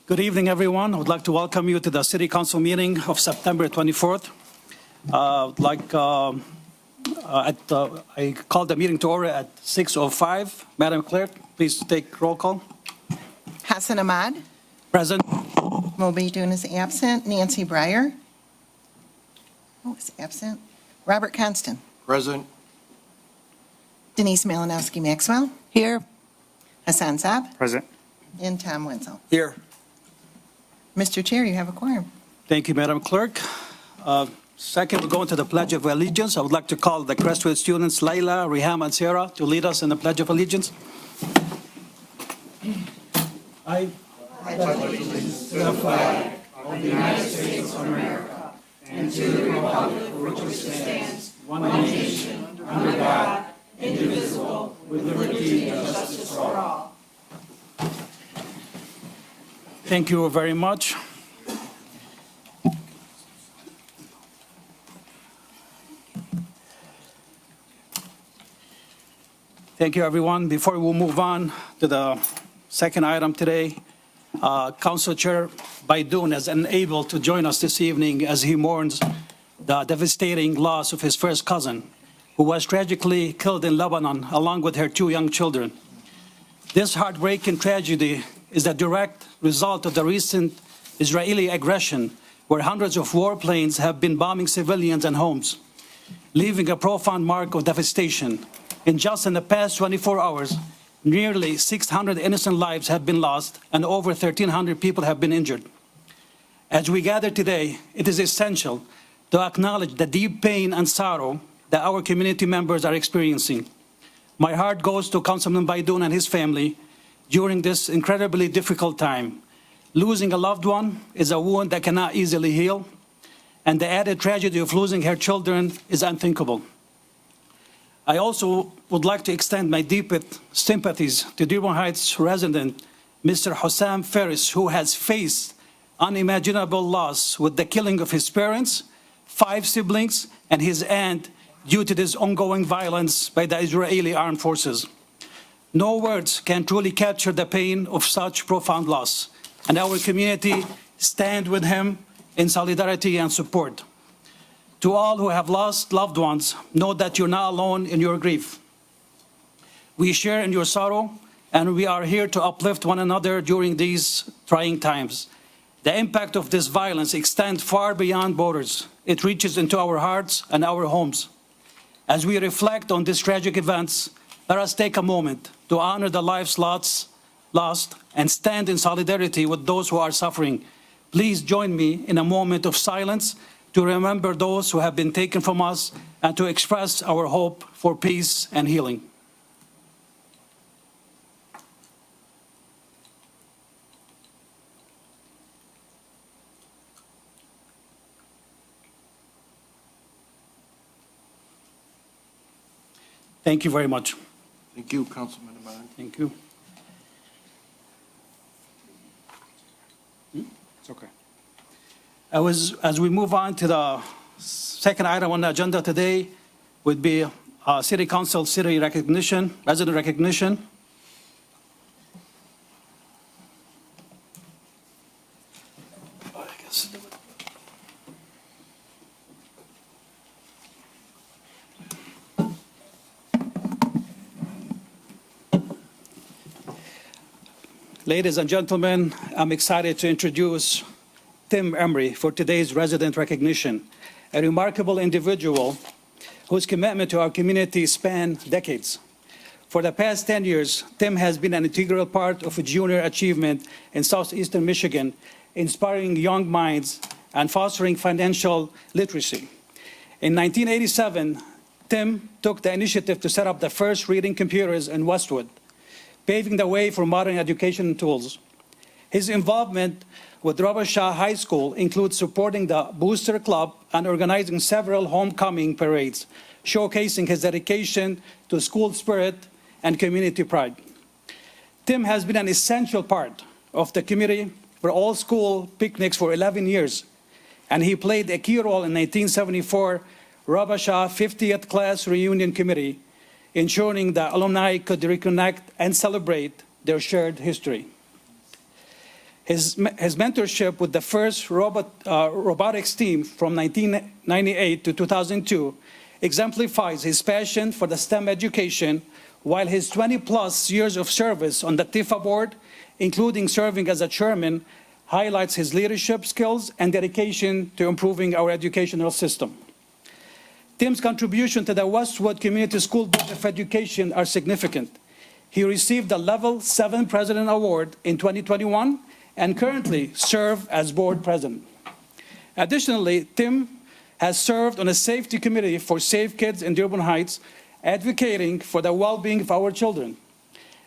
Good evening, everyone. I would like to welcome you to the City Council meeting of September 24th. I called the meeting to order at 6:05. Madam Clerk, please take roll call. Hassan Ahmad. Present. Mobaydun is absent. Nancy Breyer. Is absent. Robert Constant. Present. Denise Malinowski Maxwell. Here. Hassan Saab. Present. And Tom Wenzel. Here. Mr. Chair, you have a quorum. Thank you, Madam Clerk. Second, we'll go into the Pledge of Allegiance. I would like to call the Crestwood students, Layla, Riham, and Sarah, to lead us in the Pledge of Allegiance. I pledge allegiance to the flag of the United States of America and to the republic for which it stands, one nation, under God, indivisible, with liberty and justice for all. Thank you very much. Thank you, everyone. Before we move on to the second item today, Council Chair Baidoun is unable to join us this evening as he mourns the devastating loss of his first cousin, who was tragically killed in Lebanon along with her two young children. This heartbreaking tragedy is the direct result of the recent Israeli aggression, where hundreds of warplanes have been bombing civilians and homes, leaving a profound mark of devastation. In the past 24 hours, nearly 600 innocent lives have been lost and over 1,300 people have been injured. As we gather today, it is essential to acknowledge the deep pain and sorrow that our community members are experiencing. My heart goes to Councilman Baidoun and his family during this incredibly difficult time. Losing a loved one is a wound that cannot easily heal, and the added tragedy of losing her children is unthinkable. I also would like to extend my deepest sympathies to Dearborn Heights resident, Mr. Hossam Ferris, who has faced unimaginable loss with the killing of his parents, 5 siblings, and his aunt due to this ongoing violence by the Israeli armed forces. No words can truly capture the pain of such profound loss, and our community stand with him in solidarity and support. To all who have lost loved ones, know that you're not alone in your grief. We share in your sorrow, and we are here to uplift one another during these trying times. The impact of this violence extends far beyond borders. It reaches into our hearts and our homes. As we reflect on these tragic events, let us take a moment to honor the lives lost and stand in solidarity with those who are suffering. Please join me in a moment of silence to remember those who have been taken from us and to express our hope for peace and healing. Thank you very much. Thank you, Councilman Ahmad. Thank you. It's okay. As we move on to the second item on the agenda today, would be City Council city recognition, resident recognition. Ladies and gentlemen, I'm excited to introduce Tim Emery for today's resident recognition, a remarkable individual whose commitment to our community spans decades. For the past 10 years, Tim has been an integral part of a junior achievement in southeastern Michigan, inspiring young minds and fostering financial literacy. In 1987, Tim took the initiative to set up the first reading computers in Westwood, paving the way for modern education tools. His involvement with Rabba Shah High School includes supporting the Booster Club and organizing several homecoming parades, showcasing his dedication to school spirit and community pride. Tim has been an essential part of the committee for all school picnics for 11 years, and he played a key role in 1974 Rabba Shah 50th Class Reunion Committee, ensuring the alumni could reconnect and celebrate their shared history. His mentorship with the first robotics team from 1998 to 2002 exemplifies his passion for the STEM education, while his 20-plus years of service on the TIFA board, including serving as a chairman, highlights his leadership skills and dedication to improving our educational system. Tim's contribution to the Westwood Community School Board of Education are significant. He received the Level 7 President Award in 2021 and currently serves as board president. Additionally, Tim has served on a safety committee for Safe Kids in Dearborn Heights, advocating for the well-being of our children.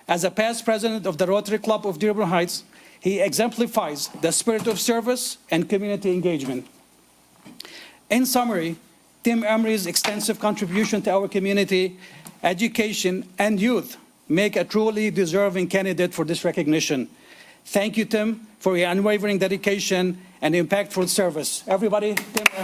As a past president of the Rotary Club of Dearborn Heights, he exemplifies the spirit of service and community engagement. In summary, Tim Emery's extensive contribution to our community, education, and youth make a truly deserving candidate for this recognition. Thank you, Tim, for your unwavering dedication and impactful service. Everybody, Tim Emery.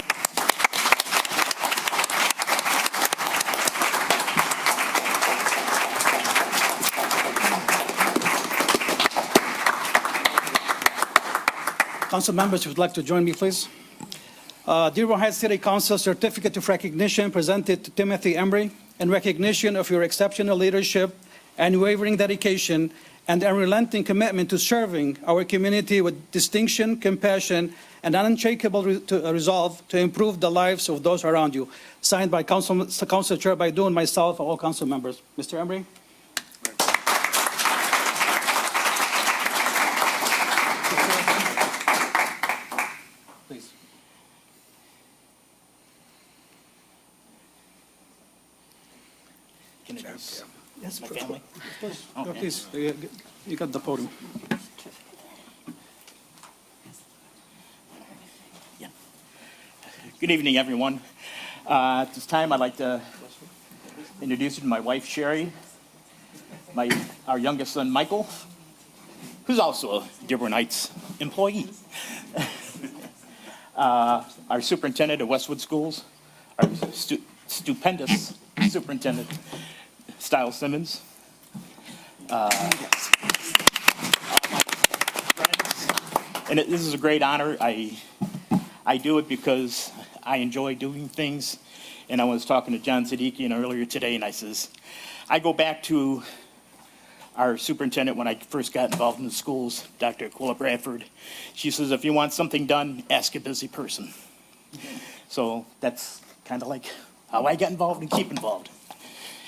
Council members, if you'd like to join me, please. Dearborn Heights City Council Certificate of Recognition presented to Timothy Emery in recognition of your exceptional leadership, unwavering dedication, and unrelenting commitment to serving our community with distinction, compassion, and unshakable resolve to improve the lives of those around you. Signed by Council Chair Baidoun, myself, and all council members. Mr. Emery. Please. Can it is Yes, my family? Please, Okay. please, you got the podium. Yeah. Good evening, everyone. At this time, I'd like to introduce you to my wife, Sherry, our youngest son, Michael, who's also a Dearborn Heights employee. Our superintendent of Westwood Schools, our stupendous superintendent, Stiles Simmons. All my friends. And this is a great honor. I do it because I enjoy doing things. And I was talking to John Siddiqian earlier today, and I says, I go back to our superintendent when I first got involved in the schools, Dr. Aquila Bradford. She says, if you want something done, ask a busy person. So that's kind of like how I got involved and keep involved.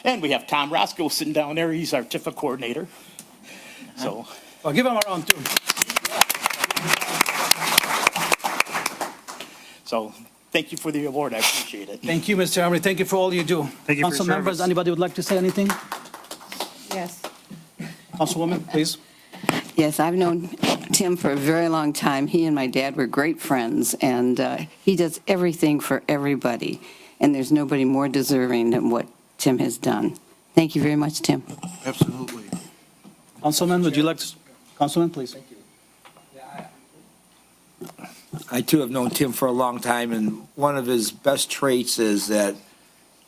And we have Tom Roscoe sitting down there. He's our TIFA coordinator. So, Well, give him a round, too. so thank you for the award. I appreciate it. Thank you, Mr. Emery. Thank you for all you do. Thank you for your Council members, service. anybody would like to say anything? Yes. Councilwoman, please. Yes, I've known Tim for a very long time. He and my dad were great friends, and he does everything for everybody. And there's nobody more deserving than what Tim has done. Thank you very much, Tim. Absolutely. Councilman, would you like to, Councilman, please. I too have known Tim for a long time, and one of his best traits is that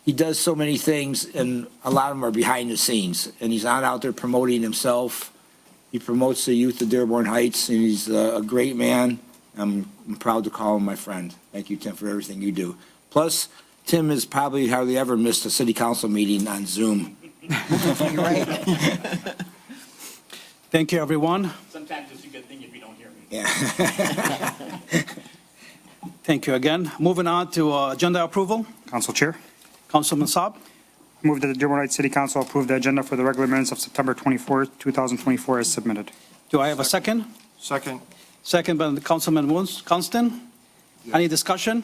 he does so many things, and a lot of them are behind the scenes. And he's not out there promoting himself. He promotes the youth of Dearborn Heights, and he's a great man. I'm proud to call him my friend. Thank you, Tim, for everything you do. Plus, Tim has probably hardly ever missed a city council meeting on Zoom. You're right. Thank you, everyone. Sometimes it's a good thing if you don't hear me. Yeah. Thank you again. Moving on to agenda approval. Council Chair, Councilman Saab. move that the Dearborn Heights City Council approve the agenda for the regular minutes of September 24th, 2024 as submitted. Do I have a second? Second. Second by Councilman Constant. Any discussion?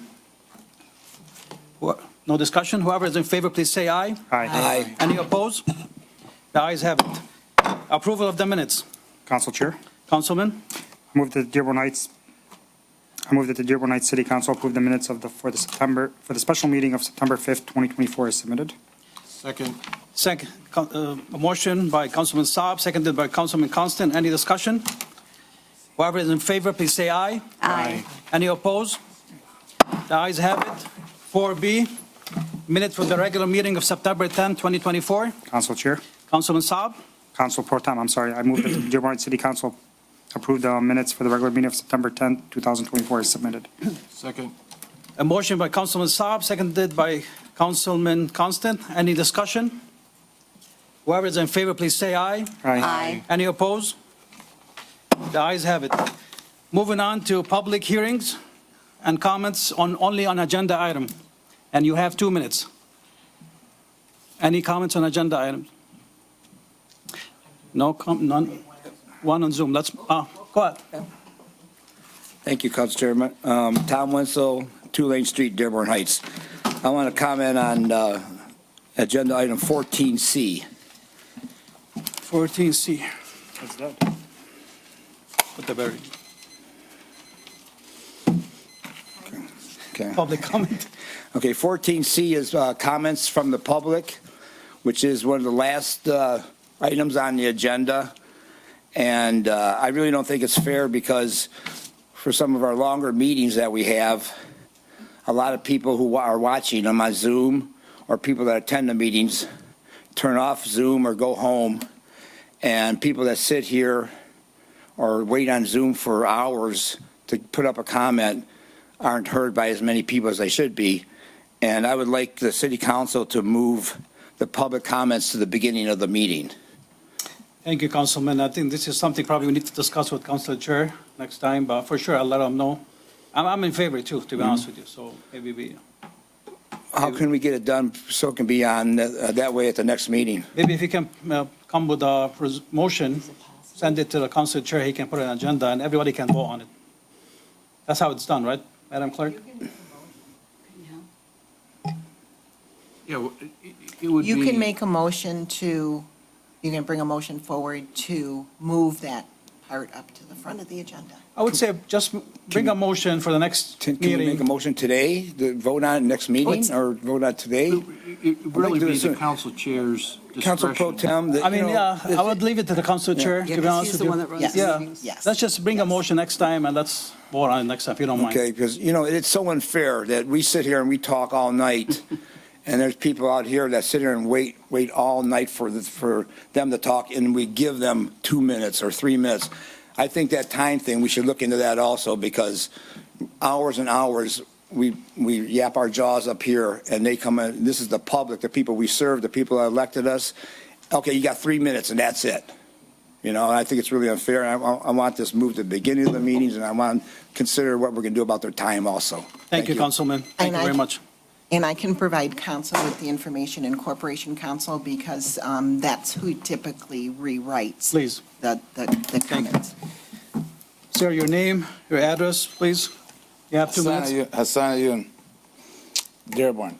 No discussion? Whoever is in favor, please say aye. Aye. Any opposed? The ayes have it. Approval of the minutes. Council Chair, Councilman, I move that the Dearborn Heights City Council approve the minutes for the special meeting of September 5th, 2024 as submitted. Second. second, a motion by Councilman Saab, seconded by Councilman Constant. Any discussion? Whoever is in favor, please say aye. Aye. Any opposed? The ayes have it. 4B, minutes for the regular meeting of September 10, 2024. Council Chair, Councilman Saab, Council Pro Tem, I move that the Dearborn Heights City Council approve the minutes for the regular meeting of September 10th, 2024 is submitted. Second. A motion by Councilman Saab, seconded by Councilman Constant. Any discussion? Whoever is in favor, please say aye. Aye. Any opposed? The ayes have it. Moving on to public hearings and comments only on agenda item. And you have 2 minutes. Any comments on agenda items? None? One on Zoom. Go ahead. Thank you, Council Chairman. Tom Wenzel, 2 Lane Street, Dearborn Heights. I want to comment on agenda item 14C. 14C. That's that. Put the very Okay. public comment. Okay, 14C is comments from the public, which is one of the last items on the agenda. And I really don't think it's fair because for some of our longer meetings that we have, a lot of people who are watching them on Zoom or people that attend the meetings turn off Zoom or go home. And people that sit here or wait on Zoom for hours to put up a comment aren't heard by as many people as they should be. And I would like the city council to move the public comments to the beginning of the meeting. Thank you, Councilman. I think this is something probably we need to discuss with Council Chair next time, but for sure, I'll let them know. I'm in favor too, to be honest with you, so maybe How can we get it done so it can be on that way at the next meeting? maybe if you can come with a motion, send it to the Council Chair, he can put it on agenda, and everybody can vote on it. That's how it's done, right, Madam Clerk? Yeah, it would be. You can make a motion to, you can bring a motion forward to move that part up to the front of the agenda. I would say just bring a motion for the next Can we make a meeting. motion today to vote on it next meeting It's- or vote on it today? It really do be this the soon. council chair's Council Pro discretion. Tem. I mean, yeah, I would leave it to the Council Chair, to be honest with you. Yes. Yeah, Yes. let's just bring a motion next time, and let's vote on it next time, if you don't mind. Okay, because, it's so unfair that we sit here and we talk all night, and there's people out here that sit here and wait all night for them to talk, and we give them 2 minutes or 3 minutes. I think that time thing, we should look into that also, because hours and hours, we yap our jaws up here, and they come in, this is the public, the people we serve, the people that elected us. Okay, you got 3 minutes, and that's it. And I think it's really unfair, and I want this moved to the beginning of the meetings, and I want to consider what we're going to do about their time also. Thank you, Councilman. Thank you very much. And I can provide council with the information in Corporation Council because that's who typically rewrites Please. the comments. Sir, your name, your address, please. You have 2 minutes. Hassan Ayun, Dearborn.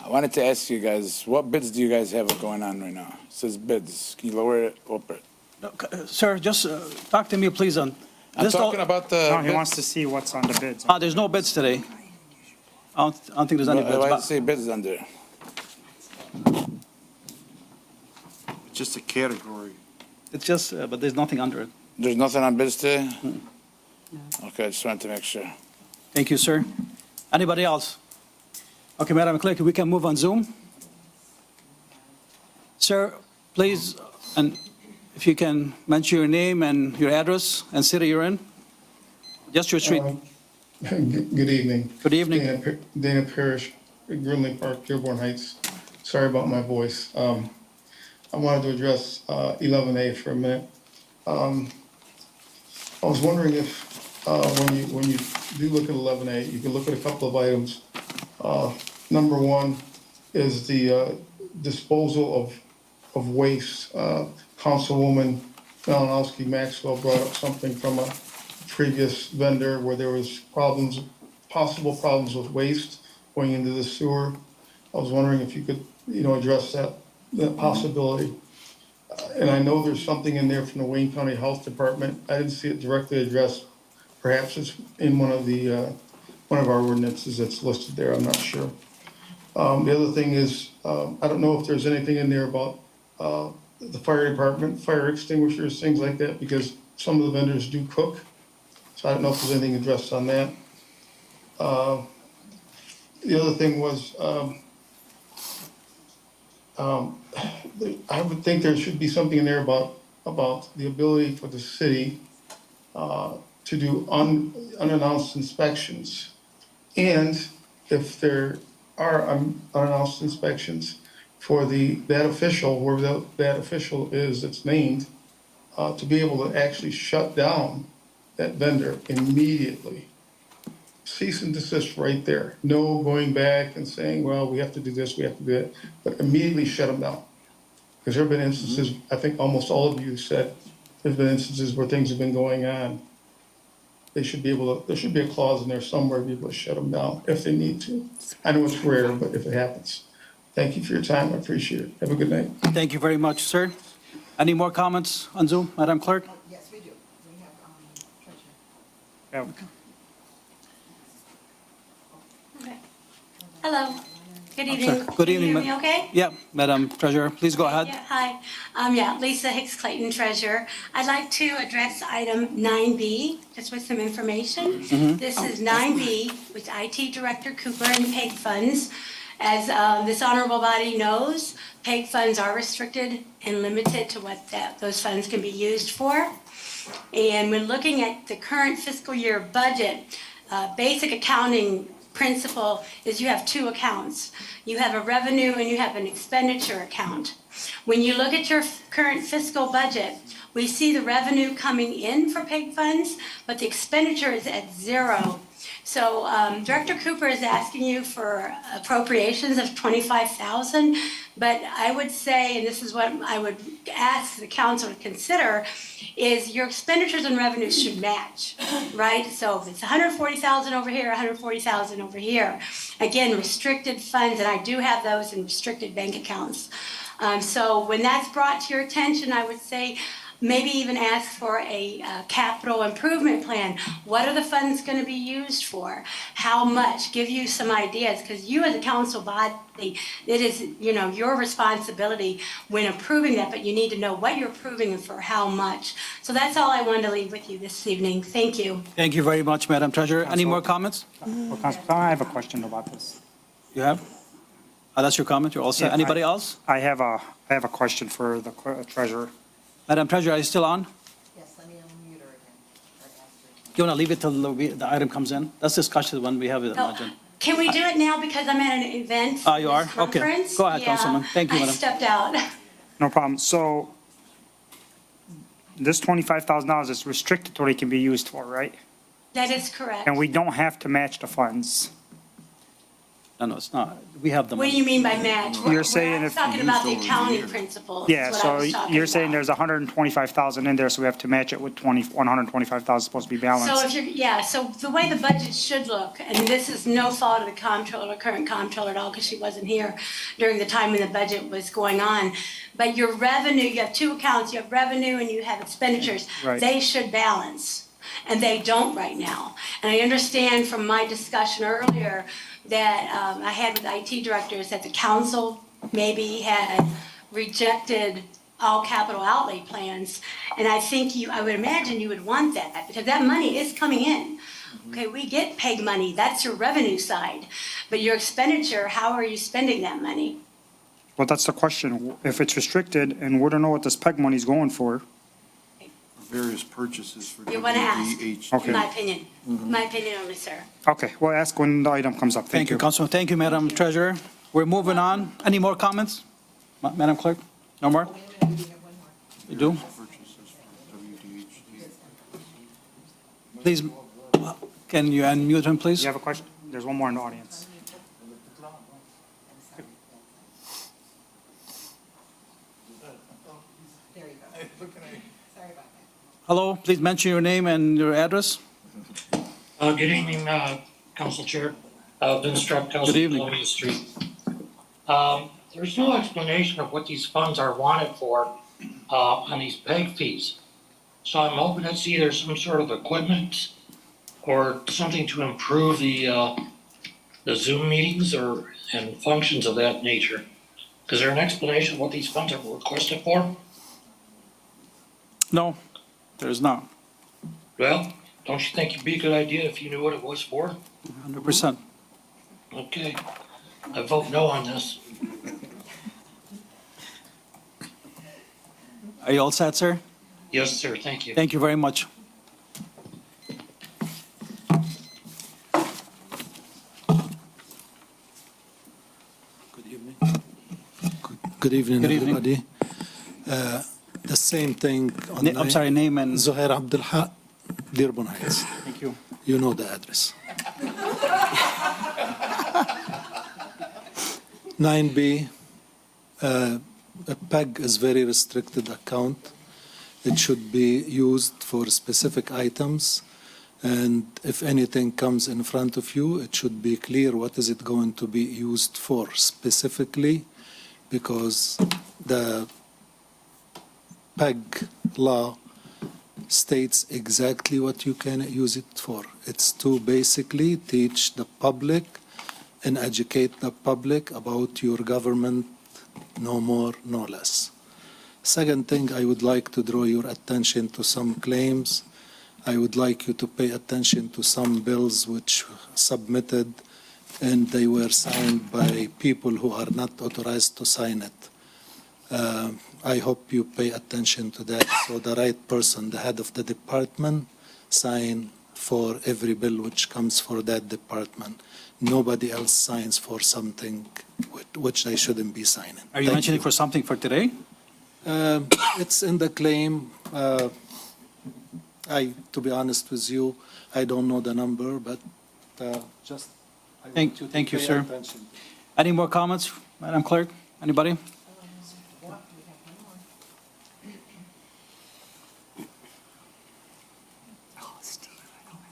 I wanted to ask you guys, what bids do you guys have going on right now? It says bids. Can you lower it, up it? Sir, just talk to me, please, on. I'm this talking about the. No, he wants to see what's on the bids. There's no bids today. I don't think there's any bids. Why does it but- say bids on there? It's just a category. It's just, but there's nothing under it. There's nothing on bids today? Okay, I just wanted to make sure. Thank you, sir. Anybody else? Okay, Madam Clerk, we can move on Zoom. Sir, please, and if you can mention your name and your address and city you're in. Just your street. Good evening. Good evening. Dana Parrish, Grinley Park, Dearborn Heights. Sorry about my voice. I wanted to address 11A for a minute. I was wondering if, when you do look at 11A, you can look at a couple of items. Number one is the disposal of waste. Councilwoman Malinowski Maxwell brought up something from a previous vendor where there was possible problems with waste going into the sewer. I was wondering if you could, address that possibility. And I know there's something in there from the Wayne County Health Department. I didn't see it directly addressed. Perhaps it's in one of our ordinances that's listed there. I'm not sure. The other thing is, I don't know if there's anything in there about the fire department, fire extinguishers, things like that, because some of the vendors do cook. So I don't know if there's anything addressed on that. The other thing was, I would think there should be something in there about the ability for the city to do unannounced inspections. And if there are unannounced inspections for that official, whoever that official is that's named, to be able to actually shut down that vendor immediately. Cease and desist right there. No going back and saying, well, we have to do this, we have to do that, but immediately shut them down. Because there have been instances, I think almost all of you said, there's been instances where things have been going on. There should be a clause in there somewhere to be able to shut them down if they need to. I know it's rare, but if it happens. Thank you for your time, I appreciate it. Have a good night. Thank you very much, sir. Any more comments on Zoom, Madam Clerk? Yes, we do. We have, Treasurer. Yeah. Hello. Good evening. Good evening. Can you hear me okay? Yeah, Madam Treasurer, please go ahead. Yeah, hi. Yeah, Lisa Hicks Clayton, Treasurer. I'd like to address item 9B, just with some information. This is 9B with IT Director Cooper and PEG funds. As this honorable body knows, PEG funds are restricted and limited to what those funds can be used for. And when looking at the current fiscal year budget, basic accounting principle is you have two accounts. You have a revenue and you have an expenditure account. When you look at your current fiscal budget, we see the revenue coming in for PEG funds, but the expenditure is at zero. So Director Cooper is asking you for appropriations of $25,000, but I would say, and this is what I would ask the council to consider, is your expenditures and revenues should match, right? So if it's $140,000 over here, $140,000 over here. Again, restricted funds, and I do have those in restricted bank accounts. So when that's brought to your attention, I would say maybe even ask for a capital improvement plan. What are the funds going to be used for? How much? Give you some ideas, because you as a council body, it is, your responsibility when approving that, but you need to know what you're approving and for how much. So that's all I wanted to leave with you this evening. Thank you. Thank you very much, Madam Treasurer. Any more comments? Well, Councilman, I have a question about this. You have? That's your comment? You're all set. Yeah, Anybody else? I have a question for the treasurer. Madam Treasurer, are you still on? Yes, let me unmute her again. You want to leave it till the item comes in? Let's discuss it when we have it on the No. agenda. Can we do it now because I'm at an event? You are? Okay. Conference? Go ahead, Yeah, Councilwoman. Thank you, I madam. stepped out. No problem. So this $25,000 is restricted to what it can be used for, right? That is correct. And we don't have to match the funds. No, it's not. We have the What do money. you mean by match? You're saying I was if- talking about the accounting principles. Yeah, is what I so was talking you're saying about. there's 125,000 in there, so we have to match it with 125,000 supposed to be So balanced. if you're, yeah, so the way the budget should look, and this is no fault of the comptroller, current comptroller at all, because she wasn't here during the time when the budget was going on. But your revenue, you have two accounts, you have revenue and you have expenditures. Right. They should balance, and they don't right now. And I understand from my discussion earlier that I had with IT directors that the council maybe had rejected all capital outlay plans. And I think I would imagine you would want that, because that money is coming in. Okay, we get PEG money, that's your revenue side. But your expenditure, how are you spending that money? Well, that's the question. If it's restricted and we don't know what this PEG money's going for, Various purchases for You wanna ask? WDH. Okay. In my opinion. My opinion only, sir. okay, we'll ask when the item comes up. Thank you, Councilman. Thank you, Madam Treasurer. We're moving on. Any more comments? Madam Clerk? No more? You do? Purchases for WDH. Please, can you unmute him, please? You have a question? There's one more in the audience. There you go. Sorry about that. Hello, please mention your name and your address. Good evening, Council Chair. Vince Struck, Good Council evening. Columbia Street. There's no explanation of what these funds are wanted for on these PEG fees. So I'm hoping it's either some sort of equipment or something to improve the Zoom meetings and functions of that nature. Is there an explanation of what these funds are requested for? No, there is not. Well, don't you think it'd be a good idea if you knew what it was for? 100%. Okay, I vote no on this. Are you all set, sir? Yes, sir, thank you. Thank you very much. Good evening, Good evening. everybody. The same thing on I'm sorry, name and, Zuhair Abdulhaq, Dearborn Heights. thank you. You know the address. 9B, a PEG is very restricted account. It should be used for specific items. And if anything comes in front of you, it should be clear what is it going to be used for specifically, because the PEG law states exactly what you can use it for. It's to basically teach the public and educate the public about your government, no more, no less. Second thing, I would like to draw your attention to some claims. I would like you to pay attention to some bills which submitted and they were signed by people who are not authorized to sign it. I hope you pay attention to that so the right person, the head of the department, sign for every bill which comes for that department. Nobody else signs for something which they shouldn't be signing. Are you Thank mentioning for something for today? It's in the claim. To be honest with you, I don't know the number, but just. I want to Thank you, pay sir. attention. Any more comments, Madam Clerk? Anybody?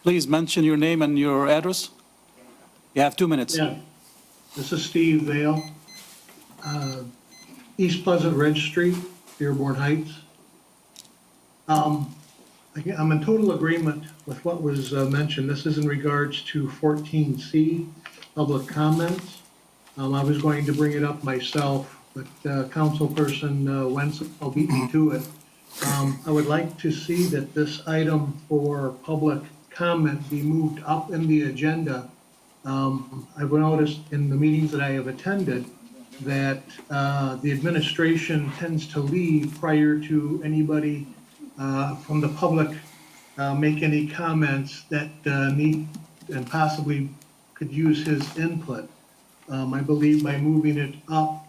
Please mention your name and your address. You have 2 minutes. Yeah, this is Steve Vale, East Pleasant Ridge Street, Dearborn Heights. I'm in total agreement with what was mentioned. This is in regards to 14C, public comments. I was going to bring it up myself, but Councilperson Wenzel beat me to it. I would like to see that this item for public comment be moved up in the agenda. I've noticed in the meetings that I have attended that the administration tends to leave prior to anybody from the public make any comments that need and possibly could use his input. I believe by moving it up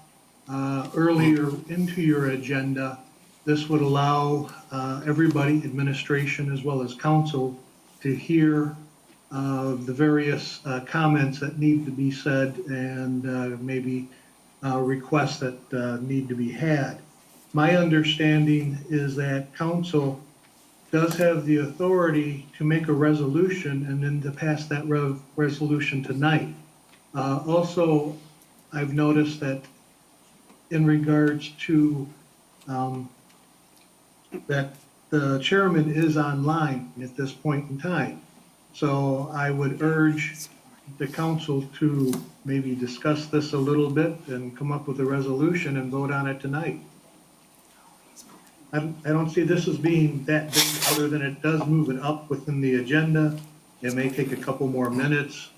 earlier into your agenda, this would allow everybody, administration as well as council, to hear the various comments that need to be said and maybe requests that need to be had. My understanding is that council does have the authority to make a resolution and then to pass that resolution tonight. Also, I've noticed that in regards to that the chairman is online at this point in time. So I would urge the council to maybe discuss this a little bit and come up with a resolution and vote on it tonight. I don't see this as being that big, other than it does move it up within the agenda. It may take a couple more minutes,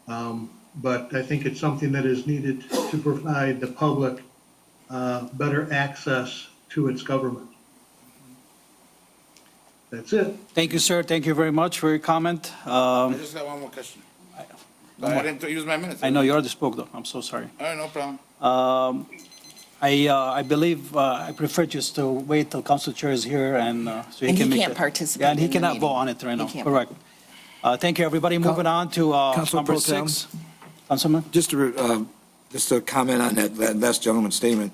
but I think it's something that is needed to provide the public better access to its government. That's it. Thank you, sir. Thank you very much for your comment. I just got one more question. I didn't use my minutes. I know you already spoke, though. I'm so sorry. All right, no problem. I believe I prefer just to wait till council chair is here and so And he make can't the- participate Yeah, and he in the cannot meeting. vote on it right He now. can't. Correct. Thank you, everybody. Moving on to Council number Pro Tem. 6. Councilman? Just to comment on that last gentleman's statement,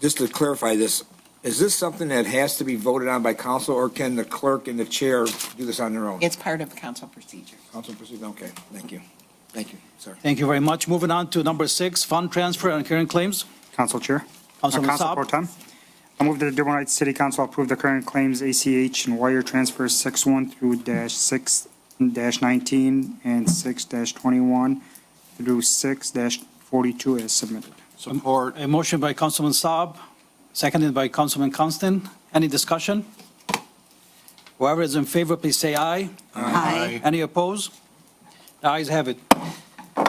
just to clarify this, is this something that has to be voted on by council, or can the clerk and the chair do this on their own? It's part of council procedure. Council procedure, okay, thank you. Thank you, sir. Thank you very much. Moving on to number 6, fund transfer and current claims. Council Chair. Councilman Council Saab. Pro Tem. I move that the Dearborn Heights City Council approve the current claims ACH and wire transfers 6-1 through -6-19 and 6-21 through 6-42 as submitted. Support. A motion by Councilman Saab, seconded by Councilman Constant. Any discussion? Whoever is in favor, please say aye. Aye. Any opposed? The ayes have it.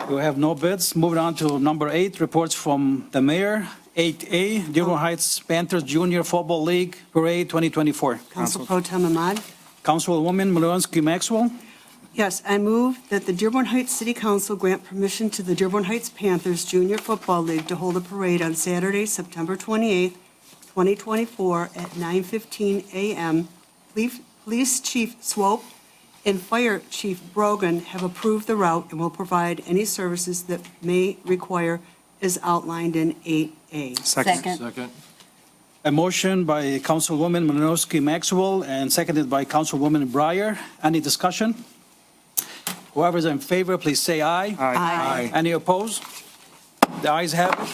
We have no bids. Moving on to number 8, reports from the mayor. 8A, Dearborn Heights Panthers Junior Football League Parade 2024. Council Pro Tem Ahmad. Councilwoman Malinsky Maxwell. Yes, I move that the Dearborn Heights City Council grant permission to the Dearborn Heights Panthers Junior Football League to hold a parade on Saturday, September 28th, 2024 at 9:15 a.m. Police Chief Swope and Fire Chief Brogan have approved the route and will provide any services that may require as outlined in 8A. Second. Second. A motion by Councilwoman Malinowski Maxwell and seconded by Councilwoman Breyer. Any discussion? Whoever's in favor, please say aye. Aye. Any opposed? The ayes have it.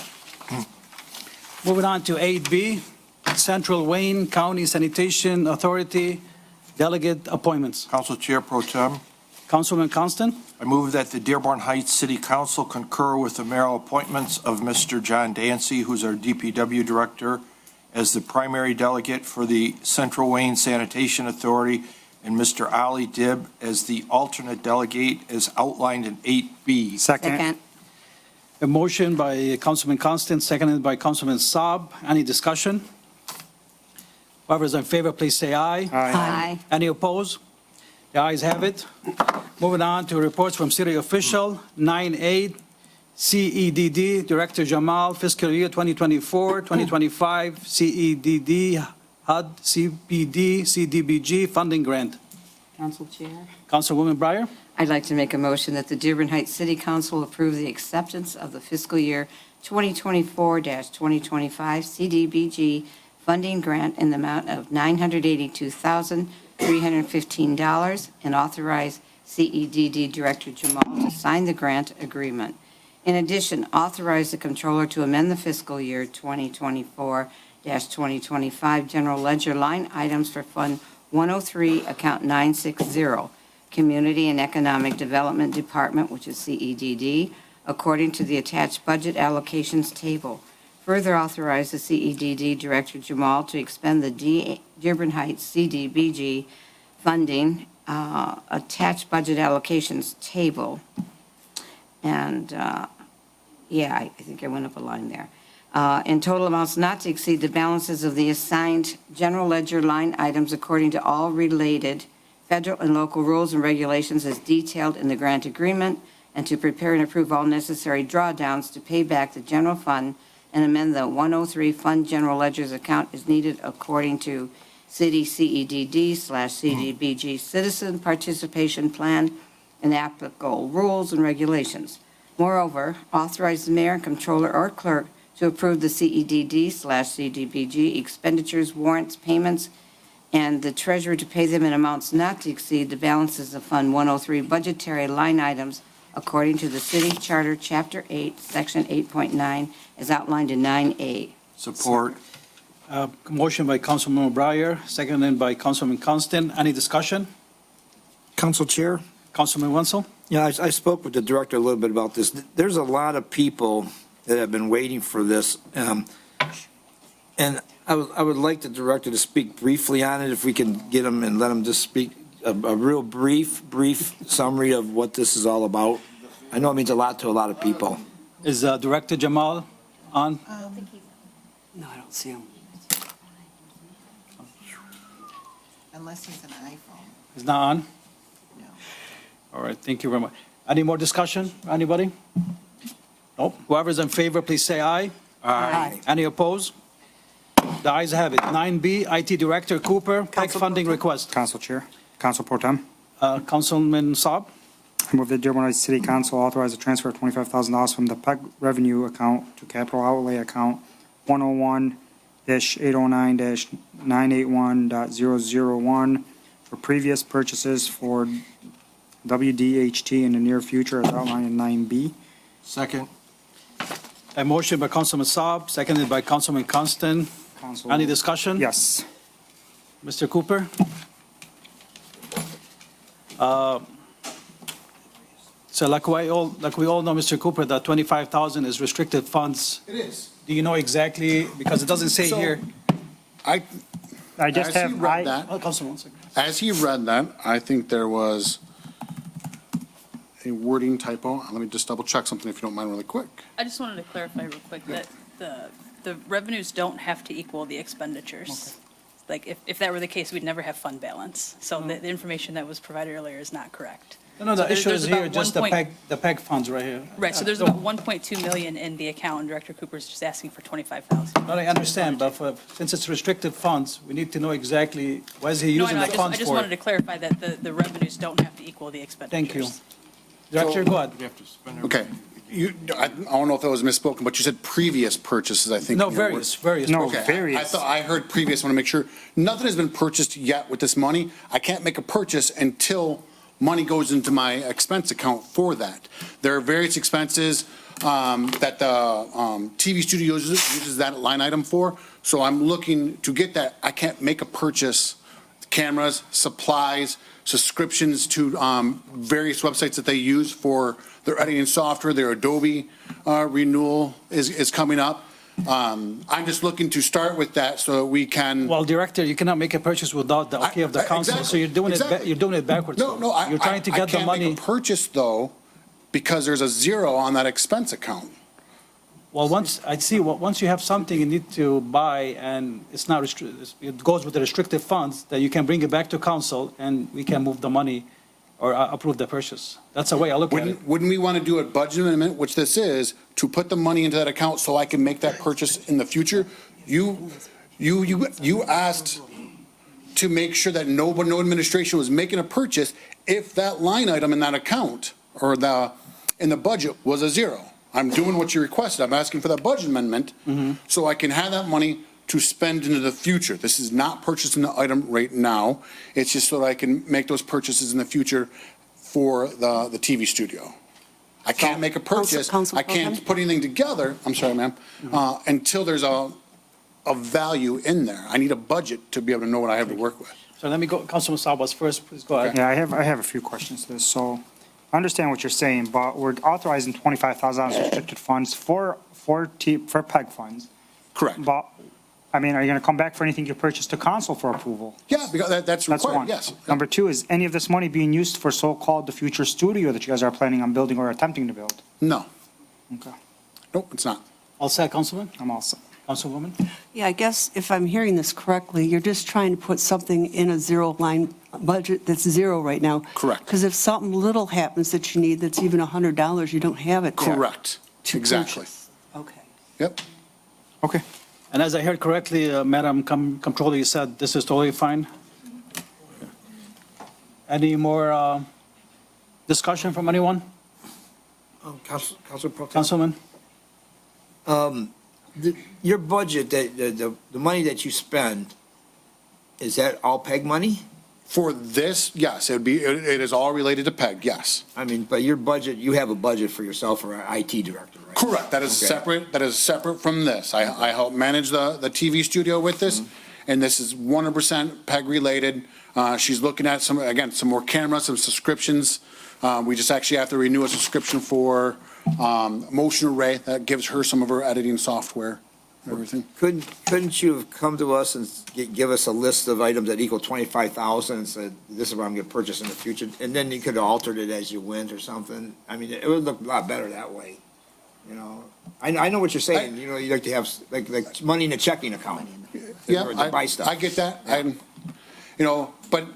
Moving on to 8B, Central Wayne County Sanitation Authority Delegate Appointments. Council Chair Pro Tem, Councilman Constant, I move that the Dearborn Heights City Council concur with the mayoral appointments of Mr. John Dancy, who's our DPW Director, as the primary delegate for the Central Wayne Sanitation Authority, and Mr. Ali Dibb as the alternate delegate as outlined in 8B. Second. a motion by Councilman Constant, seconded by Councilman Saab. Any discussion? Whoever's in favor, please say aye. Aye. Any opposed? The ayes have it. Moving on to reports from city official, 9A, CEDD, Director Jamal, fiscal year 2024, 2025, CEDD, HUD, CPD, CDBG, funding grant. Council Chair. Councilwoman Breyer? I'd like to make a motion that the Dearborn Heights City Council approve the acceptance of the fiscal year 2024-2025 CDBG funding grant in the amount of $982,315 and authorize CEDD Director Jamal to sign the grant agreement. In addition, authorize the controller to amend the fiscal year 2024-2025 general ledger line items for Fund 103, Account 960, Community and Economic Development Department, which is CEDD, according to the attached budget allocations table. Further authorize the CEDD Director Jamal to expend the Dearborn Heights CDBG funding attached budget allocations table. And, I think I went up a line there. In total amounts not to exceed the balances of the assigned general ledger line items according to all related federal and local rules and regulations as detailed in the grant agreement, and to prepare and approve all necessary drawdowns to pay back the general fund and amend the 103 Fund General Ledgers account as needed according to City CEDD/CDBG Citizen Participation Plan and applicable rules and regulations. Moreover, authorize the mayor, comptroller, or clerk to approve the CEDD/CDBG expenditures, warrants, payments, and the treasurer to pay them in amounts not to exceed the balances of Fund 103 budgetary line items according to the City Charter, Chapter 8, Section 8.9, as outlined in 9A. Support. Motion by Councilman Breyer, seconded by Councilman Constant. Any discussion? Council Chair? Councilman Wenzel? Yeah, I spoke with the director a little bit about this. There's a lot of people that have been waiting for this. And I would like the director to speak briefly on it, if we can get him and let him just speak a real brief summary of what this is all about. I know it means a lot to a lot of people. Is Director Jamal on? No, I don't see him. Unless he's an iPhone. Is not on? No. All right, thank you very much. Any more discussion? Anybody? Nope. Whoever's in favor, please say aye. Aye. Any opposed? The ayes have it. 9B, IT Director Cooper, PEC funding request. Council Chair, Council Pro Tem. Councilman Saab? I move that Dearborn Heights City Council authorize a transfer of $25,000 from the PEC revenue account to capital outlay account 101-809-981.001 for previous purchases for WDHT in the near future as outlined in 9B. Second. A motion by Councilman Saab, seconded by Councilman Constant. Any discussion? Yes. Mr. Cooper? So like we all know, Mr. Cooper, that 25,000 is restricted funds. It is. Do you know exactly, because it doesn't say So- here. I just As he have, read that, Councilman, one second. as he read that, I think there was a wording typo. Let me just double check something if you don't mind really quick. I just wanted to clarify real quick that the revenues don't have to equal the expenditures. Like, if that were the case, we'd never have fund balance. So the information that was provided earlier is not correct. No, So the issue there's is here, about just the PEG funds right here. Right, so there's about 1.2 million in the account, and Director Cooper's just asking for 25,000. But I understand, but since it's restricted funds, we need to know exactly what is he No, I using know, the I funds just for. wanted to clarify that the revenues don't have to equal the expenditures. Thank you. Director, go ahead. We have to spend Okay. I don't know if that was misspoken, but you said previous purchases, I think. No, in your various. No, Okay, various. I thought, I heard previous, want to make sure, nothing has been purchased yet with this money. I can't make a purchase until money goes into my expense account for that. There are various expenses that the TV studio uses that line item for, so I'm looking to get that. I can't make a purchase, cameras, supplies, subscriptions to various websites that they use for their editing software. Their Adobe renewal is coming up. I'm just looking to start with that so that we can. Well, Director, you cannot make a purchase without the okay of the council, so you're doing it backwards. No, You're trying to get the I can't money. make a purchase though, because there's a zero on that expense account. Well, once you have something you need to buy and it's not it goes with the restricted funds, that you can bring it back to council and we can move the money or approve the purchase. That's the way I look at it. Wouldn't we want to do a budget amendment, which this is, to put the money into that account so I can make that purchase in the future? You asked to make sure that no administration was making a purchase if that line item in that account or in the budget was a zero. I'm doing what you requested. I'm asking for that budget amendment so I can have that money to spend into the future. This is not purchasing the item right now. It's just so that I can make those purchases in the future for the TV studio. I can't make a purchase. I can't put anything together, I'm sorry, ma'am, until there's a value in there. I need a budget to be able to know what I have to work with. So let me go, Councilman Sabas first, please go ahead. Yeah, I have a few questions to this. So I understand what you're saying, but we're authorizing $25,000 restricted funds for PEG funds. Correct. But, I mean, are you going to come back for anything you purchased to council for approval? Yeah, because that's required, one. yes. Number two, is any of this money being used for so-called the future studio that you guys are planning on building or attempting to build? No. Okay. Nope, it's not. All set, Councilman? I'm all set. Councilwoman? Yeah, I guess if I'm hearing this correctly, you're just trying to put something in a zero-line budget that's zero right now. Correct. Because if something little happens that you need that's even $100, you don't have it there. Correct. to Exactly. purchase. Okay. Yep. Okay. And as I heard correctly, Madam Comptroller, you said this is totally fine? Any more discussion from anyone? Council Pro Tem. Councilman? Your budget, the money that you spend, is that all PEG money? For this, yes, it is all related to PEG, yes. I mean, but your budget, you have a budget for yourself or an IT director, right? Correct, that is separate, from this. I help manage the TV studio with this, and this is 100% PEG related. She's looking at some more cameras, some subscriptions. We just actually have to renew a subscription for Motion Array that gives her some of her editing software and everything. Couldn't you have come to us and give us a list of items that equal 25,000 and said, this is what I'm going to purchase in the future? And then you could have altered it as you went or something. I mean, it would look a lot better that way. You know, I know what you're saying. You know, you like to have like money in a checking account. Yeah, to buy stuff. I get that. But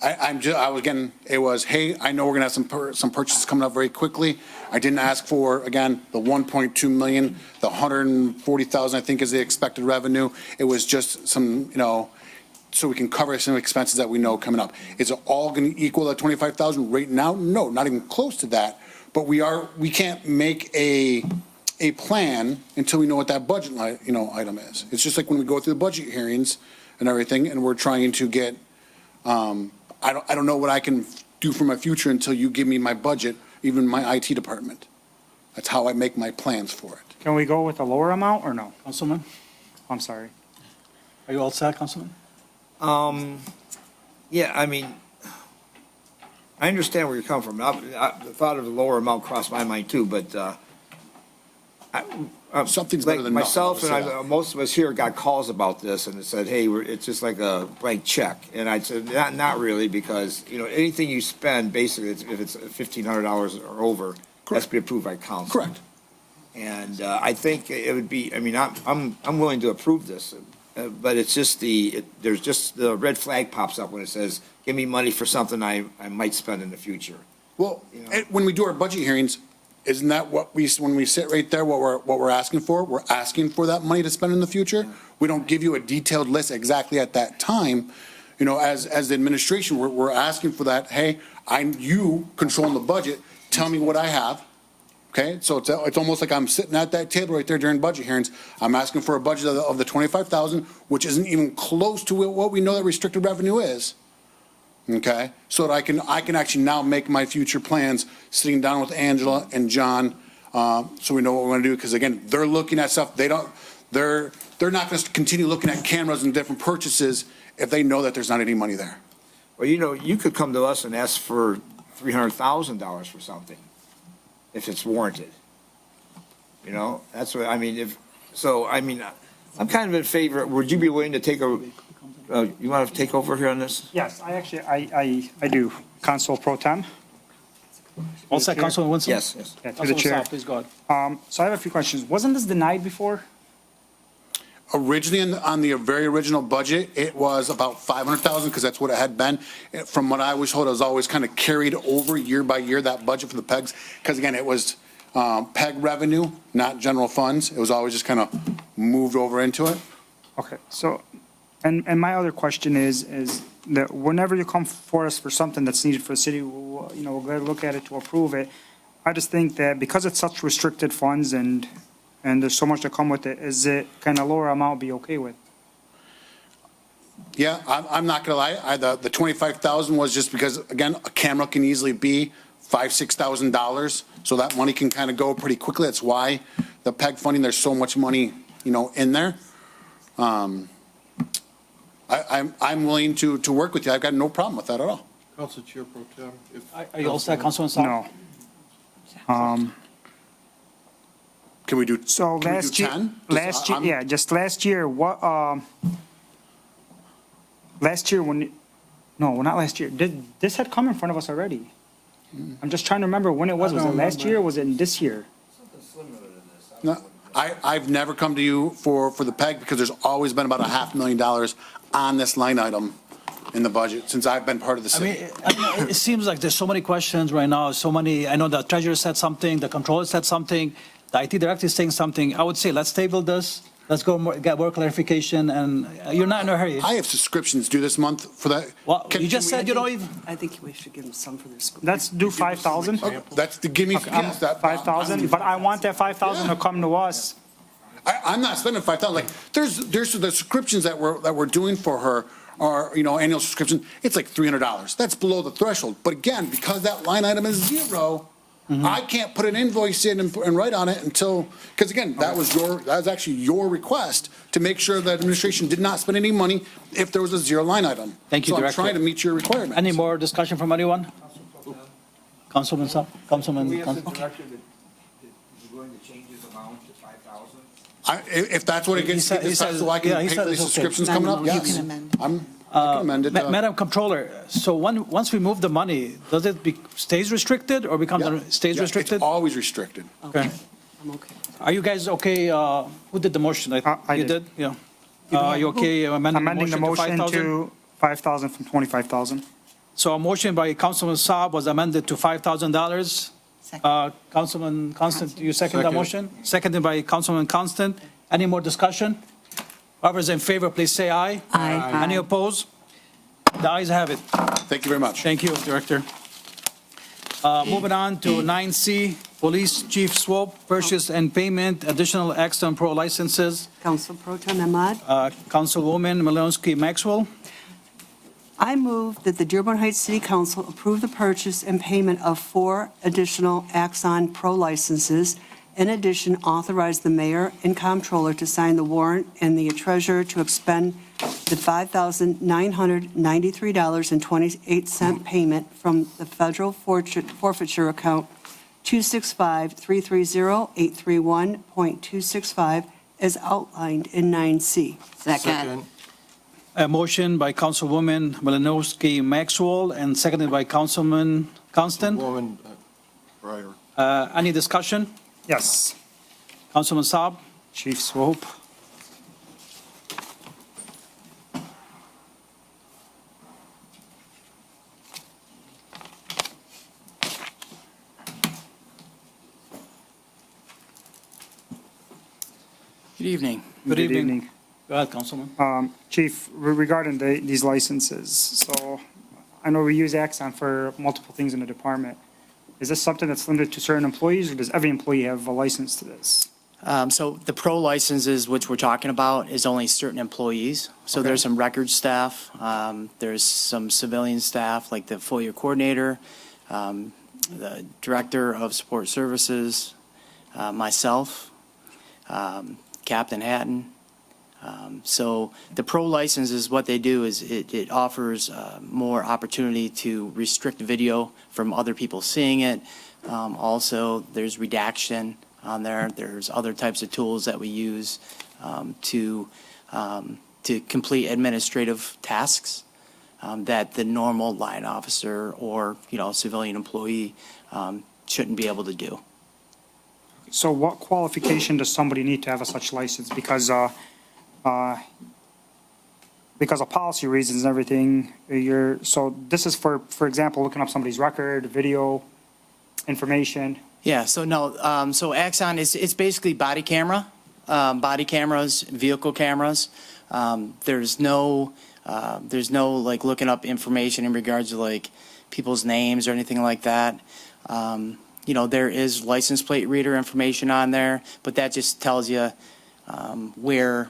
it was, hey, I know we're gonna have some purchases coming up very quickly. I didn't ask for, again, the 1.2 million, the 140,000, I think is the expected revenue. It was just some, so we can cover some expenses that we know coming up. Is it all gonna equal that 25,000 right now? No, not even close to that. But we can't make a plan until we know what that budget, item is. It's just like when we go through the budget hearings and everything, and we're trying to get, I don't know what I can do for my future until you give me my budget, even my IT department. That's how I make my plans for it. Can we go with a lower amount or no? Councilman? I'm sorry. Are you all set, Councilman? Yeah, I mean, I understand where you're coming from. The thought of the lower amount crossed my mind too, but something's better than nothing. Myself and most of us here got calls about this, and it said, "Hey, it's just like a blank check." And I said, "Not really, because anything you spend, basically, if it's $1,500 or over, has to be approved by council." Correct. And I think it would be. I mean, I'm willing to approve this but it's just there's just the red flag pops up when it says, give me money for something I might spend in the future. Well, You know? when we do our budget hearings, isn't that what when we sit right there, what we're asking for? We're asking for that money to spend in the future. We don't give you a detailed list exactly at that time. You know, as the administration, we're asking for that. Hey, you controlling the budget. Tell me what I have. Okay, so it's almost like I'm sitting at that table right there during budget hearings. I'm asking for a budget of the 25,000, which isn't even close to what we know that restricted revenue is. Okay, so that I can actually now make my future plans sitting down with Angela and John, so we know what we're going to do. Because again, they're looking at stuff. They're not going to continue looking at cameras and different purchases if they know that there's not any money there. Well, you know, you could come to us and ask for $300,000 for something, if it's warranted. You know, that's what, I mean, I'm kind of in favor. Would you be willing to take you want to take over here on this? Yes, I do. Council Pro Tem. All set, Councilman Winslow? Yes. Yeah, through the Councilman chair. Saab, please go ahead. So I have a few questions. Wasn't this denied before? Originally, on the very original budget, it was about 500,000 because that's what it had been. From what I was told, it was always kind of carried over year by year, that budget for the PEGs. Because again, it was PEG revenue, not general funds. It was always just kind of moved over into it. Okay, so, and my other question is that whenever you come for us for something that's needed for the city, we'll go look at it to approve it. I just think that because it's such restricted funds and there's so much to come with it, is it kind of lower amount be okay with? Yeah, I'm not gonna lie. The 25,000 was just because, again, a camera can easily be $5,000-6,000, so that money can kind of go pretty quickly. That's why the PEG funding, there's so much money, in there. I'm willing to work with you. I've got no problem with that at all. Council Chair Pro Tem. Are you all set, Councilman Saab? No. Can we do? So can we do last year, 10? just last year, last year no, not last year. This had come in front of us already. I'm just trying to remember when it was. Was it last year or was it this year? No, I've never come to you for the PEG because there's always been about $500,000 on this line item in the budget since I've been part of the city. I mean, it seems like there's so many questions right now, I know the treasurer said something, the controller said something, the IT director is saying something. I would say, let's table this, let's get more clarification, and you're not in a hurry. I have subscriptions due this month for that. Well, you just said you don't even. I think we should give them some for this. Let's do 5,000. That's the give me, yes, that. 5,000, but I want that 5,000 to come to us. I'm not spending 5,000. Like, there's the subscriptions that we're doing for her, or, annual subscription, it's like $300. That's below the threshold. But again, because that line item is zero, I can't put an invoice in and write on it until, because again, that was actually your request to make sure that administration did not spend any money if there was a zero line item. Thank you, So I'm Director. trying to meet your requirements. Any more discussion from anyone? Councilman Saab, Councilman. Director, going to change his amount to 5,000? If that's what it gets, so I can pay for these subscriptions coming up, You yes. can amend. I can amend it. Madam Comptroller, so once we move the money, does it stays restricted or stays Yeah, restricted? It's always restricted. Okay. I'm okay. Are you guys okay? Who did the motion? I You did. did? Yeah. Are you okay amending the motion to 5,000? to 5,000 from 25,000. So a motion by Councilman Saab was amended to $5,000. Councilman Constant, you second the motion? Seconded by Councilman Constant. Any more discussion? Whoever's in favor, please say aye. Aye. Any opposed? The ayes have it. Thank you very much. Thank you, Director. Moving on to 9C, Police Chief Swope, purchase and payment, additional Axon Pro licenses. Council Pro Tem Ahmad. Councilwoman Malinsky Maxwell. I move that the Dearborn Heights City Council approve the purchase and payment of 4 additional Axon Pro licenses. In addition, authorize the mayor and comptroller to sign the warrant and the treasurer to expend the $5,993.28 payment from the federal forfeiture account 265-330-831.265 as outlined in 9C. Second. A motion by Councilwoman Malinowski Maxwell and seconded by Councilman Constant. Woman Breyer. Any discussion? Yes. Councilman Saab? Chief Swope. Good evening. Good evening. Go ahead, Councilman. Chief, regarding these licenses, so I know we use Axon for multiple things in the department. Is this something that's limited to certain employees, or does every employee have a license to this? So the pro licenses, which we're talking about, is only certain employees. So there's some record staff, there's some civilian staff, like the FOIA coordinator, the director of support services, myself, Captain Hatton. So the pro licenses, what they do is it offers more opportunity to restrict video from other people seeing it. Also, there's redaction on there. There's other types of tools that we use to complete administrative tasks that the normal line officer or, civilian employee shouldn't be able to do. So what qualification does somebody need to have a such license? Because of policy reasons and everything, so this is for example, looking up somebody's record, video, information. Yeah, so no, so Axon it's basically body cameras, vehicle cameras. There's no like looking up information in regards to like people's names or anything like that. There is license plate reader information on there, but that just tells you where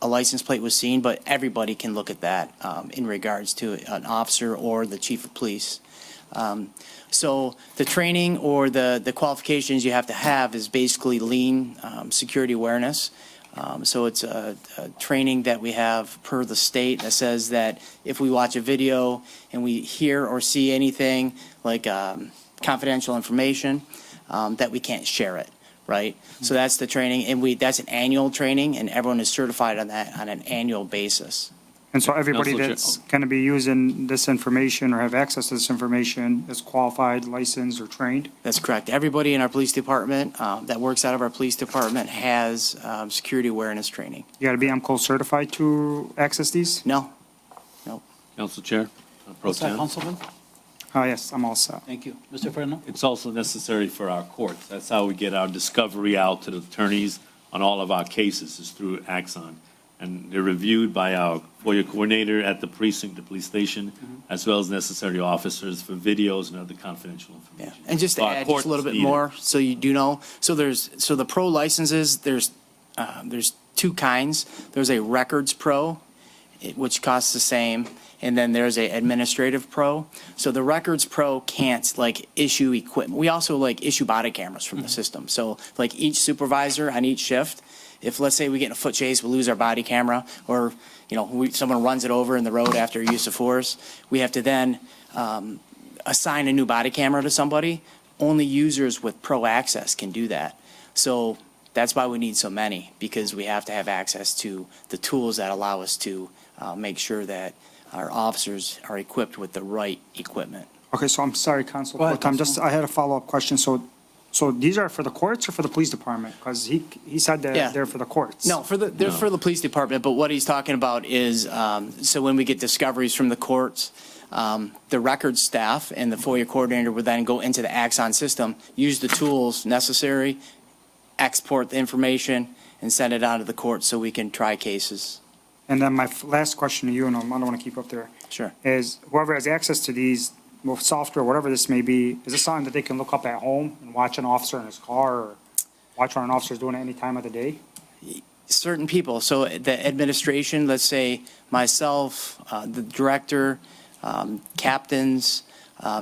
a license plate was seen, but everybody can look at that in regards to an officer or the chief of police. So the training or the qualifications you have to have is basically lean security awareness. So it's a training that we have per the state that says that if we watch a video and we hear or see anything like confidential information, that we can't share it. Right? So that's the training, and that's an annual training, and everyone is certified on that on an annual basis. And so everybody that's going to be using this information or have access to this information is qualified, licensed, or trained? That's correct. Everybody in our police department that works out of our police department has security awareness training. You got to be AMCO certified to access these? No. Council Chair. Pro What's that, Tem. Councilman? Yes, I'm all set. Thank you. Mr. Fernando? It's also necessary for our courts. That's how we get our discovery out to the attorneys on all of our cases is through Axon. And they're reviewed by our FOIA coordinator at the precinct, the police station, as well as necessary officers for videos and other confidential information. Yeah. And just to So our add just a courts little bit need more, so you do know, so the pro licenses, there's two kinds. There's a records pro, which costs the same, and then there's a administrative pro. So the records pro can't like issue equipment. We also like issue body cameras from the system. So like each supervisor on each shift, if let's say we get in a foot chase, we lose our body camera, or someone runs it over in the road after use of force, we have to then assign a new body camera to somebody. Only users with pro access can do that. So that's why we need so many, because we have to have access to the tools that allow us to make sure that our officers are equipped with the right equipment. Okay, so I'm sorry, Council. Go ahead, I had a follow-up question. So these are for the courts or for the police department? Because he said that Yeah. they're for the courts. No, they're for the police department, but what he's talking about is, so when we get discoveries from the courts, the records staff and the FOIA coordinator would then go into the Axon system, use the tools necessary, export the information, and send it out to the court so we can try cases. And then my last question to you, and I don't want to keep up there, Sure. is whoever has access to these, well, software, whatever this may be, is this something that they can look up at home and watch an officer in his car or watch what an officer's doing at any time of the day? Certain people, so the administration, let's say myself, the director, captains,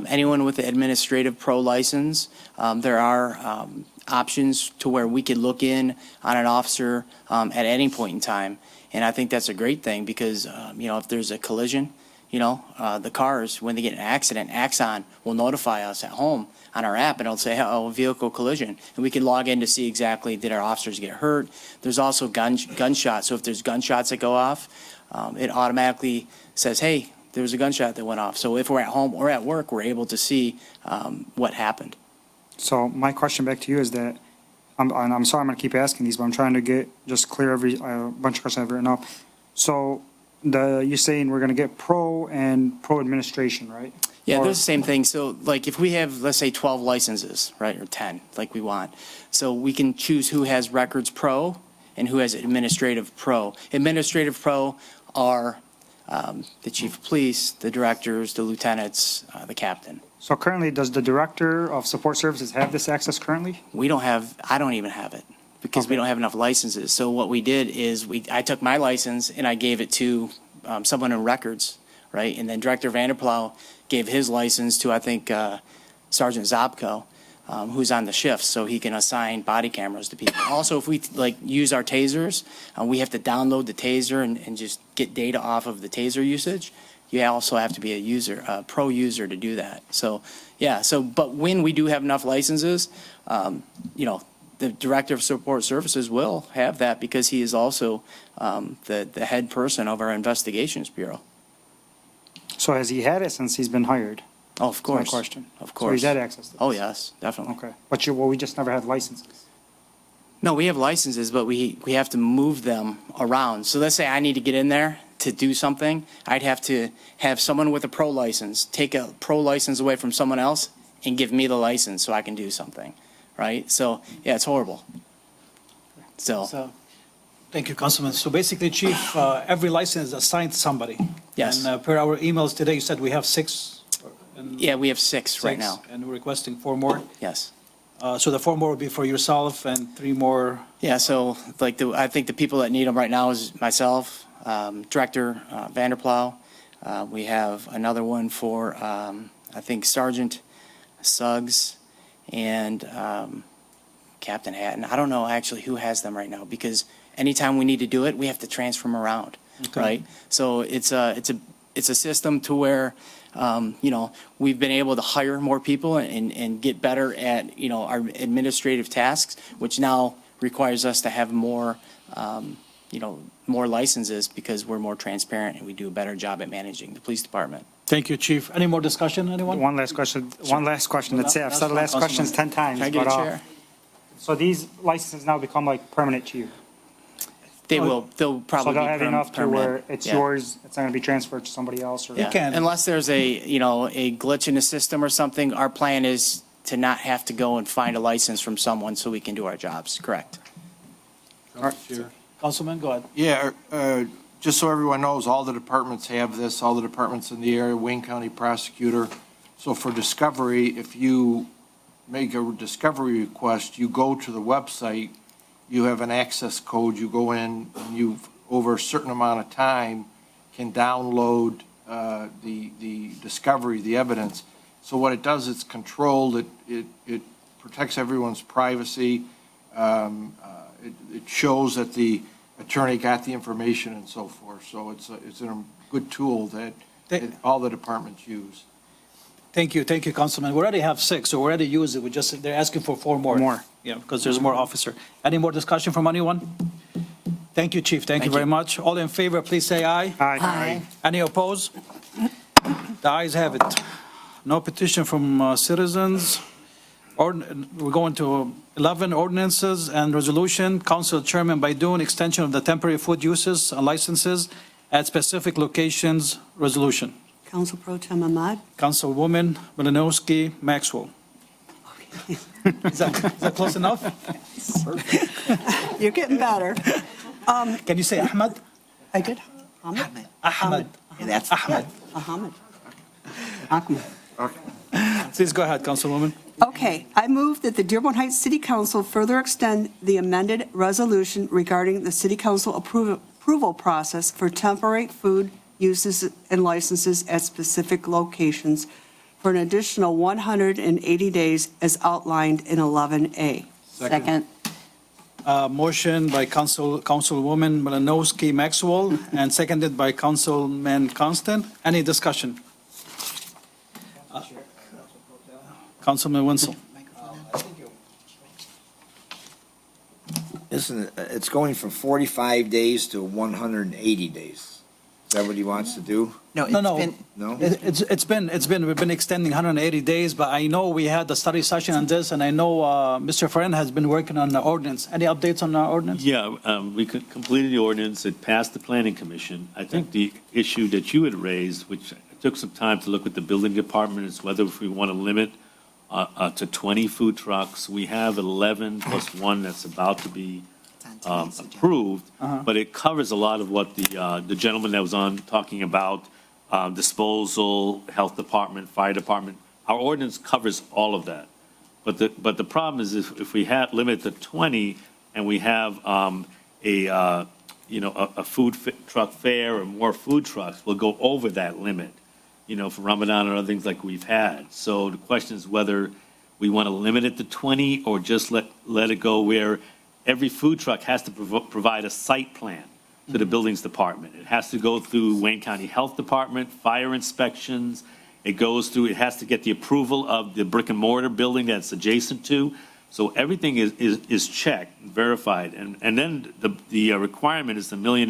anyone with the administrative pro license, there are options to where we could look in on an officer at any point in time. And I think that's a great thing because, if there's a collision, the cars, when they get in an accident, Axon will notify us at home on our app and it'll say, oh, vehicle collision. And we can log in to see exactly, did our officers get hurt? There's also gunshots. So if there's gunshots that go off, it automatically says, hey, there was a gunshot that went off. So if we're at home or at work, we're able to see what happened. So my question back to you is that, and I'm sorry I'm going to keep asking these, but I'm trying to get just clear a bunch of questions I've written up. So you're saying we're going to get pro and pro administration, right? Yeah, they're the same thing. So like if we have, let's say 12 licenses, right, or 10, like we want. So we can choose who has records pro and who has administrative pro. Administrative pro are the chief of police, the directors, the lieutenants, the captain. So currently, does the Director of Support Services have this access currently? I don't even have it because we don't have enough licenses. So what we did is I took my license and I gave it to someone in records, right? And then Director Vanderplow gave his license to, I think, Sergeant Zobko, who's on the shift, so he can assign body cameras to people. Also, if we use our tasers, we have to download the taser and just get data off of the taser usage. You also have to be a pro user to do that. So, yeah, but when we do have enough licenses, the Director of Support Services will have that because he is also the head person of our Investigations Bureau. So has he had it since he's been hired? Oh, of course. That's my question. Of course. So he's had access to this? Oh, yes, definitely. Okay. But we just never had licenses. No, we have licenses, but we have to move them around. So let's say I need to get in there to do something. I'd have to have someone with a pro license take a pro license away from someone else and give me the license so I can do something, right? So, yeah, it's horrible. So Thank you, Councilman. So basically, Chief, every license is assigned to somebody. Yes. And per our emails today, you said we have 6. Yeah, we have 6 right now. And we're requesting 4 more. Yes. So the 4 more will be for yourself and 3 more. Yeah, so I think the people that need them right now is myself, Director Vanderplow. We have another one for, I think, Sergeant Suggs and Captain Hatton. I don't know actually who has them right now because anytime we need to do it, we have to transfer them around, right? So it's a system to where, we've been able to hire more people and get better at, our administrative tasks, which now requires us to have more, more licenses because we're more transparent and we do a better job at managing the police department. Thank you, Chief. Any more discussion, anyone? One last question. That's it. I've said the last questions 10 times. Can I get a chair? So these licenses now become like permanent to you? They'll So probably they'll be have enough to permanent. where it's Yeah. yours, it's not going to be transferred to somebody else? Or Yeah. Unless there's a glitch in the system or something, our plan is to not have to go and find a license from someone so we can do our jobs. Correct. Councilman, go ahead. Yeah, just so everyone knows, all the departments have this, all the departments in the area, Wayne County Prosecutor. So for discovery, if you make a discovery request, you go to the website, you have an access code, you go in, and you, over a certain amount of time, can download the discovery, the evidence. So what it does, it's controlled, it protects everyone's privacy, it shows that the attorney got the information and so forth. So it's a good tool that all the departments use. Thank you, Councilman. We already have 6, so we already use it. They're asking for 4 more. Yeah, because there's more officer. Any more discussion from anyone? Thank you, Chief. Thank you very much. All in favor, please say aye. Aye. Any opposed? The ayes have it. No petition from citizens. We're going to 11 ordinances and resolution. Council Chairman Baidoon, extension of the temporary food uses and licenses at specific locations, resolution. Council Pro Tem Ahmad. Councilwoman Malinowski Maxwell. Is that close enough? You're getting better. Can you say Ahmad? I did. Ahmed. Ahmed. That's Ahmed. Ahmed. Please go ahead, Councilwoman. Okay, I move that the Dearborn Heights City Council further extend the amended resolution regarding the City Council approval process for temporary food uses and licenses at specific locations for an additional 180 days as outlined in 11A. Second. Motion by Councilwoman Malinowski Maxwell and seconded by Councilman Constant. Any discussion? Councilman Wenzel. It's going from 45 days to 180 days. Is that what he wants to do? No, No? We've been extending 180 days, but I know we had the study session on this, and I know Mr. Friend has been working on the ordinance. Any updates on the ordinance? Yeah, we completed the ordinance. It passed the planning commission. I think the issue that you had raised, which took some time to look with the building department, is whether if we want to limit to 20 food trucks. We have 11 plus 1 that's about to be approved, but it covers a lot of what the gentleman that was on talking about, disposal, health department, fire department. Our ordinance covers all of that. But the problem is if we limit to 20 and we have a food truck fair or more food trucks, we'll go over that limit, for Ramadan and other things like we've had. So the question is whether we want to limit it to 20 or just let it go where every food truck has to provide a site plan to the buildings department. It has to go through Wayne County Health Department, fire inspections. It has to get the approval of the brick and mortar building that's adjacent to. So everything is checked, verified. And then the requirement is $1 million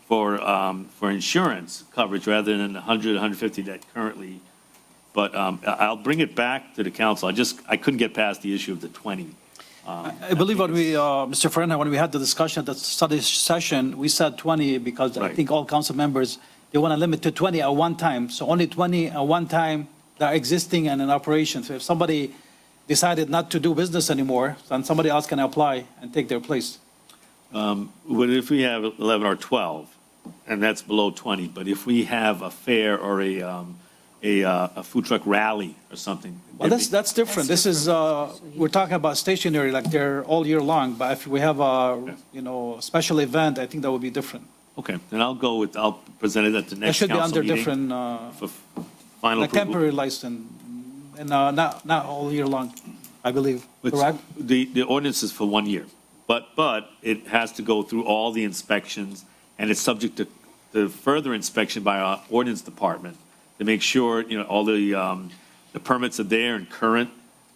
for insurance coverage rather than the 150 that currently. But I'll bring it back to the council. I couldn't get past the issue of the 20. I believe Mr. Fernan, when we had the discussion at the study session, we said 20 because I think all council members, they want to limit to 20 at one time. So only 20 at one time that are existing and in operation. So if somebody decided not to do business anymore, then somebody else can apply and take their place. What if we have 11 or 12, and that's below 20? But if we have a fair or a food truck rally or something. Well, that's different. This is, we're talking about stationary, like they're all year long. But if we have a, special event, I think that would be different. Okay, then I'll present it at the That next should be council under meeting. different, For final like approval. temporary license, and not all year long, I believe, correct? The ordinance is for 1 year, but it has to go through all the inspections, and it's subject to the further inspection by our ordinance department to make sure, all the permits are there and current,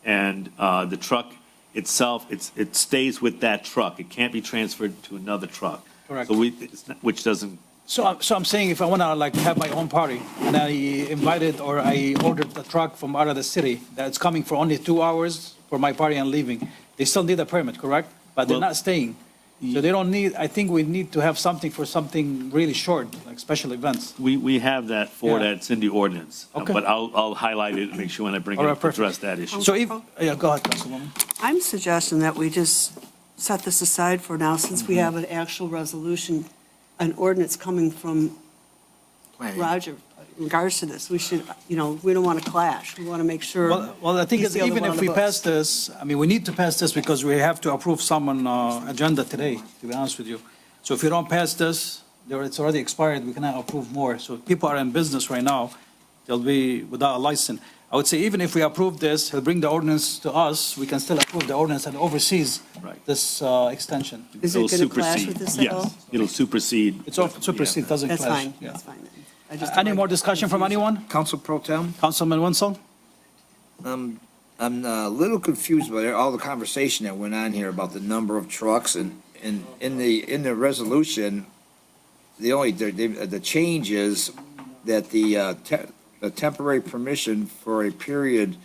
and the truck itself, it stays with that truck. It can't be transferred to another truck. Correct. So which doesn't. So I'm saying if I want to have my own party and I invited or I ordered the truck from out of the city that's coming for only 2 hours for my party and leaving, they still need a permit, correct? But they're not staying. So they don't need, I think we need to have something for something really short, like special events. We have that that's in the ordinance. Okay. But I'll highlight it and make sure when I bring it up to address that issue. So go ahead, Councilwoman. I'm suggesting that we just set this aside for now, since we have an actual resolution, an ordinance coming from Roger in regards to this. We should, we don't want to clash. We want to make sure. Well, I think he's the other even one if on we the pass books. this, we need to pass this because we have to approve someone agenda today, to be honest with you. So if you don't pass this, it's already expired, we cannot approve more. So people are in business right now, they'll be without a license. I would say even if we approve this, he'll bring the ordinance to us, we can still approve the ordinance and oversees this extension. Is it going to clash with this at all? Yes, it'll supersede. It's supersede, doesn't That's clash. fine, that's fine. I just Any more discussion from anyone? Council Pro Tem? Councilman Wenzel? I'm a little confused by all the conversation that went on here about the number of trucks and in the resolution, the change is that the temporary permission for a period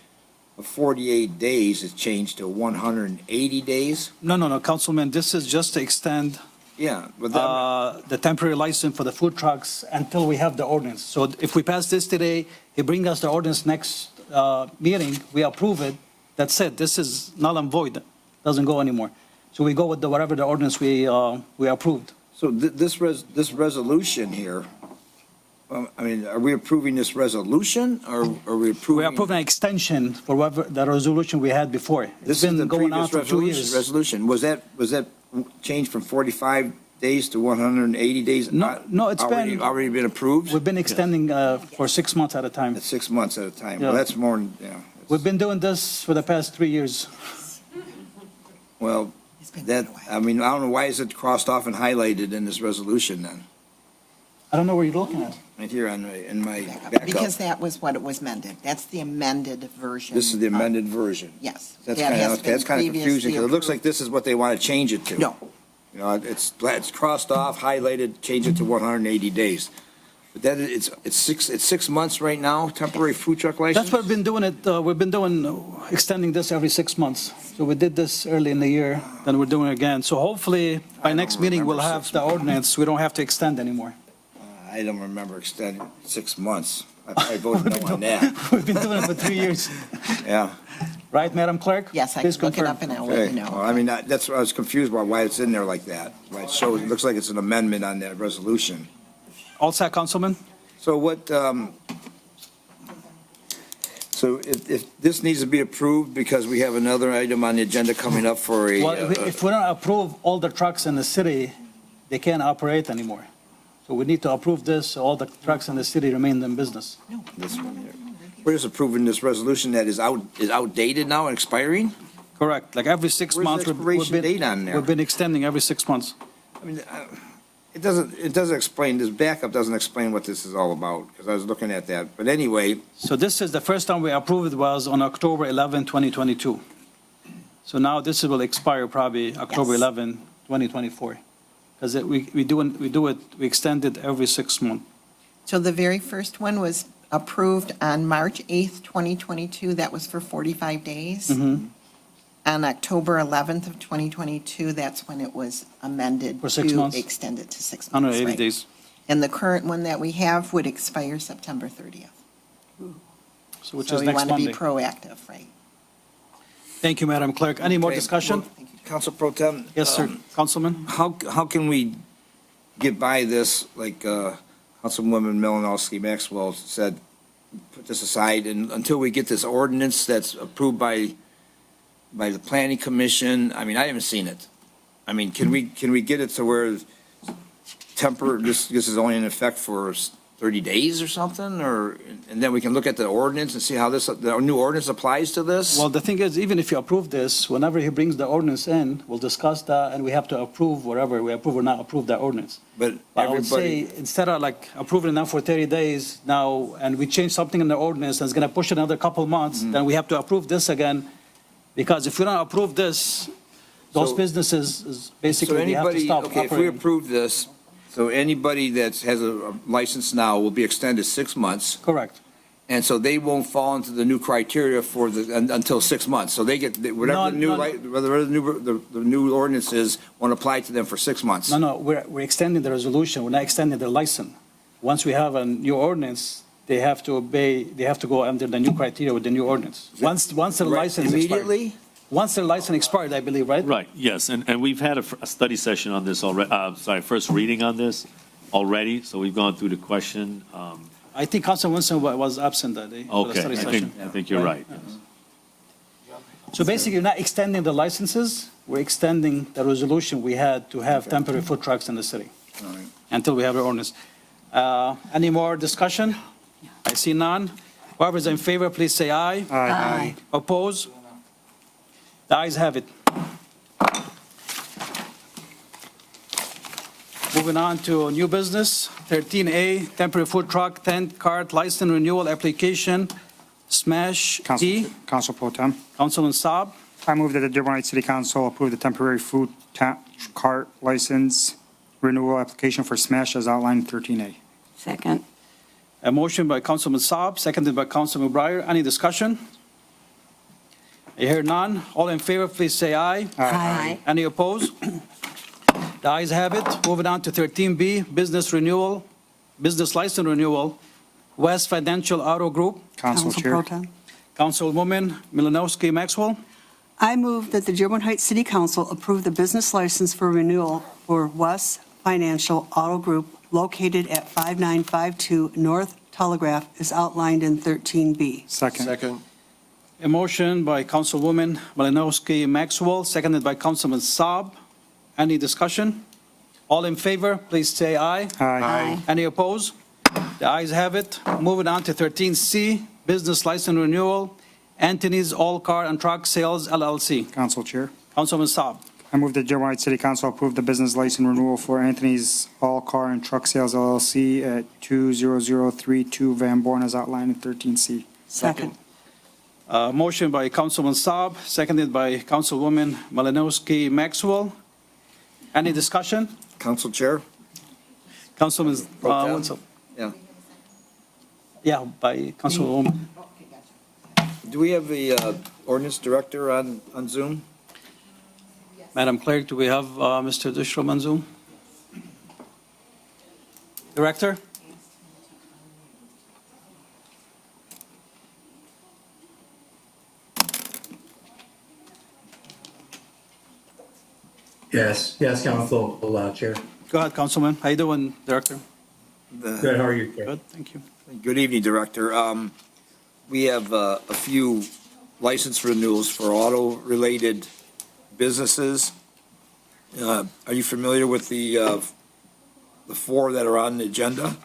of 48 days is changed to 180 days. No, Councilman, this is just to extend Yeah, but the temporary license for the food trucks until we have the ordinance. So if we pass this today, he bring us the ordinance next meeting, we approve it, that's it. This is null and void, doesn't go anymore. So we go with whatever the ordinance we approved. So this resolution here, are we approving this resolution or are we approving? We approved an extension for whatever the resolution we had before. This It's is the been going on previous for 2 years. resolution. Was that changed from 45 days to 180 days? No, it's been. Already been approved? We've been extending for 6 months at a time. 6 months at a time. Yeah. Well, that's more than, We've been doing this for the past 3 years. Well, I don't know, why is it crossed off and highlighted in this resolution then? I don't know where you're looking at. Right here in my backup. Because that was what it was amended. That's the amended version. This is the amended version. Yes. That's That has been kind of confusing, previously because it looks like this is what they want to change it to. No. It's crossed off, highlighted, change it to 180 days. But then it's 6 months right now, temporary food truck license? That's what we've been doing we've been extending this every 6 months. So we did this early in the year, then we're doing it again. So hopefully by next meeting, we'll have the ordinance. We don't have to extend anymore. I don't remember extending 6 months. I probably voted no on that. We've been doing it for 3 years. Yeah. Right, Madam Clerk? Yes, I Please can look it confirm. up and I'll let Okay, you know. well, I mean, that's what I was confused about, why it's in there like that. Why it shows, it looks like it's an amendment on that resolution. All set, Councilman? So what, so if this needs to be approved because we have another item on the agenda coming up for a. Well, if we don't approve all the trucks in the city, they can't operate anymore. So we need to approve this, so all the trucks in the city remain in business. This one here. We're just approving this resolution that is outdated now and expiring? Correct, like every 6 Where's the months. expiration date on there? We've been extending every 6 months. I mean, it doesn't explain, this backup doesn't explain what this is all about, because I was looking at that. But anyway, So this is the first time we approved it was on October 11, 2022. So now this will expire probably October Yes. 11, 2024. Because we extend it every 6 months. So the very first one was approved on March 8th, 2022. That was for 45 days. Mm-hmm. On October 11th of 2022, that's when it was amended For 6 to months? extend it to 6 months. 180 right. days. And the current one that we have would expire September 30th. So which So is we next want to be Monday. proactive, right? Thank you, Madam Clerk. Any more Okay, discussion? well, Council Pro Tem. Yes, sir. Councilman? How can we get by this, like Councilwoman Malinowski Maxwell said, put this aside and until we get this ordinance that's approved by the planning commission? I mean, I haven't seen it. I mean, can we get it to where this is only in effect for 30 days or something? Or, and then we can look at the ordinance and see how the new ordinance applies to this? Well, the thing is, even if you approve this, whenever he brings the ordinance in, we'll discuss that, and we have to approve whatever we approve or not approve that ordinance. But I would say, everybody, instead of like approving it now for 30 days now, and we change something in the ordinance that's going to push it another couple months, then we have to approve this again. Because if we don't approve this, those So- businesses is so basically, they have to anybody, stop okay, if we operating. approve this, so anybody that has a license now will be extended 6 months. Correct. And so they won't fall into the new criteria for until 6 months. So they get, whatever the new, whatever the new ordinance is, won't apply to them for 6 months. No, we're extending the resolution, we're not extending the license. Once we have a new ordinance, they have to obey, they have to go under the new criteria with the new ordinance. Once the Right, license expired. immediately? Once their license expired, I believe, right? Right, yes, and we've had a study session on this already, first reading on this already, so we've gone through the question. I think Council Winston was absent that day. for the Okay, study I session. think you're right. So basically, we're not extending the licenses, we're extending the resolution we had to have temporary food trucks in the city All right. until we have the ordinance. Any more discussion? I see none. Whoever's in favor, please say aye. Aye. Oppose? The ayes have it. Moving on to new business, 13A, temporary food truck tent cart license renewal application, Smash D. Council Pro Tem. Councilman Saab, I move that the Dearborn Heights City Council approve the temporary food cart license renewal application for Smash as outlined in 13A. Second. a motion by Councilman Saab, seconded by Councilman Breyer. Any discussion? I hear none. All in favor, please say aye. Aye. Any opposed? The ayes have it. Moving on to 13B, business renewal, business license renewal, West Financial Auto Group. Council Pro Chair. Tem. Councilwoman Milanowski Maxwell. I move that the Dearborn Heights City Council approve the business license for renewal for West Financial Auto Group located at 5952 North Telegraph as outlined in 13B. Second. A motion by Councilwoman Malinowski Maxwell, seconded by Councilman Saab. Any discussion? All in favor, please say aye. Aye. Any opposed? The ayes have it. Moving on to 13C, business license renewal, Anthony's All Car and Truck Sales LLC. Council Chair. Councilman Saab. I move that Dearborn Heights City Council approve the business license renewal for Anthony's All Car and Truck Sales LLC at 20032 Van Born as outlined in 13C. Second. Motion by Councilman Saab, seconded by Councilwoman Malinowski Maxwell. Any discussion? Council Chair? Councilman, Pro Tem? Wenzel. Yeah. Yeah, by Councilwoman. Do we have the ordinance director on Zoom? Madam Clerk, do we have Mr. Dushram on Zoom? Director? Yes, Council Chair. Go ahead, Councilman. How you doing, Director? Good, how are you, Chair? Good, thank you. Good evening, Director. We have a few license renewals for auto-related businesses. Are you familiar with the four that are on the agenda?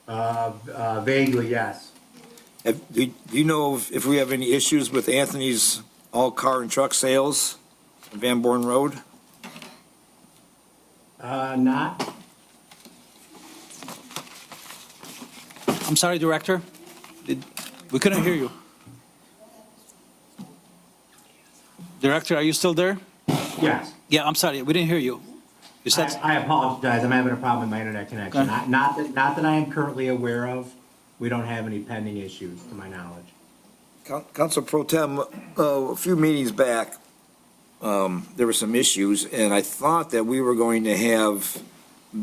Vaguely, yes. Do you know if we have any issues with Anthony's all-car and truck sales on Van Born Road? Not. I'm sorry, Director. We couldn't hear you. Director, are you still there? Yes. Yeah, I'm sorry, we didn't hear you. You said, I apologize, I'm having a problem with my internet connection. Okay. Not that I am currently aware of. We don't have any pending issues, to my knowledge. Council Pro Tem, a few meetings back, there were some issues, and I thought that we were going to have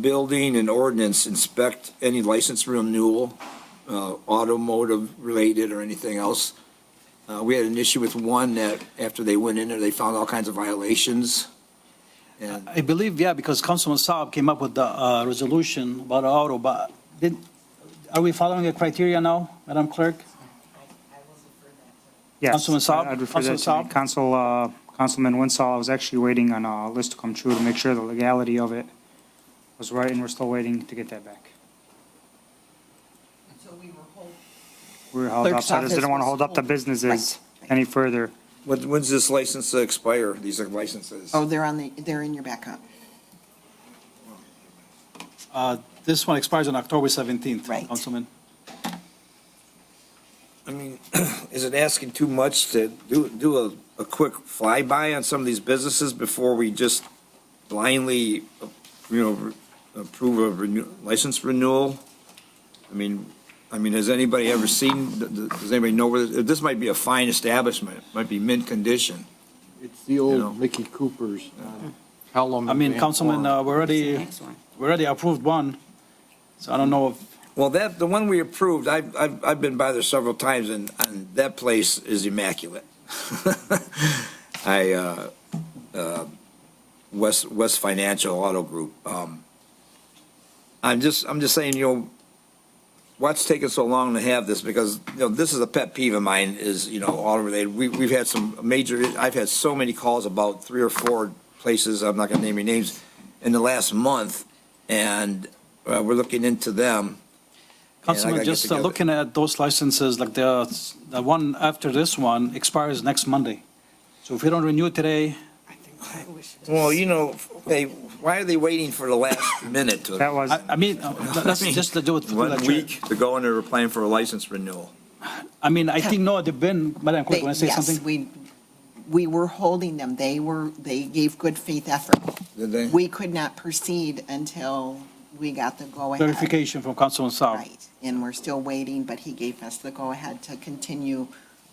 building and ordinance inspect any license renewal, automotive related or anything else. We had an issue with one that after they went in there, they found all kinds of violations. And I believe, yeah, because Councilman Saab came up with the resolution about auto, but are we following the criteria now, Madam Clerk? Yes. Councilman Saab? I'd refer that Councilman to me. Councilman Winsall, I was actually waiting on a list to come true to make sure the legality of it was right, and we're still waiting to get that back. We were held up, Clerk's so I just didn't office want to was hold up the told- businesses any further. when's this license expire? These are licenses. Oh, they're in your backup. This one expires on October 17th, Right. Councilman. I mean, is it asking too much to do a quick flyby on some of these businesses before we just blindly, approve a license renewal? I mean, has anybody ever seen, does anybody know where, this might be a fine establishment, it might be mint condition. It's the old Mickey Cooper's, Pelham. I mean, Councilman, we already approved one, so I don't know if, Well, the one we approved, I've been by there several times, and that place is immaculate. West Financial Auto Group. I'm just saying, what's taking so long to have this? Because, this is a pet peeve of mine, is, auto related. We've had some I've had so many calls about 3 or 4 places, I'm not gonna name any names, in the last month, and we're looking into them. Councilman, just looking at those licenses, like the one after this one expires next Monday. So if we don't renew it today, Well, why are they waiting for the last minute to? That was, I mean, that's just to do it. 1 week to go in there applying for a license renewal. I mean, I think, no, they've been, Madam Clerk, want to say Yes, something? we were holding them. They gave good faith effort. Did they? We could not proceed until we got the go-ahead. Clarification from Councilman Saab. Right, and we're still waiting, but he gave us the go-ahead to continue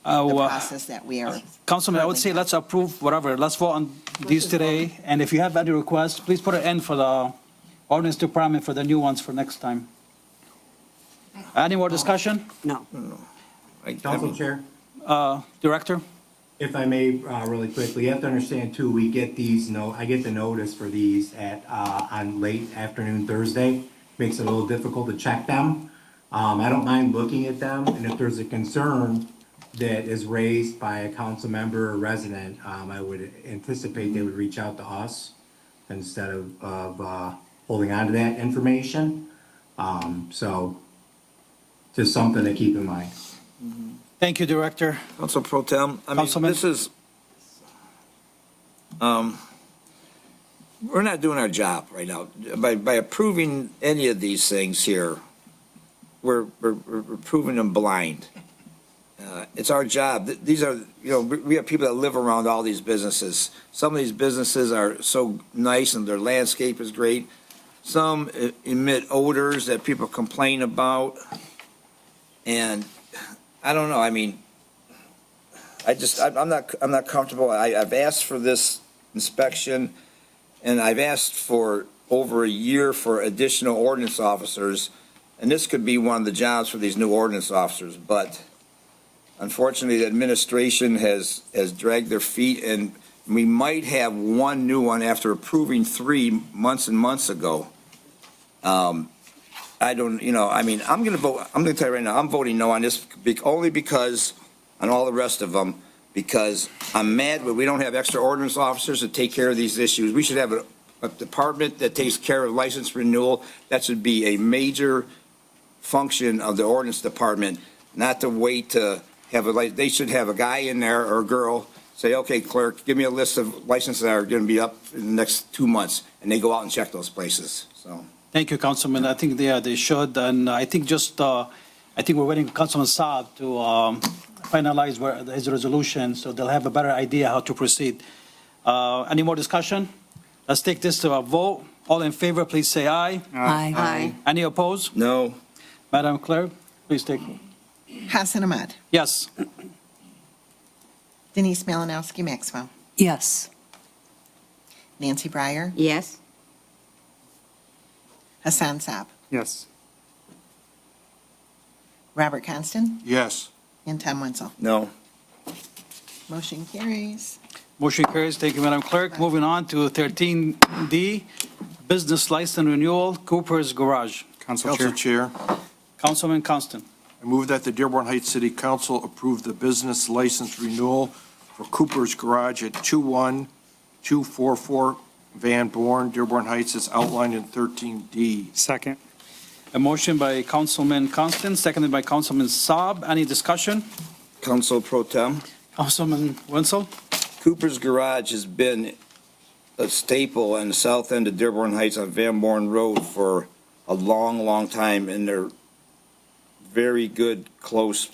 the Uh, process that we are. Councilman, I would say let's approve whatever, let's vote on these today, and if you have any requests, please put an end for the ordinance department for the new ones for next time. Any more discussion? No. Council Chair, Director? if I may, really quickly, you have to understand too, we get I get the notice for these on late afternoon Thursday. Makes it a little difficult to check them. I don't mind looking at them, and if there's a concern that is raised by a council member or resident, I would anticipate they would reach out to us instead of holding on to that information. So just something to keep in mind. Thank you, Director. Council Pro Tem, Councilman? this is, we're not doing our job right now. By approving any of these things here, we're proving them blind. It's our job. These are, we have people that live around all these businesses. Some of these businesses are so nice and their landscape is great. Some emit odors that people complain about. And I don't know, I'm not comfortable. I've asked for this inspection, and I've asked for over a year for additional ordinance officers, and this could be one of the jobs for these new ordinance officers, but unfortunately, the administration has dragged their feet, and we might have one new one after approving 3 months and months ago. I don't, I mean, I'm going to tell you right now, I'm voting no on this only because, on all the rest of them, because I'm mad that we don't have extra ordinance officers to take care of these issues. We should have a department that takes care of license renewal. That should be a major function of the ordinance department, not to wait to have they should have a guy in there or a girl say, okay, clerk, give me a list of licenses that are going to be up in the next 2 months, and they go out and check those places, so. Thank you, Councilman. I think they should, and I think we're waiting for Councilman Saab to finalize his resolution, so they'll have a better idea how to proceed. Any more discussion? Let's take this to a vote. All in favor, please say aye. Aye. Aye. Any opposed? No. Madam Clerk, please take. Hassan Ahmad. Yes. Denise Malinowski Maxwell. Yes. Nancy Breyer. Yes. Hassan Saab. Yes. Robert Constant. Yes. And Tom Wenzel. No. Motion carries. Motion carries. Thank you, Madam Clerk. Moving on to 13D, business license renewal, Cooper's Garage. Council Chair. Councilman Constant. I move that the Dearborn Heights City Council approve the business license renewal for Cooper's Garage at 21244 Van Born, Dearborn Heights, as outlined in 13D. Second. A motion by Councilman Constant, seconded by Councilman Saab. Any discussion? Council Pro Tem. Councilman Wenzel? Cooper's Garage has been a staple on the south end of Dearborn Heights on Van Born Road for a long, long time, and they're very good, close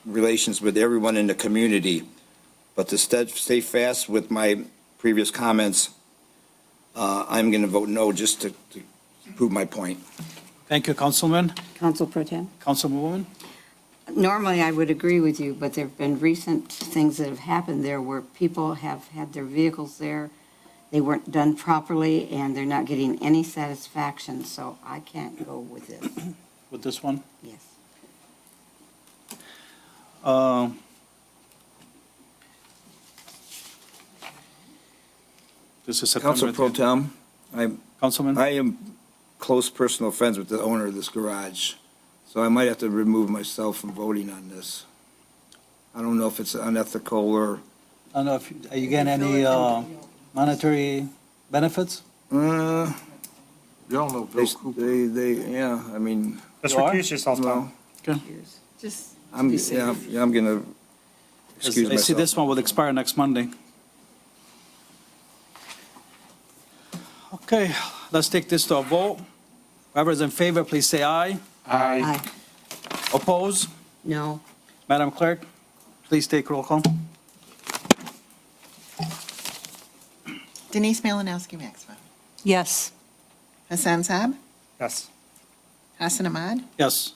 relations with everyone in the community. But to stay fast with my previous comments, I'm going to vote no just to prove my point. Thank you, Councilman. Council Pro Tem. Councilwoman? Normally, I would agree with you, but there have been recent things that have happened there where people have had their vehicles there. They weren't done properly, and they're not getting any satisfaction, so I can't go with this. With this one? Yes. This is Council Pro Tem, Councilman? I am close personal friends with the owner of this garage, so I might have to remove myself from voting on this. I don't know if it's unethical or. I don't know if, are you getting any monetary benefits? You don't know Bill Cooper. Yeah, I mean. Let's You are? recuse yourself, Tom. Okay. Just I'm, be safe. yeah, I'm gonna excuse I see myself. this one will expire next Monday. Okay, let's take this to a vote. Whoever's in favor, please say aye. Aye. Oppose? No. Madam Clerk, please take roll call. Denise Malinowski Maxwell. Yes. Hassan Saab. Yes. Hassan Ahmad. Yes.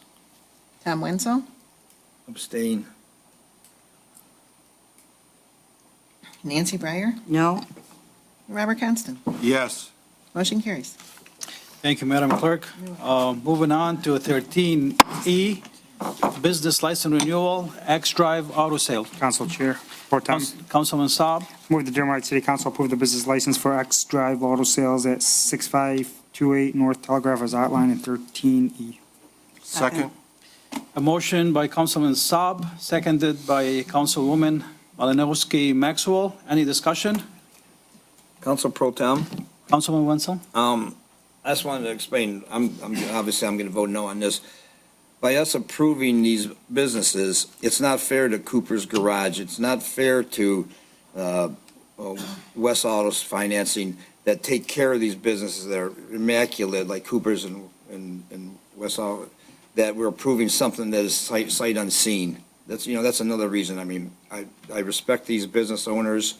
Tom Wenzel. Abstain. Nancy Breyer. No. Robert Constant. Yes. Motion carries. Thank you, Madam Clerk. Moving on to 13E, business license renewal, X Drive Auto Sales. Council Chair. Pro Tem. Councilman Saab. Move the Dearborn Heights City Council approve the business license for X Drive Auto Sales at 6528 North Telegraph as outlined in 13E. Second. A motion by Councilman Saab, seconded by Councilwoman Malinowski Maxwell. Any discussion? Council Pro Tem. Councilman Wenzel? I just wanted to explain, obviously I'm going to vote no on this. By us approving these businesses, it's not fair to Cooper's Garage. It's not fair to West Autos Financing that take care of these businesses that are immaculate, like Cooper's and West Auto, that we're approving something that is sight unseen. That's, that's another reason. I mean, I respect these business owners,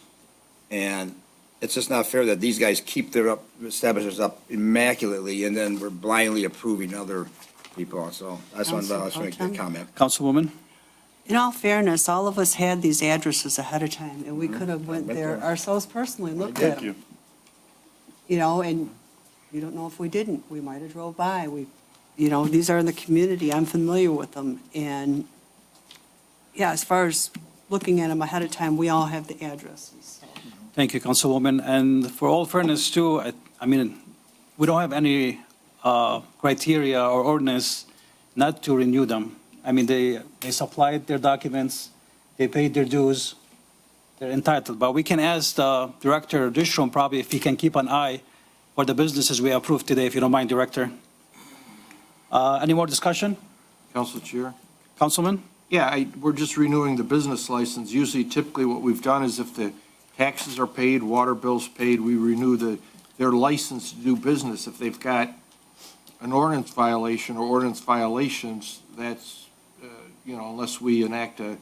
and it's just not fair that these guys keep their establishments up immaculately, and then we're blindly approving other people. So I just wanted to make that comment. Councilwoman? In all fairness, all of us had these addresses ahead of time, and we could have went there ourselves personally, looked at them. You know, and you don't know if we didn't. We might have drove by. These are in the community. I'm familiar with them. And, yeah, as far as looking at them ahead of time, we all have the addresses. Thank you, Councilwoman. And for all fairness too, I mean, we don't have any criteria or ordinance not to renew them. I mean, they supplied their documents, they paid their dues, they're entitled. But we can ask the Director Dishron probably if he can keep an eye for the businesses we approved today, if you don't mind, Director. Any more discussion? Council Chair? Councilman? Yeah, we're just renewing the business license. Usually, typically, what we've done is if the taxes are paid, water bills paid, we renew their license to do business. If they've got an ordinance violation or ordinance violations, that's, unless we enact an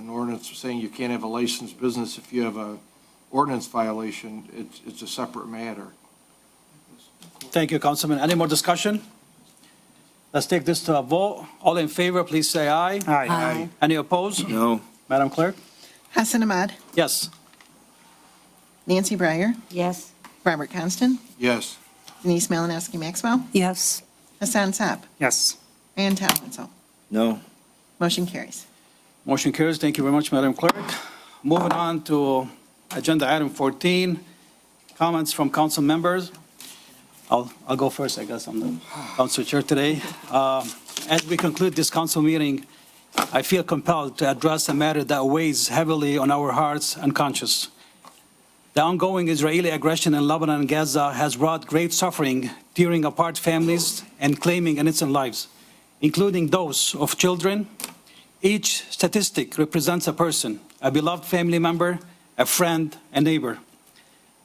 ordinance saying you can't have a licensed business if you have a ordinance violation, it's a separate matter. Thank you, Councilman. Any more discussion? Let's take this to a vote. All in favor, please say aye. Aye. Any opposed? No. Madam Clerk? Hassan Ahmad, Yes. Nancy Breyer, Yes. Robert Constant, Yes. Denise Malinowski Maxwell, Yes. Hassan Saab, Yes. and Tom Wenzel. No. Motion carries. Motion carries. Thank you very much, Madam Clerk. Moving on to agenda item 14, comments from council members. I'll go first, I guess. I'm the council chair today. As we conclude this council meeting, I feel compelled to address a matter that weighs heavily on our hearts and conscience. The ongoing Israeli aggression in Lebanon and Gaza has brought great suffering, tearing apart families and claiming innocent lives, including those of children. Each statistic represents a person, a beloved family member, a friend, a neighbor.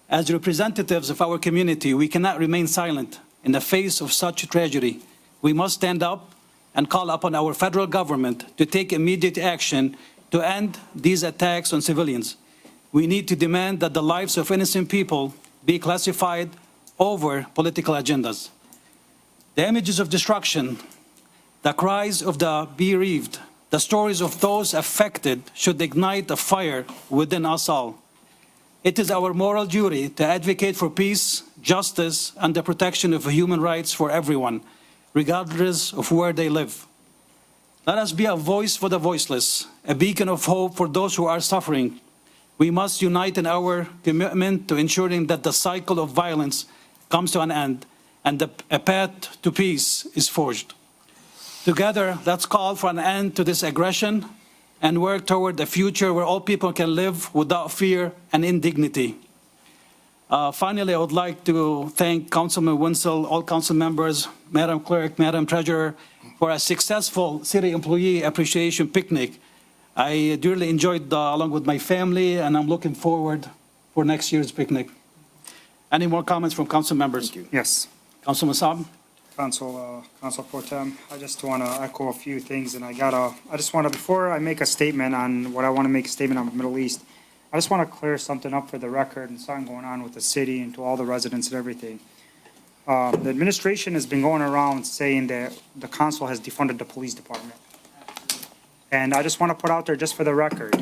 As representatives of our community, we cannot remain silent in the face of such tragedy. We must stand up and call upon our federal government to take immediate action to end these attacks on civilians. We need to demand that the lives of innocent people be classified over political agendas. The images of destruction, the cries of the bereaved, the stories of those affected should ignite a fire within us all. It is our moral duty to advocate for peace, justice, and the protection of human rights for everyone, regardless of where they live. Let us be a voice for the voiceless, a beacon of hope for those who are suffering. We must unite in our commitment to ensuring that the cycle of violence comes to an end and a path to peace is forged. Together, let's call for an end to this aggression and work toward a future where all people can live without fear and indignity. Finally, I would like to thank Councilman Wenzel, all council members, Madam Clerk, Madam Treasurer, for a successful city employee appreciation picnic. I dearly enjoyed along with my family, and I'm looking forward for next year's picnic. Any more comments from council members? Thank you. Yes. Councilman Saab? Council Pro Tem, I just want to echo a few things, and I just want to, before I make a statement on what I want to make a statement on the Middle East, I just want to clear something up for the record and something going on with the city and to all the residents and everything. The administration has been going around saying that the council has defunded the police department. And I just want to put out there, just for the record,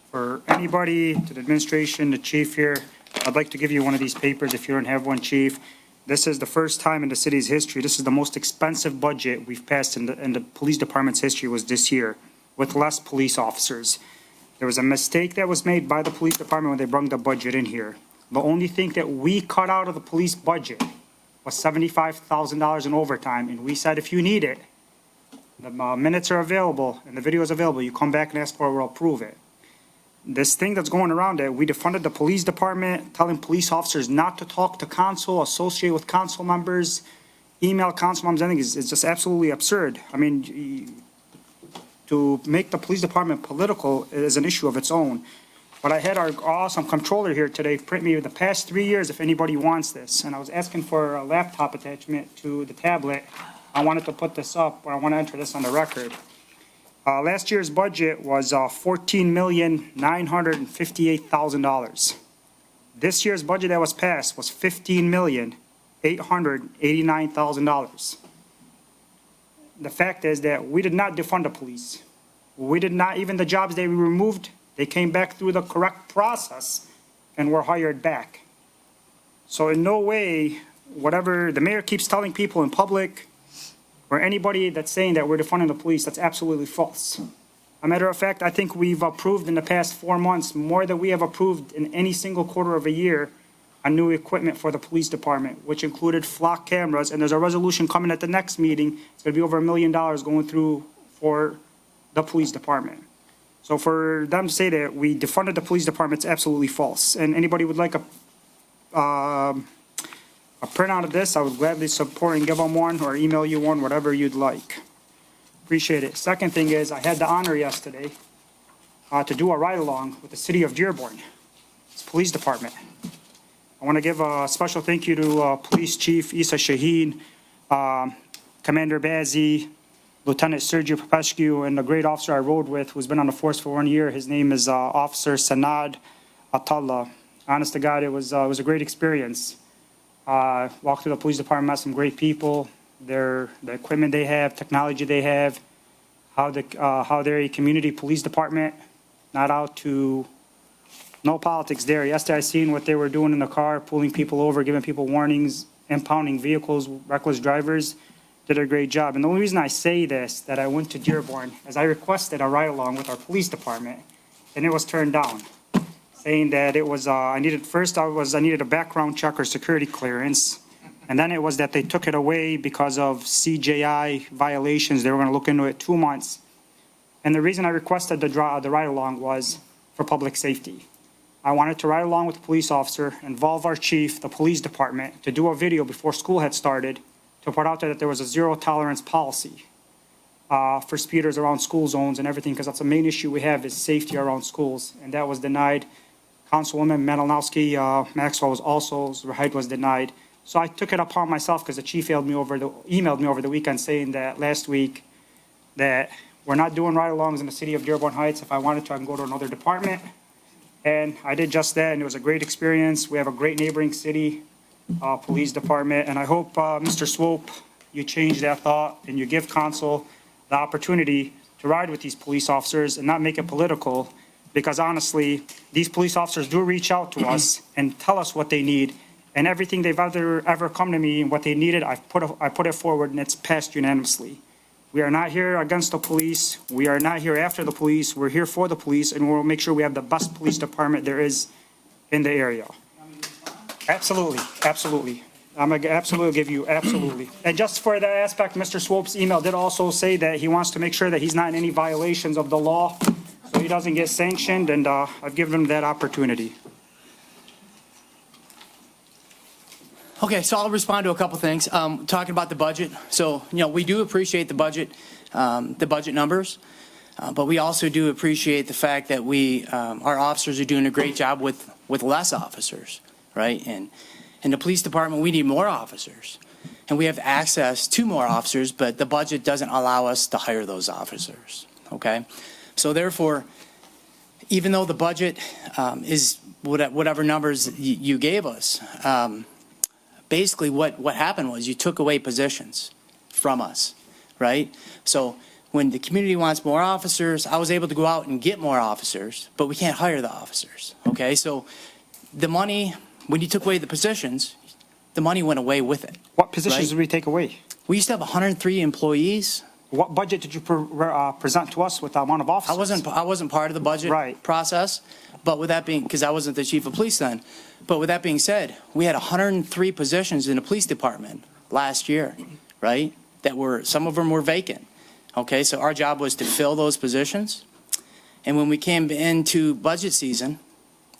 for anybody, to the administration, the chief here, I'd like to give you one of these papers if you don't have one, chief. This is the first time in the city's history, this is the most expensive budget we've passed in the police department's history was this year, with less police officers. There was a mistake that was made by the police department when they brought the budget in here. The only thing that we cut out of the police budget was $75,000 in overtime, and we said if you need it, the minutes are available and the video is available, you come back and ask for it, we'll approve it. This thing that's going around it, we defunded the police department, telling police officers not to talk to council, associate with council members, email council members. I think it's just absolutely absurd. I mean, to make the police department political is an issue of its own. But I had our awesome controller here today print me the past 3 years if anybody wants this. And I was asking for a laptop attachment to the tablet. I wanted to put this up, but I want to enter this on the record. Last year's budget was $14,958,000. This year's budget that was passed was $15,889,000. The fact is that we did not defund the police. We did not, even the jobs that we removed, they came back through the correct process and were hired back. So in no way, whatever the mayor keeps telling people in public, or anybody that's saying that we're defunding the police, that's absolutely false. A matter of fact, I think we've approved in the past 4 months more than we have approved in any single quarter of a year on new equipment for the police department, which included flock cameras, and there's a resolution coming at the next meeting. It's going to be over $1 million going through for the police department. So for them to say that we defunded the police department, it's absolutely false. And anybody would like a printout of this, I would gladly support and give them one or email you one, whatever you'd like. Appreciate it. Second thing is, I had the honor yesterday to do a ride-along with the city of Dearborn, its police department. I want to give a special thank you to Police Chief Isa Shaheen, Commander Bazzi, Lieutenant Sergio Popescu, and the great officer I rode with who's been on the force for 1 year. His name is Officer Sanad Atallah. Honest to God, it was a great experience. Walked through the police department, met some great people, the equipment they have, technology they have, how they're a community police department, not out to, no politics there. Yesterday I seen what they were doing in the car, pulling people over, giving people warnings, impounding vehicles, reckless drivers. Did a great job. And the only reason I say this, that I went to Dearborn, is I requested a ride-along with our police department, and it was turned down, saying that it was, I needed a background check or security clearance, and then it was that they took it away because of CJI violations. They were going to look into it 2 months. And the reason I requested the ride-along was for public safety. I wanted to ride along with the police officer, involve our chief, the police department, to do a video before school had started, to put out there that there was a zero-tolerance policy for speeders around school zones and everything, because that's the main issue we have is safety around schools, and that was denied. Councilwoman Malinowski Maxwell was also, her height was denied. So I took it upon myself because the chief emailed me over the weekend saying that last week that we're not doing ride-alongs in the city of Dearborn Heights. If I wanted to, I can go to another department. And I did just that, and it was a great experience. We have a great neighboring city police department, and I hope, Mr. Swope, you change that thought and you give council the opportunity to ride with these police officers and not make it political, because honestly, these police officers do reach out to us and tell us what they need, and everything they've ever come to me and what they needed, I put it forward, and it's passed unanimously. We are not here against the police. We are not here after the police. We're here for the police, and we'll make sure we have the best police department there is in the area. Absolutely, absolutely. I'm going to absolutely give you, absolutely. And just for that aspect, Mr. Swope's email did also say that he wants to make sure that he's not in any violations of the law, so he doesn't get sanctioned, and I've given him that opportunity. Okay, so I'll respond to a couple things. Talking about the budget. So, we do appreciate the budget numbers, but we also do appreciate the fact that our officers are doing a great job with less officers, right? And in the police department, we need more officers, and we have access to more officers, but the budget doesn't allow us to hire those officers, okay? So therefore, even though the budget is whatever numbers you gave us, basically what happened was you took away positions from us, right? So when the community wants more officers, I was able to go out and get more officers, but we can't hire the officers, okay? So the money, when you took away the positions, the money went away with it. What positions did we take away? We used to have 103 employees. What budget did you present to us with the amount of officers? I wasn't part of the budget process, but with that being, because I wasn't the chief of police then, but with that being said, we had 103 positions in the police department last year, right? Some of them were vacant. Okay, so our job was to fill those positions. And when we came into budget season,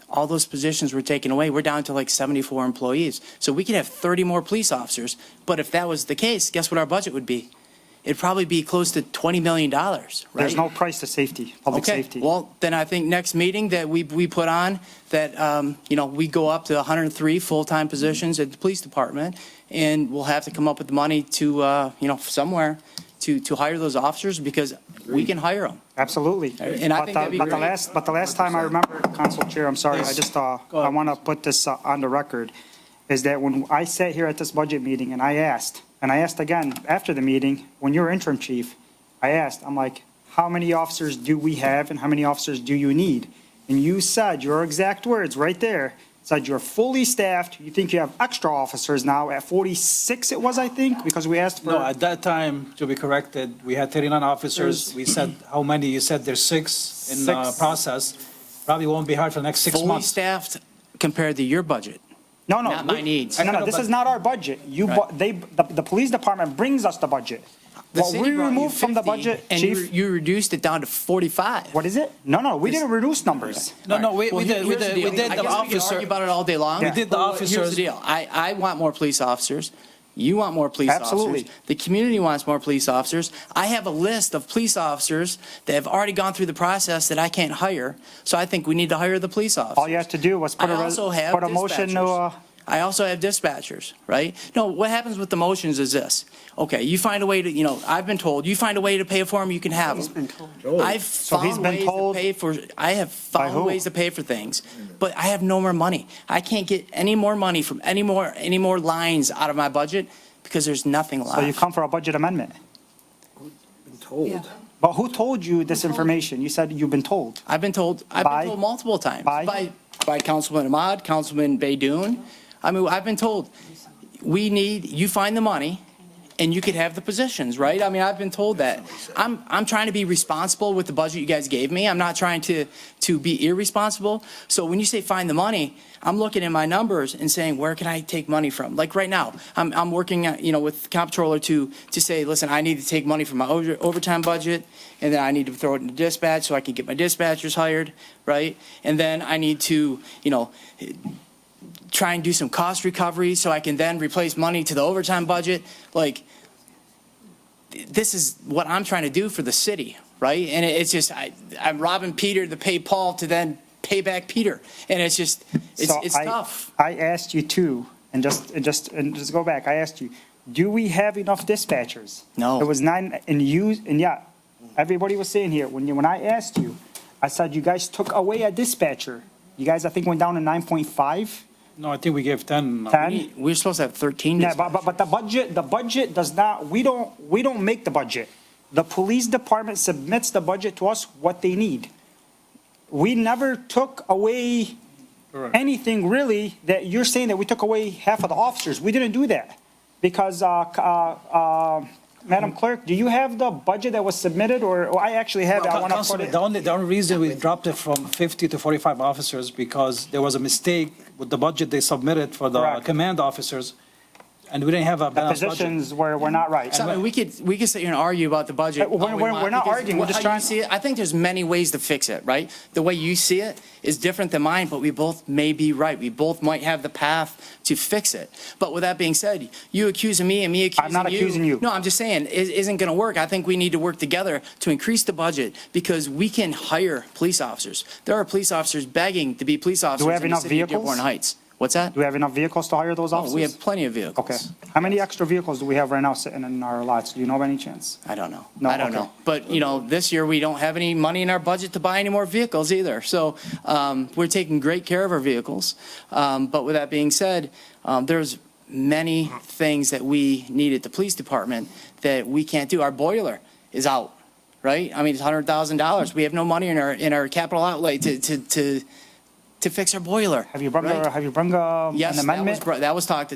all those positions were taken away. We're down to like 74 employees. So we could have 30 more police officers, but if that was the case, guess what our budget would be? It'd probably be close to $20 million, right? There's no price to safety, public safety. Well, then I think next meeting that we put on, that, we go up to 103 full-time positions at the police department, and we'll have to come up with the money to, somewhere to hire those officers, because we can hire them. Absolutely. And I think that'd be great. But the last time I remember, Council Chair, I'm sorry, I want to put this on the record, is that when I sat here at this budget meeting and I asked again after the meeting, when you were interim chief, I'm like, how many officers do we have and how many officers do you need? And you said, your exact words right there, said you're fully staffed. You think you have extra officers now at 46 it was, I think, because we asked for. No, at that time, to be corrected, we had 39 officers. We said, how many? You said there's six in the process. Probably won't be hard for the next 6 Fully months. staffed compared to your budget. No, Not my needs. No, this is not our budget. The police department brings us the budget. The What city we brought you removed from the 50, budget, and chief. you reduced it down to 45. What is it? No, we didn't reduce numbers. No, we Well, did here's the deal. the I guess we could officer. argue about it all day long. We did the but Here's officers. the deal. I want more police officers. You want more police Absolutely. officers. The community wants more police officers. I have a list of police officers that have already gone through the process that I can't hire. So I think we need to hire the police officers. All you have to do was put I also have a motion to, dispatchers. I also have dispatchers, right? No, what happens with the motions is this. Okay, you find a way to, I've been told, you find a way to pay for them, you can have them. I've So he's found been ways told- to pay for, I have By who? found ways to pay for things, but I have no more money. I can't get any more money from any more lines out of my budget because there's nothing left. so you come for a budget amendment. But who told you this information? You said you've been told. I've been told multiple times. By? By Councilman Ahmad, Councilman Baydoun. I mean, I've been told, you find the money, and you could have the positions, right? I mean, I've been told that. I'm trying to be responsible with the budget you guys gave me. I'm not trying to be irresponsible. So when you say find the money, I'm looking at my numbers and saying, where can I take money from? Like right now, I'm working, with the comptroller to say, listen, I need to take money from my overtime budget, and then I need to throw it into dispatch so I can get my dispatchers hired, right? And then I need to, try and do some cost recovery so I can then replace money to the overtime budget. Like, this is what I'm trying to do for the city, right? And it's just, I'm robbing Peter to pay Paul to then pay back Peter. And it's just, it's tough. I asked you too, and just go back. I asked you, do we have enough dispatchers? No. It was 9, and yeah, everybody was saying here, when I asked you, I said you guys took away a dispatcher. You guys, I think, went down to 9.5. No, I think we gave 10. 10? We're supposed to have 13. Yeah, but the budget does not, we don't make the budget. The police department submits the budget to us, what they need. We never took away anything really that you're saying that we took away half of the officers. We didn't do that. Because, Madam Clerk, do you have the budget that was submitted, or I actually have it, I want to put Councilman, it. the only reason we dropped it from 50 to 45 officers because there was a mistake with the budget they submitted for the Correct. command officers, and we didn't have a The balanced budget. positions were not right. So, I mean, we could sit here and argue about the budget. We're- all we we're want, not because arguing, we're just how you trying- see it, I think there's many ways to fix it, right? The way you see it is different than mine, but we both may be right. We both might have the path to fix it. But with that being said, you accusing me and me accusing you. I'm not accusing you. No, I'm just saying, it isn't going to work. I think we need to work together to increase the budget because we can hire police officers. There are police officers begging to be police officers have in the enough city of vehicles? Dearborn Heights. What's that? Do we have enough vehicles to hire those Oh, officers? we have plenty of vehicles. Okay. How many extra vehicles do we have right now sitting in our lots? Do you know of any chance? I don't know. No, I don't okay. know. But, this year, we don't have any money in our budget to buy any more vehicles either. So we're taking great care of our vehicles. But with that being said, there's many things that we need at the police department that we can't do. Our boiler is out, right? I mean, it's $100,000. We have no money in our capital outlay to fix our boiler. Have you brought, right? an Yes, amendment? that was talked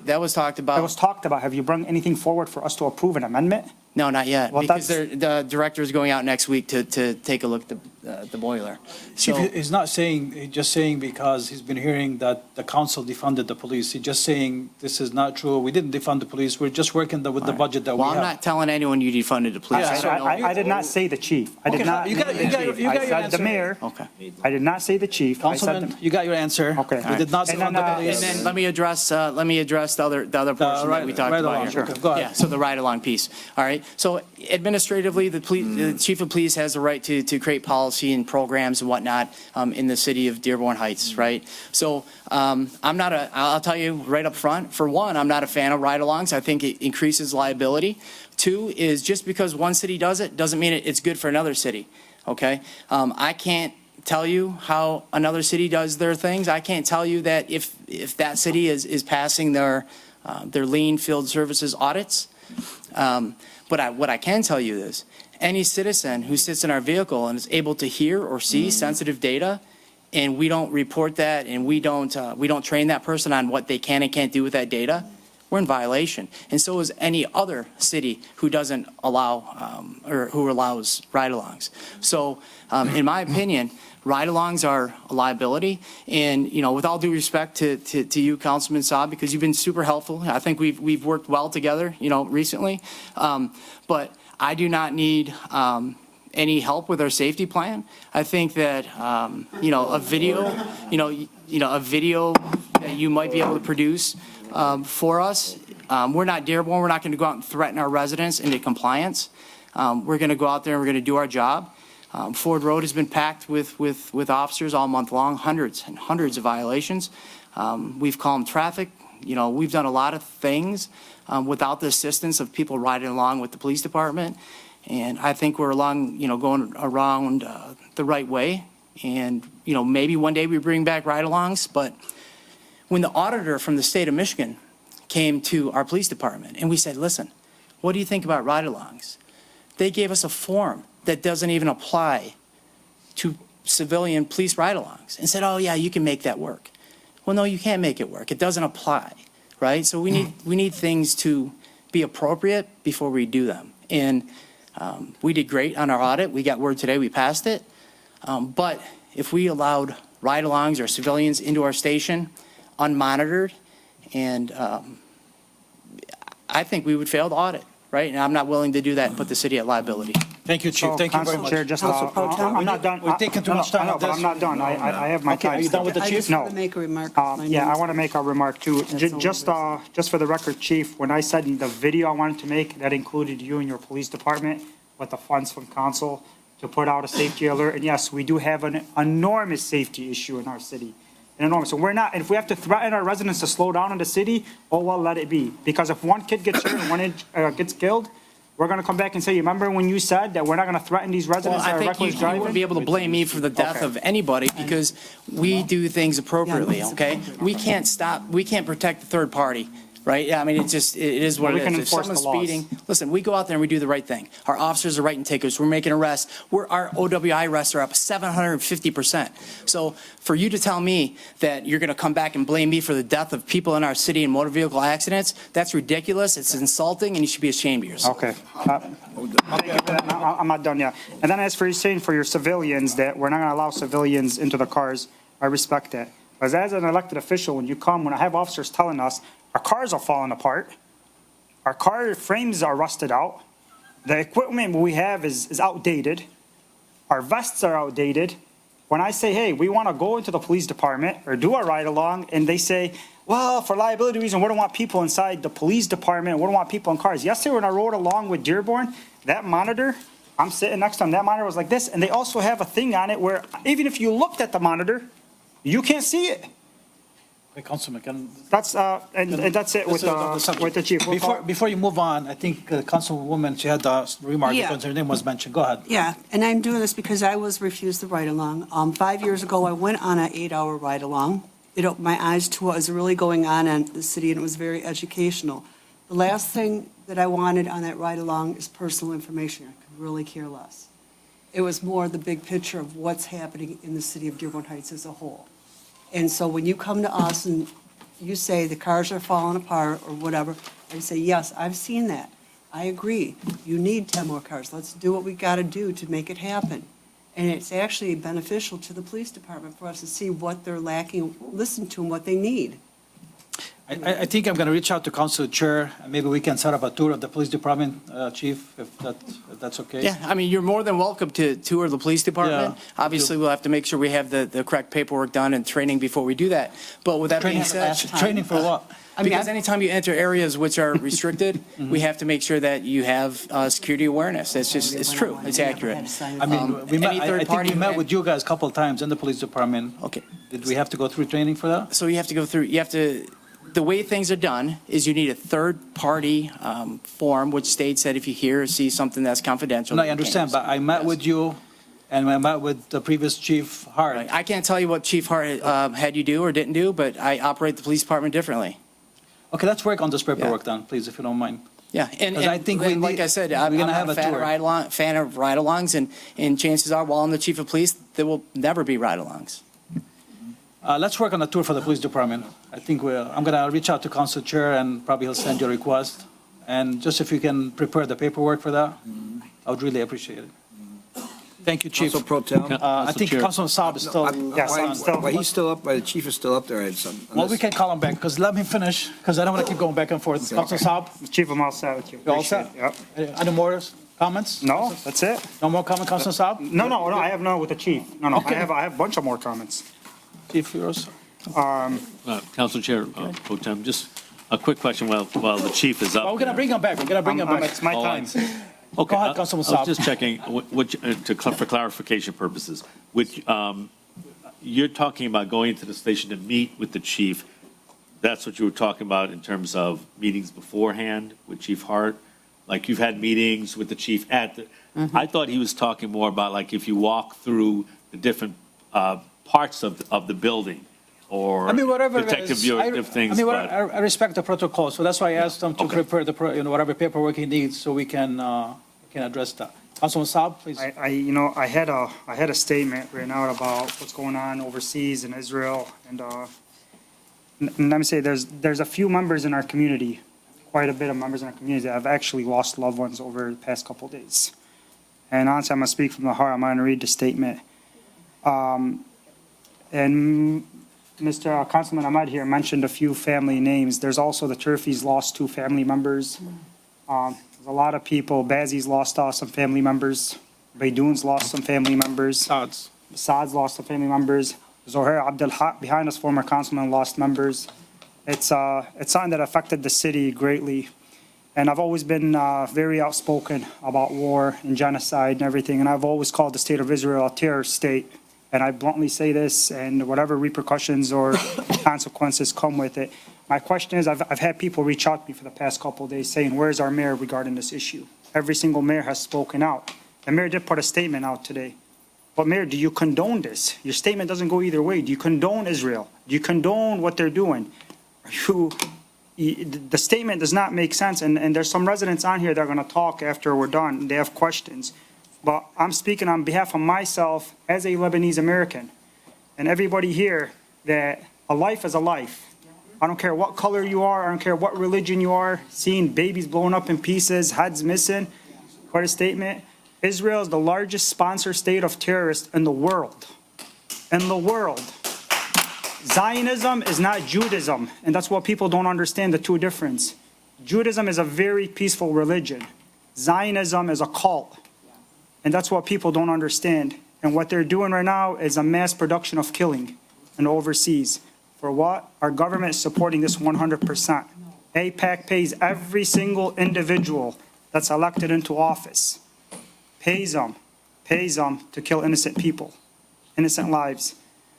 about. It was talked about. Have you brought anything forward for us to approve an amendment? No, not yet, Well, because that's- the director is going out next week to take a look at the boiler. Chief, So, he's not saying, he's just saying because he's been hearing that the council defunded the police. He's just saying this is not true. We didn't defund the police. We're just working with the budget that we well, have. I'm not telling anyone you defunded the police. Yeah, I don't know. I did not say the chief. I did Okay, not. you got name the your- chief. you got I your said answer. the mayor. Okay. I did not say the chief. I said Councilman, you got your answer. Okay. We did not And defund then, the police. And then let me address the other portion that we talked ride about along. here. Sure. Go ahead. Yeah, so the ride-along piece. All right. So administratively, the chief of police has the right to create policy and programs and whatnot in the city of Dearborn Heights, right? So I'll tell you right up front, for one, I'm not a fan of ride-alongs. I think it increases liability. Two is just because one city does it, doesn't mean it's good for another city, okay? I can't tell you how another city does their things. I can't tell you that if that city is passing their lean field services audits. But what I can tell you is, any citizen who sits in our vehicle and is able to hear or see sensitive data and we don't report that, and we don't train that person on what they can and can't do with that data, we're in violation. And so is any other city who doesn't allow, or who allows ride-alongs. So, in my opinion, ride-alongs are a liability. And, you know, with all due respect to you, Councilman Saab, because you've been super helpful. I think we've worked well together, you know, recently. But I do not need, any help with our safety plan. I think that, you know, a video that you might be able to produce for us. We're not Dearborn. We're not going to go out and threaten our residents into compliance. We're going to go out there and we're going to do our job. Ford Road has been packed with officers all month long, hundreds and hundreds of violations. We've calmed traffic. You know, we've done a lot of things without the assistance of people riding along with the police department. And I think we're going around the right way. And, you know, maybe one day we bring back ride-alongs, but when the auditor from the state of Michigan came to our police department and we said, listen, what do you think about ride-alongs? They gave us a form that doesn't even apply to civilian police ride-alongs and said, oh yeah, you can make that work. Well, no, you can't make it work. It doesn't apply, right? So we need things to be appropriate before we do them. And we did great on our audit. We got word today, we passed it. But if we allowed ride-alongs or civilians into our station unmonitored, and I think we would fail the audit, right? And I'm not willing to do that and put the city at liability. Thank you, Chief. Thank you very much. Chair, just, Council Pro Tem? I'm not done. We're taking too much time No, on but this. I'm not done. I have my Okay, time. are you done with the I chief? just want to make a remark. Yeah, I want to make a remark too. Just for the record, Chief, when I said the video I wanted to make, that included you and your police department with the funds from council to put out a safety alert. And yes, we do have an enormous safety issue in our city. An enormous. So we're not, and if we have to threaten our residents to slow down in the city, oh, well, let it be. Because if one kid gets hurt and one gets killed, we're going to come back and say, you remember when you said that we're not going to threaten these residents that are Well, I reckless think you driving? wouldn't be able to blame me for the death of anybody because we do things appropriately, okay? We can't protect the third party, right? Yeah, I mean, it is what Well, we it can is. If enforce someone's the laws. speeding, listen, we go out there and we do the right thing. Our officers are writing tickets. We're making arrests. Our OWI arrests are up 750%. So for you to tell me that you're going to come back and blame me for the death of people in our city in motor vehicle accidents, that's ridiculous. It's insulting, and you should be ashamed of yourself. Okay. I'm not done yet. And then as for you saying for your civilians that we're not going to allow civilians into the cars, I respect that. Because as an elected official, when I have officers telling us our cars are falling apart, our car frames are rusted out, the equipment we have is outdated, our vests are outdated. When I say, hey, we want to go into the police department or do a ride-along, and they say, well, for liability reasons, we don't want people inside the police department, we don't want people in cars. Yesterday when I rode along with Dearborn, that monitor, I'm sitting next to them, that monitor was like this, and they also have a thing on it where even if you looked at the monitor, you can't see it. Okay, Councilman, That's, and that's it with the chief. Before you move on, I think Councilwoman, she had a remark Yeah. because her name was mentioned. Go ahead. Yeah, and I'm doing this because I was refused the ride-along. 5 years ago, I went on an 8-hour ride-along. It opened my eyes to what was really going on in the city, and it was very educational. The last thing that I wanted on that ride-along is personal information. I could really care less. It was more the big picture of what's happening in the city of Dearborn Heights as a whole. And so when you come to us and you say the cars are falling apart or whatever, I say, yes, I've seen that. I agree. You need 10 more cars. Let's do what we got to do to make it happen. And it's actually beneficial to the police department for us to see what they're lacking, listen to them, what they need. I think I'm going to reach out to Council Chair, and maybe we can set up a tour of the police department, Chief, if that's okay. Yeah, I mean, you're more than welcome to tour the police department. Yeah. Obviously, we'll have to make sure we have the correct paperwork done and training before we do that. But with that being said. Training for what? Because anytime you enter areas which are restricted, we have to make sure that you have security awareness. It's true, it's accurate. I mean, I think we met with you guys a couple of times in the police department. Okay. Did we have to go through training for that? So you have to go through, the way things are done is you need a third-party form which states that if you hear or see something that's confidential. No, I understand, but I met with you, and I met with the previous Chief Hart. Right. I can't tell you what Chief Hart had you do or didn't do, but I operate the police department differently. Okay, let's work on this paperwork then, please, if you don't mind. Yeah, and I think like I said, I'm gonna not have a a fan tour. of ride-alongs, and chances are, while I'm the chief of police, there will never be ride-alongs. let's work on a tour for the police department. I think I'm going to reach out to Council Chair and probably he'll send you a request. And just if you can prepare the paperwork for that, I would really appreciate it. Thank you, Chief. Council Pro Tem. I think Councilman Saab is still. Why he's still up, the chief is still up there. I had some. Well, we can call him back, because let me finish, because I don't want to keep going back and forth. Councilman Saab? Chief, I'm all set with you. You all set? Yep. Any more comments? No, that's it. No more comment, Councilman Saab? No, I have none with the chief. No, Okay. I have a bunch of more comments. Chief, yours? Council Chair, Pro Tem, just a quick question while the chief is up. Well, we're going to bring him back. We're going to bring him back. It's my time. Okay, Go ahead, Councilman I was Saab. just checking, for clarification purposes, you're talking about going to the station to meet with the chief. That's what you were talking about in terms of meetings beforehand with Chief Hart? Like you've had meetings with the chief I thought he was talking more about like if you walk through the different parts of the building or whatever detective it is, view things. I respect the protocol, so that's why I asked him to prepare whatever paperwork he needs so we can address that. Councilman Saab, please. I had a statement written out about what's going on overseas in Israel, and let me say, there's a few members in our community, quite a bit of members in our community that have actually lost loved ones over the past couple of days. And honestly, I'm gonna speak from the heart. I'm gonna read the statement. And Mr. Councilman Ahmad here mentioned a few family names. There's also the Turfis lost 2 family members. There's a lot of people. Bazzi's lost some family members. Baidoon's lost some family members. Saad's lost some family members. Zohair Abdel Haq, behind us, former councilman, lost members. It's something that affected the city greatly. And I've always been very outspoken about war and genocide and everything. And I've always called the state of Israel a terrorist state. And I bluntly say this, and whatever repercussions or consequences come with it. My question is, I've had people reach out to me for the past couple of days saying, where's our mayor regarding this issue? Every single mayor has spoken out. The mayor did put a statement out today. But Mayor, do you condone this? Your statement doesn't go either way. Do you condone Israel? Do you condone what they're doing? The statement does not make sense, and there's some residents on here that are going to talk after we're done. They have questions. But I'm speaking on behalf of myself as a Lebanese American and everybody here that a life is a life. I don't care what color you are. I don't care what religion you are. Seeing babies blown up in pieces, heads missing. Quite a statement. Israel is the largest sponsor state of terrorists in the world. In the world. Zionism is not Judaism, and that's what people don't understand, the two difference. Judaism is a very peaceful religion. Zionism is a cult, and that's what people don't understand. And what they're doing right now is a mass production of killing and overseas. For what? Our government is supporting this 100%. AIPAC pays every single individual that's elected into office. Pays them to kill innocent people, innocent lives.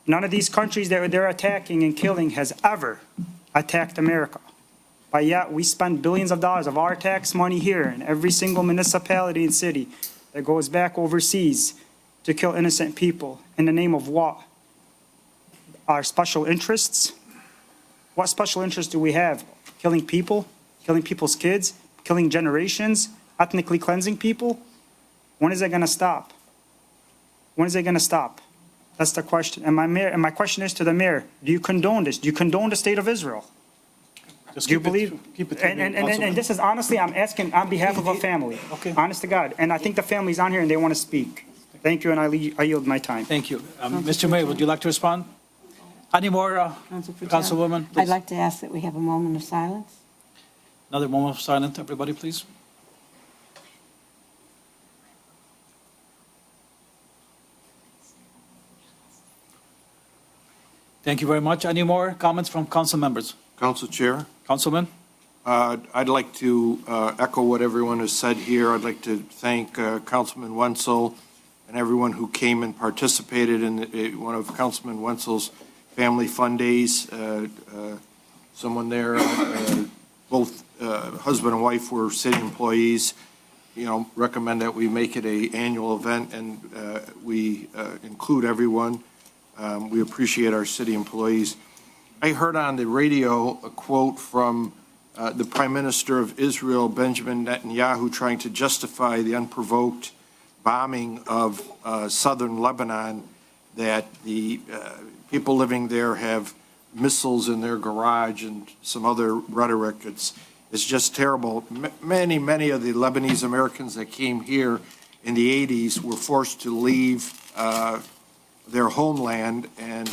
None of these countries that they're attacking and killing has ever attacked America. But yet we spend billions of dollars of our tax money here in every single municipality and city that goes back overseas to kill innocent people in the name of what? Our special interests? What special interests do we have? Killing people? Killing people's kids? Killing generations? Ethnically cleansing people? When is it going to stop? When is it going to stop? That's the question. And my question is to the mayor, do you condone this? Do you condone the state of Israel? Just do you believe? And this is honestly, I'm asking on behalf of a family. Okay. Honest to God. And I think the family's on here and they want to speak. Thank you, and I yield my time. Thank you. Mr. Mayor, would you like to respond? Any more, Councilwoman? I'd like to ask that we have a moment of silence. Another moment of silence, everybody, please. Thank you very much. Any more comments from council members? Council Chair, Councilman? I'd like to echo what everyone has said here. I'd like to thank Councilman Wenzel and everyone who came and participated in one of Councilman Wenzel's family fun days. Someone there, both husband and wife were city employees. Recommend that we make it an annual event and we include everyone. We appreciate our city employees. I heard on the radio a quote from the Prime Minister of Israel, Benjamin Netanyahu, trying to justify the unprovoked bombing of southern Lebanon, that the people living there have missiles in their garage and some other rhetoric. It's just terrible. Many of the Lebanese Americans that came here in the 80s were forced to leave their homeland and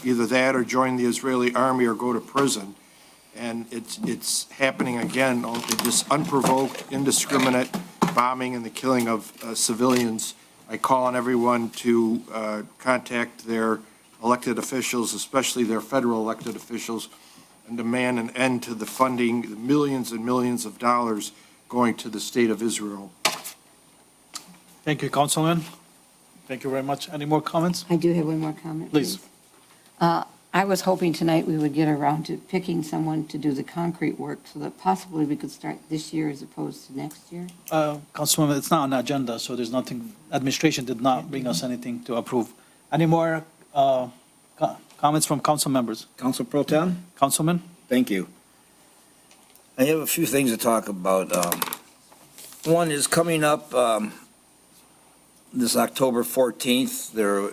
either that or join the Israeli army or go to prison. And it's happening again, this unprovoked, indiscriminate bombing and the killing of civilians. I call on everyone to contact their elected officials, especially their federal elected officials, and demand an end to the funding, the millions and millions of dollars going to the state of Israel. Thank you, Councilman. Thank you very much. Any more comments? I do have one more comment, Please. I was hoping tonight we would get around to picking someone to do the concrete work so that possibly we could start this year as opposed to next year. Councilwoman, it's not on the agenda, so there's nothing, administration did not bring us anything to approve. Any more comments from council members? Council Pro Tem? Councilman? Thank you. I have a few things to talk about. One is coming up this October 14th. There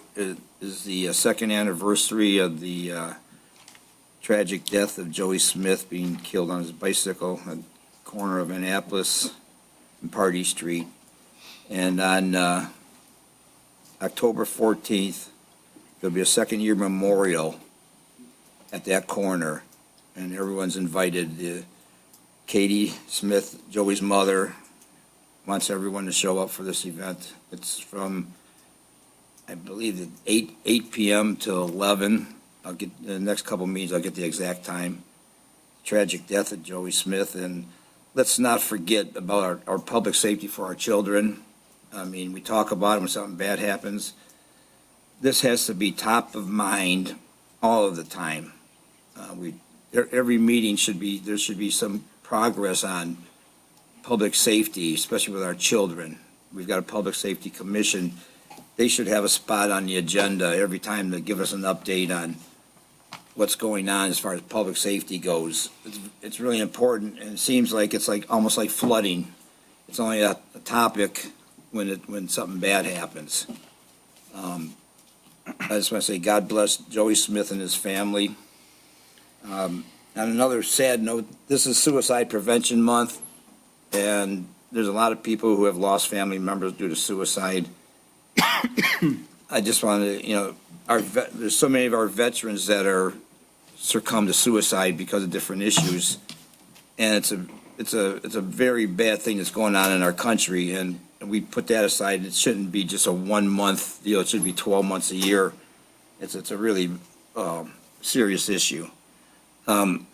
is the second anniversary of the tragic death of Joey Smith being killed on his bicycle at the corner of Annapolis and Party Street. And on October 14th, there'll be a second-year memorial at that corner, and everyone's invited. Katie Smith, Joey's mother, wants everyone to show up for this event. It's from, I believe, 8 p.m. till 11. I'll get the next couple meetings, I'll get the exact time. Tragic death of Joey Smith, and let's not forget about our public safety for our children. I mean, we talk about it when something bad happens. This has to be top of mind all of the time. Every meeting there should be some progress on public safety, especially with our children. We've got a public safety commission. They should have a spot on the agenda every time to give us an update on what's going on as far as public safety goes. It's really important, and it seems like it's almost like flooding. It's only a topic when something bad happens. I just want to say God bless Joey Smith and his family. On another sad note, this is Suicide Prevention Month, and there's a lot of people who have lost family members due to suicide. I just wanted to, there's so many of our veterans that are succumb to suicide because of different issues, and it's a very bad thing that's going on in our country, and we put that aside. It shouldn't be just a 1 month deal. It should be 12 months a year. It's a really serious issue. On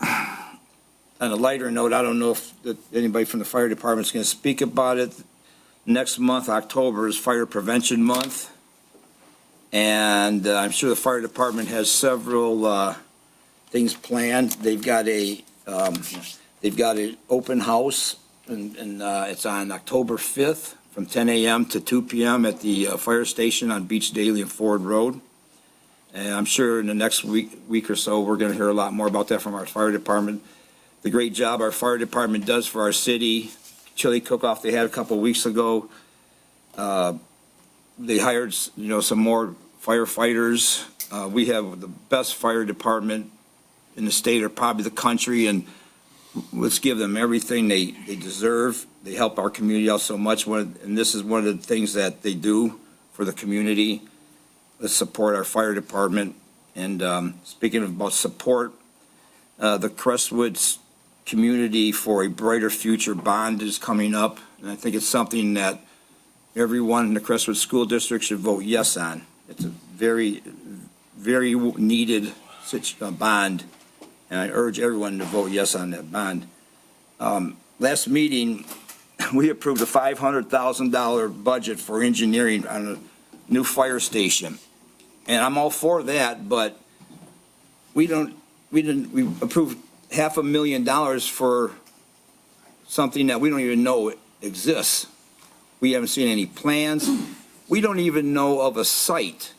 a lighter note, I don't know if anybody from the fire department is going to speak about it. Next month, October, is Fire Prevention Month, and I'm sure the fire department has several things planned. They've got an open house, and it's on October 5th from 10 a.m. to 2 p.m. at the fire station on Beach Daily and Ford Road. And I'm sure in the next week or so, we're going to hear a lot more about that from our fire department. The great job our fire department does for our city. Chili cook-off they had a couple of weeks ago. They hired, some more firefighters. We have the best fire department in the state or probably the country, and let's give them everything they deserve. They help our community out so much, and this is one of the things that they do for the community. Let's support our fire department. And speaking about support, the Crestwood Community for a Brighter Future bond is coming up, and I think it's something that everyone in the Crestwood School District should vote yes on. It's a very, very needed bond, and I urge everyone to vote yes on that bond. Last meeting, we approved a $500,000 budget for engineering on a new fire station, and I'm all for that, but we approved $500,000 for something that we don't even know exists. We haven't seen any plans. We don't even know of a site.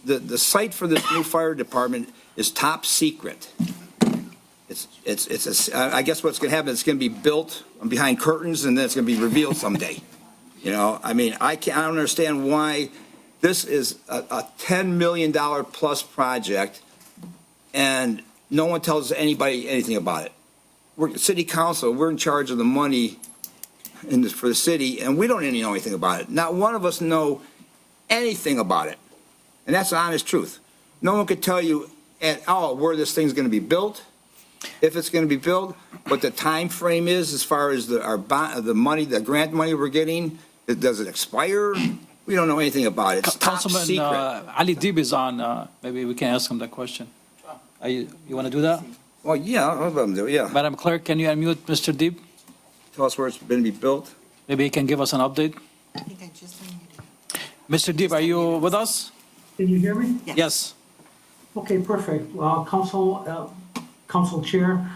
The site for this new fire department is top secret. I guess what's going to happen is it's going to be built behind curtains, and then it's going to be revealed someday. I don't understand why This is a $10 million plus project, and no one tells anybody anything about it. We're city council, we're in charge of the money for the city, and we don't even know anything about it. Not one of us know anything about it. And that's the honest truth. No one could tell you at all where this thing's going to be built, if it's going to be built, what the time frame is as far as the money, the grant money we're getting. Does it expire? We don't know anything about it. It's top Councilman secret. Ali Deeb is on. Maybe we can ask him that question. You want to do that? Well, yeah, I'll let them do it, yeah. Madam Clerk, can you unmute Mr. Deeb? Tell us where it's going to be built. Maybe he can give us an update. I think I just unmuted. Mr. Deeb, are you with us? Can you hear me? Yes. Okay, perfect. Council Chair,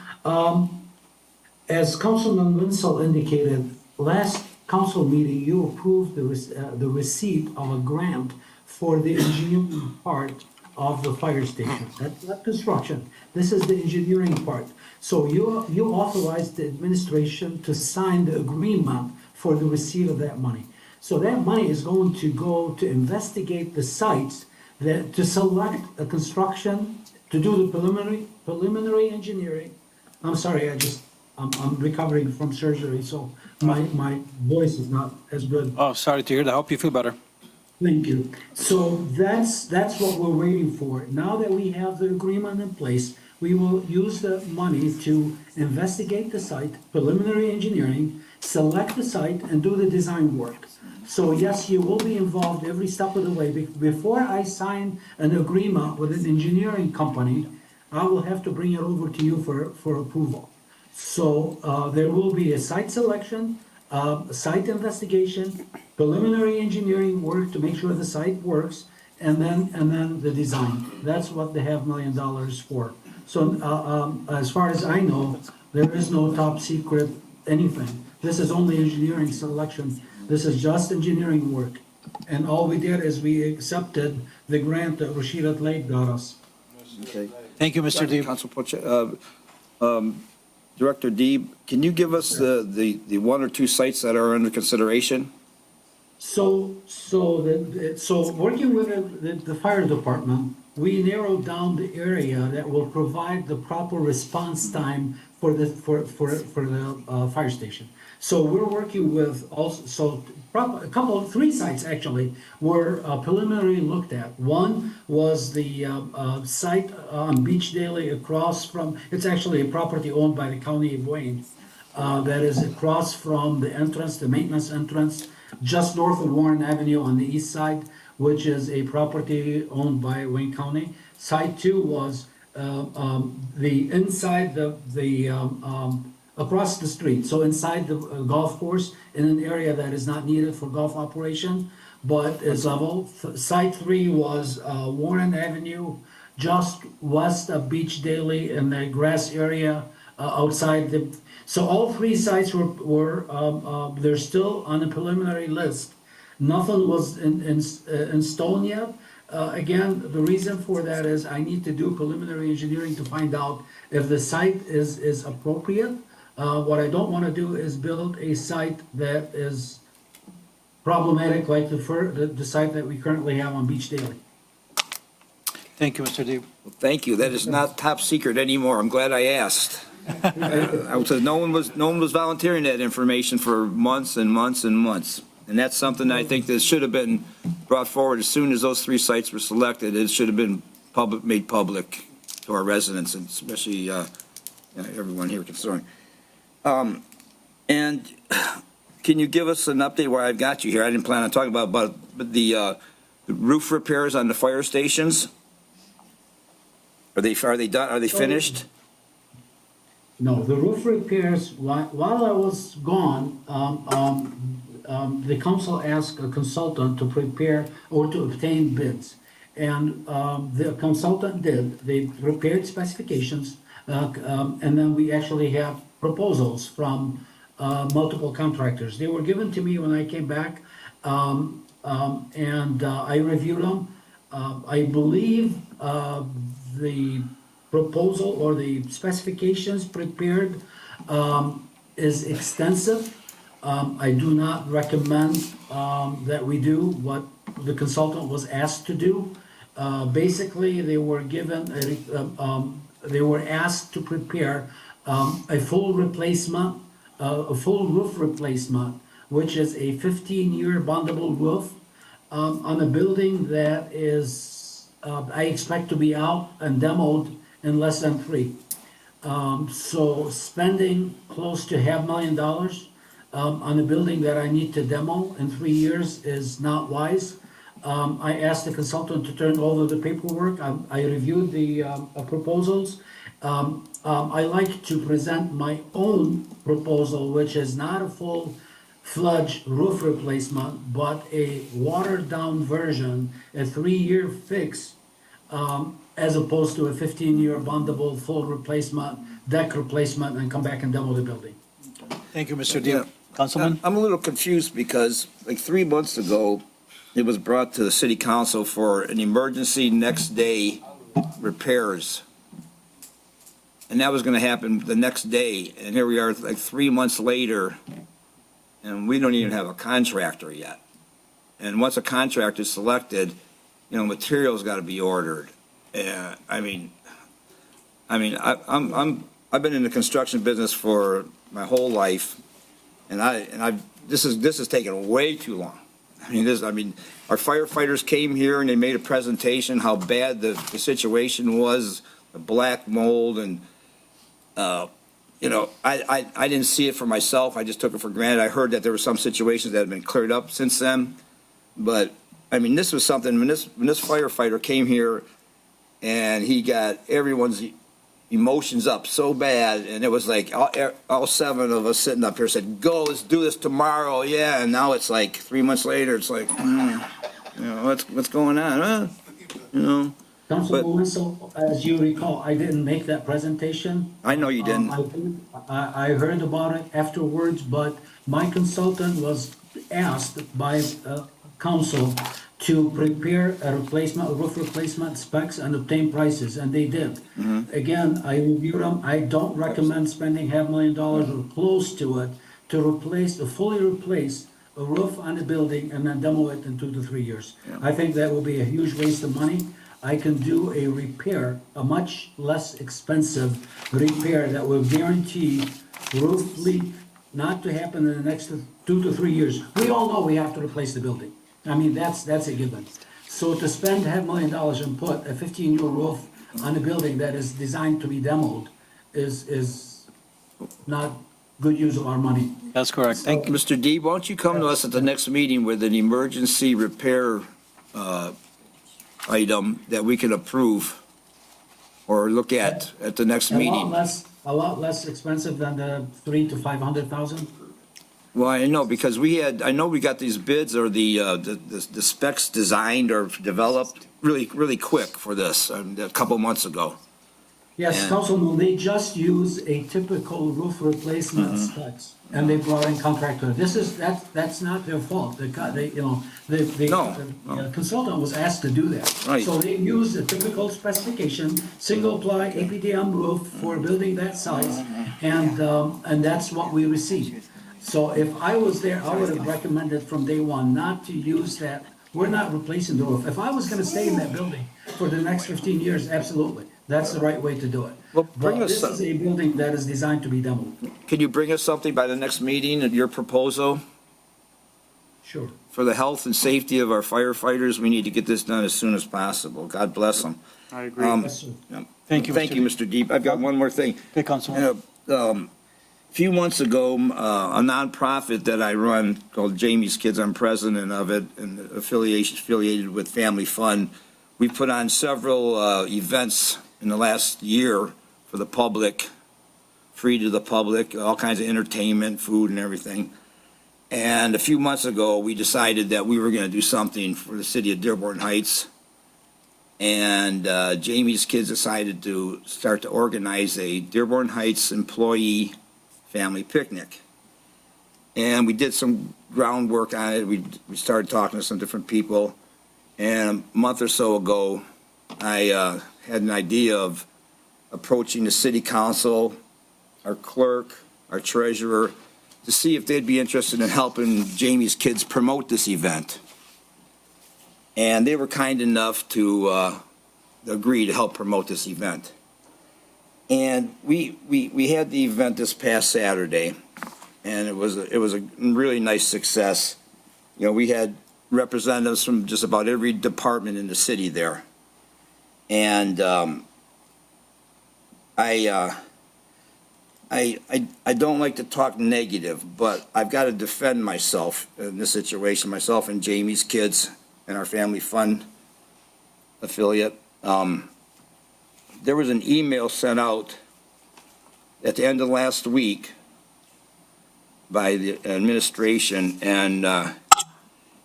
as Councilman Wenzel indicated, last council meeting, you approved the receipt of a grant for the engineering part of the fire station. That's not construction. This is the engineering part. So you authorized the administration to sign the agreement for the receipt of that money. So that money is going to go to investigate the sites to select a construction, to do the preliminary engineering. I'm sorry, I'm recovering from surgery, so my voice is not as good. Oh, sorry to hear that. I hope you feel better. Thank you. So that's what we're waiting for. Now that we have the agreement in place, we will use the money to investigate the site, preliminary engineering, select the site, and do the design work. So yes, you will be involved every step of the way. Before I sign an agreement with an engineering company, I will have to bring it over to you for approval. So there will be a site selection, site investigation, preliminary engineering work to make sure the site works, and then the design. That's what they have $1 million for. So as far as I know, there is no top secret anything. This is only engineering selection. This is just engineering work. And all we did is we accepted the grant that Rashida Tlaib got us. Okay. Thank you, Mr. Deeb. Council Director Deeb, can you give us the one or two sites that are under consideration? So working with the fire department, we narrowed down the area that will provide the proper response time for the fire station. So we're working with also, three sites actually were preliminary looked at. One was the site on Beach Daily across from, it's actually a property owned by the county of Wayne, that is across from the entrance, the maintenance entrance, just north of Warren Avenue on the east side, which is a property owned by Wayne County. Site two was the inside across the street, so inside the golf course in an area that is not needed for golf operation, but is level. Site three was Warren Avenue, just west of Beach Daily in the grass area outside the. So all three sites were they're still on a preliminary list. Nothing was in stone yet. Again, the reason for that is I need to do preliminary engineering to find out if the site is appropriate. What I don't want to do is build a site that is problematic like the site that we currently have on Beach Daily. Thank you, Mr. Deeb. Thank you. That is not top secret anymore. I'm glad I asked. I would say no one was volunteering that information for months and months and months. And that's something I think that should have been brought forward as soon as those three sites were selected. It should have been made public to our residents, and especially everyone here concerned. And can you give us an update where I've got you here? I didn't plan on talking about the roof repairs on the fire stations. Are they done? Are they finished? No, the roof repairs, while I was gone, the council asked a consultant to prepare or to obtain bids. And the consultant did. They prepared specifications, and then we actually have proposals from multiple contractors. They were given to me when I came back, and I reviewed them. I believe the proposal or the specifications prepared is extensive. I do not recommend that we do what the consultant was asked to do. Basically, they were given, they were asked to prepare a full replacement, a full roof replacement, which is a 15-year bondable roof on a building that is, I expect to be out and demoed in less than 3. So spending close to $500,000 on a building that I need to demo in 3 years is not wise. I asked the consultant to turn over the paperwork. I reviewed the proposals. I like to present my own proposal, which is not a full-fledged roof replacement, but a watered-down version, a 3-year fix, as opposed to a 15-year bondable full replacement, deck replacement, and come back and demo the building. Thank you, Mr. Deeb. Councilman? I'm a little confused because like 3 months ago, it was brought to the city council for an emergency next day repairs. And that was gonna happen the next day, and here we are like 3 months later, and we don't even have a contractor yet. And once a contractor is selected, you know, material's gotta be ordered. I've been in the construction business for my whole life, and this is taking way too long. Our firefighters came here and they made a presentation how bad the situation was, the black mold, and you know, I didn't see it for myself. I just took it for granted. I heard that there were some situations that have been cleared up since then, but I mean, this was something when this firefighter came here, and he got everyone's emotions up so bad, and it was like all 7 of us sitting up here said, "Go, let's do this tomorrow." Yeah, and now it's like 3 months later. It's like, you know, what's going on? You know. Councilman Wenzel, as you recall, I didn't make that presentation. I know you didn't. I heard about it afterwards, but my consultant was asked by council to prepare a roof replacement specs and obtain prices, and they did. Again, I reviewed them. I don't recommend spending $500,000 or close to it to fully replace a roof on a building and then demo it in 2 to 3 years. I think that will be a huge waste of money. I can do a repair, a much less expensive repair that will guarantee roof leak not to happen in the next 2 to 3 years. We all know we have to replace the building. I mean, that's a given. So to spend $500,000 and put a 15-year roof on a building that is designed to be demoed is not good use of our money. That's correct. Thank you. Mr. Deeb, why don't you come to us at the next meeting with an emergency repair item that we can approve or look at the next meeting? A lot less expensive than the $300,000 to $500,000. Well, I know, because I know we got these bids or the specs designed or developed really quick for this a couple months ago. Yes, Councilman, they just use a typical roof replacement specs, and they brought in contractor. That's not their fault. The consultant was asked to do that. Right. So they used a typical specification, single ply APDM roof for a building that size, and that's what we received. So if I was there, I would have recommended from day one not to use that. We're not replacing the roof. If I was gonna stay in that building for the next 15 years, absolutely. That's the right way to do it. Well, But this is a building that is designed to be demoed. Can you bring us something by the next meeting of your proposal? Sure. For the health and safety of our firefighters, we need to get this done as soon as possible. God bless them. I agree. Yes, sir. Thank you, Mr. Deeb. I've got one more thing. Okay, Councilman. A few months ago, a nonprofit that I run called Jamie's Kids, I'm president of it, and affiliated with Family Fund. We put on several events in the last year for the public, free to the public, all kinds of entertainment, food, and everything. And a few months ago, we decided that we were going to do something for the city of Dearborn Heights. And Jamie's Kids decided to start to organize a Dearborn Heights employee family picnic. And we did some groundwork on it. We started talking to some different people. And a month or so ago, I had an idea of approaching the city council, our clerk, our treasurer, to see if they'd be interested in helping Jamie's Kids promote this event. And they were kind enough to agree to help promote this event. And we had the event this past Saturday, and it was a really nice success. You know, we had representatives from just about every department in the city there. And I don't like to talk negative, but I've got to defend myself in this situation, myself and Jamie's kids and our family fund affiliate. There was an email sent out at the end of last week by the administration, and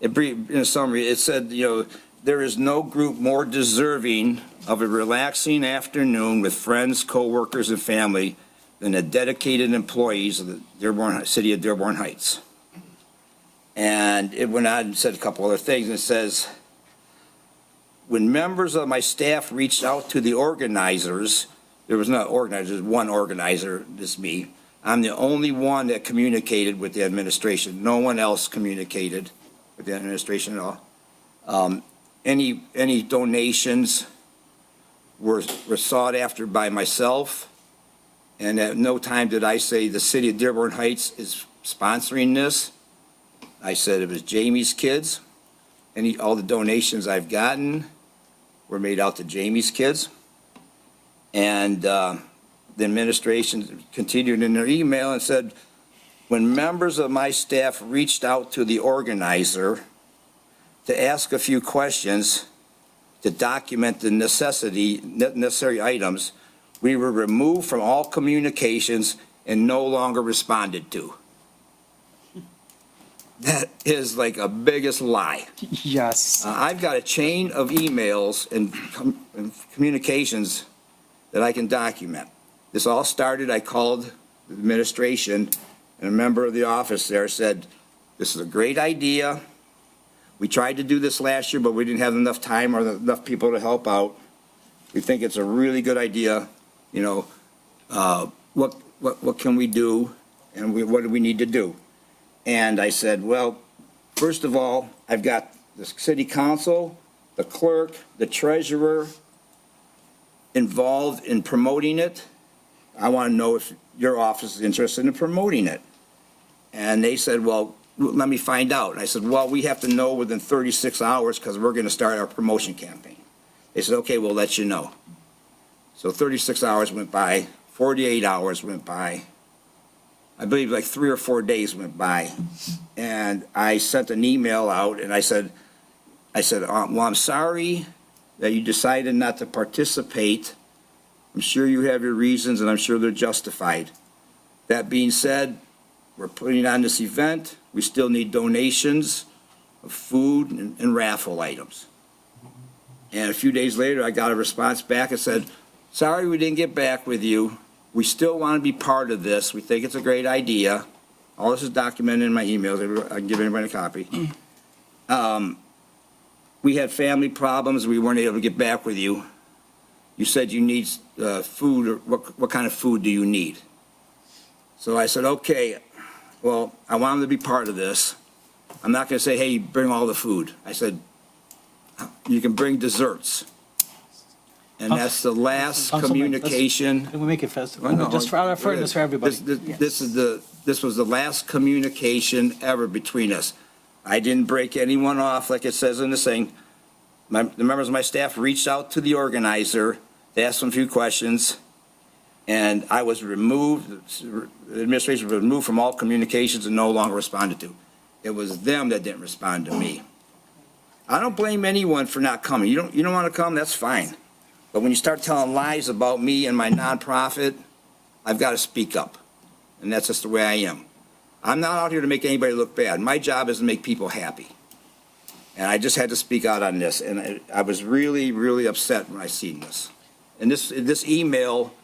in a summary, it said, you know, there is no group more deserving of a relaxing afternoon with friends, coworkers, and family than the dedicated employees of the city of Dearborn Heights. And it went on and said a couple other things. It says, when members of my staff reached out to the organizers, there was not organizers, one organizer, this me. I'm the only one that communicated with the administration. No one else communicated with the administration at all. Any donations were sought after by myself, and at no time did I say the city of Dearborn Heights is sponsoring this. I said it was Jamie's kids. All the donations I've gotten were made out to Jamie's kids. And the administration continued in their email and said, when members of my staff reached out to the organizer to ask a few questions to document the necessary items, we were removed from all communications and no longer responded to. That is like a biggest lie. Yes. I've got a chain of emails and communications that I can document. This all started, I called the administration, and a member of the office there said, this is a great idea. We tried to do this last year, but we didn't have enough time or enough people to help out. We think it's a really good idea. You know, what can we do, and what do we need to do? And I said, well, first of all, I've got the city council, the clerk, the treasurer involved in promoting it. I want to know if your office is interested in promoting it. And they said, well, let me find out. And I said, well, we have to know within 36 hours because we're going to start our promotion campaign. They said, okay, we'll let you know. So 36 hours went by, 48 hours went by. I believe like 3 or 4 days went by. And I sent an email out and I said, well, I'm sorry that you decided not to participate. I'm sure you have your reasons and I'm sure they're justified. That being said, we're putting on this event. We still need donations of food and raffle items. And a few days later, I got a response back and said, sorry we didn't get back with you. We still want to be part of this. We think it's a great idea. All this is documented in my emails. I can give anybody a copy. We had family problems. We weren't able to get back with you. You said you need food. Or what kind of food do you need? So I said, okay, well, I want them to be part of this. I'm not going to say, hey, bring all the food. I said, you can bring desserts. And that's the last communication. Can we make it festival? Just for fairness for everybody. This was the last communication ever between us. I didn't break anyone off, like it says in the thing. The members of my staff reached out to the organizer. They asked them a few questions. And I was removed, the administration was removed from all communications and no longer responded to. It was them that didn't respond to me. I don't blame anyone for not coming. You don't want to come, that's fine. But when you start telling lies about me and my nonprofit, I've got to speak up. And that's just the way I am. I'm not out here to make anybody look bad. My job is to make people happy. And I just had to speak out on this. And I was really, really upset when I seen this. And this email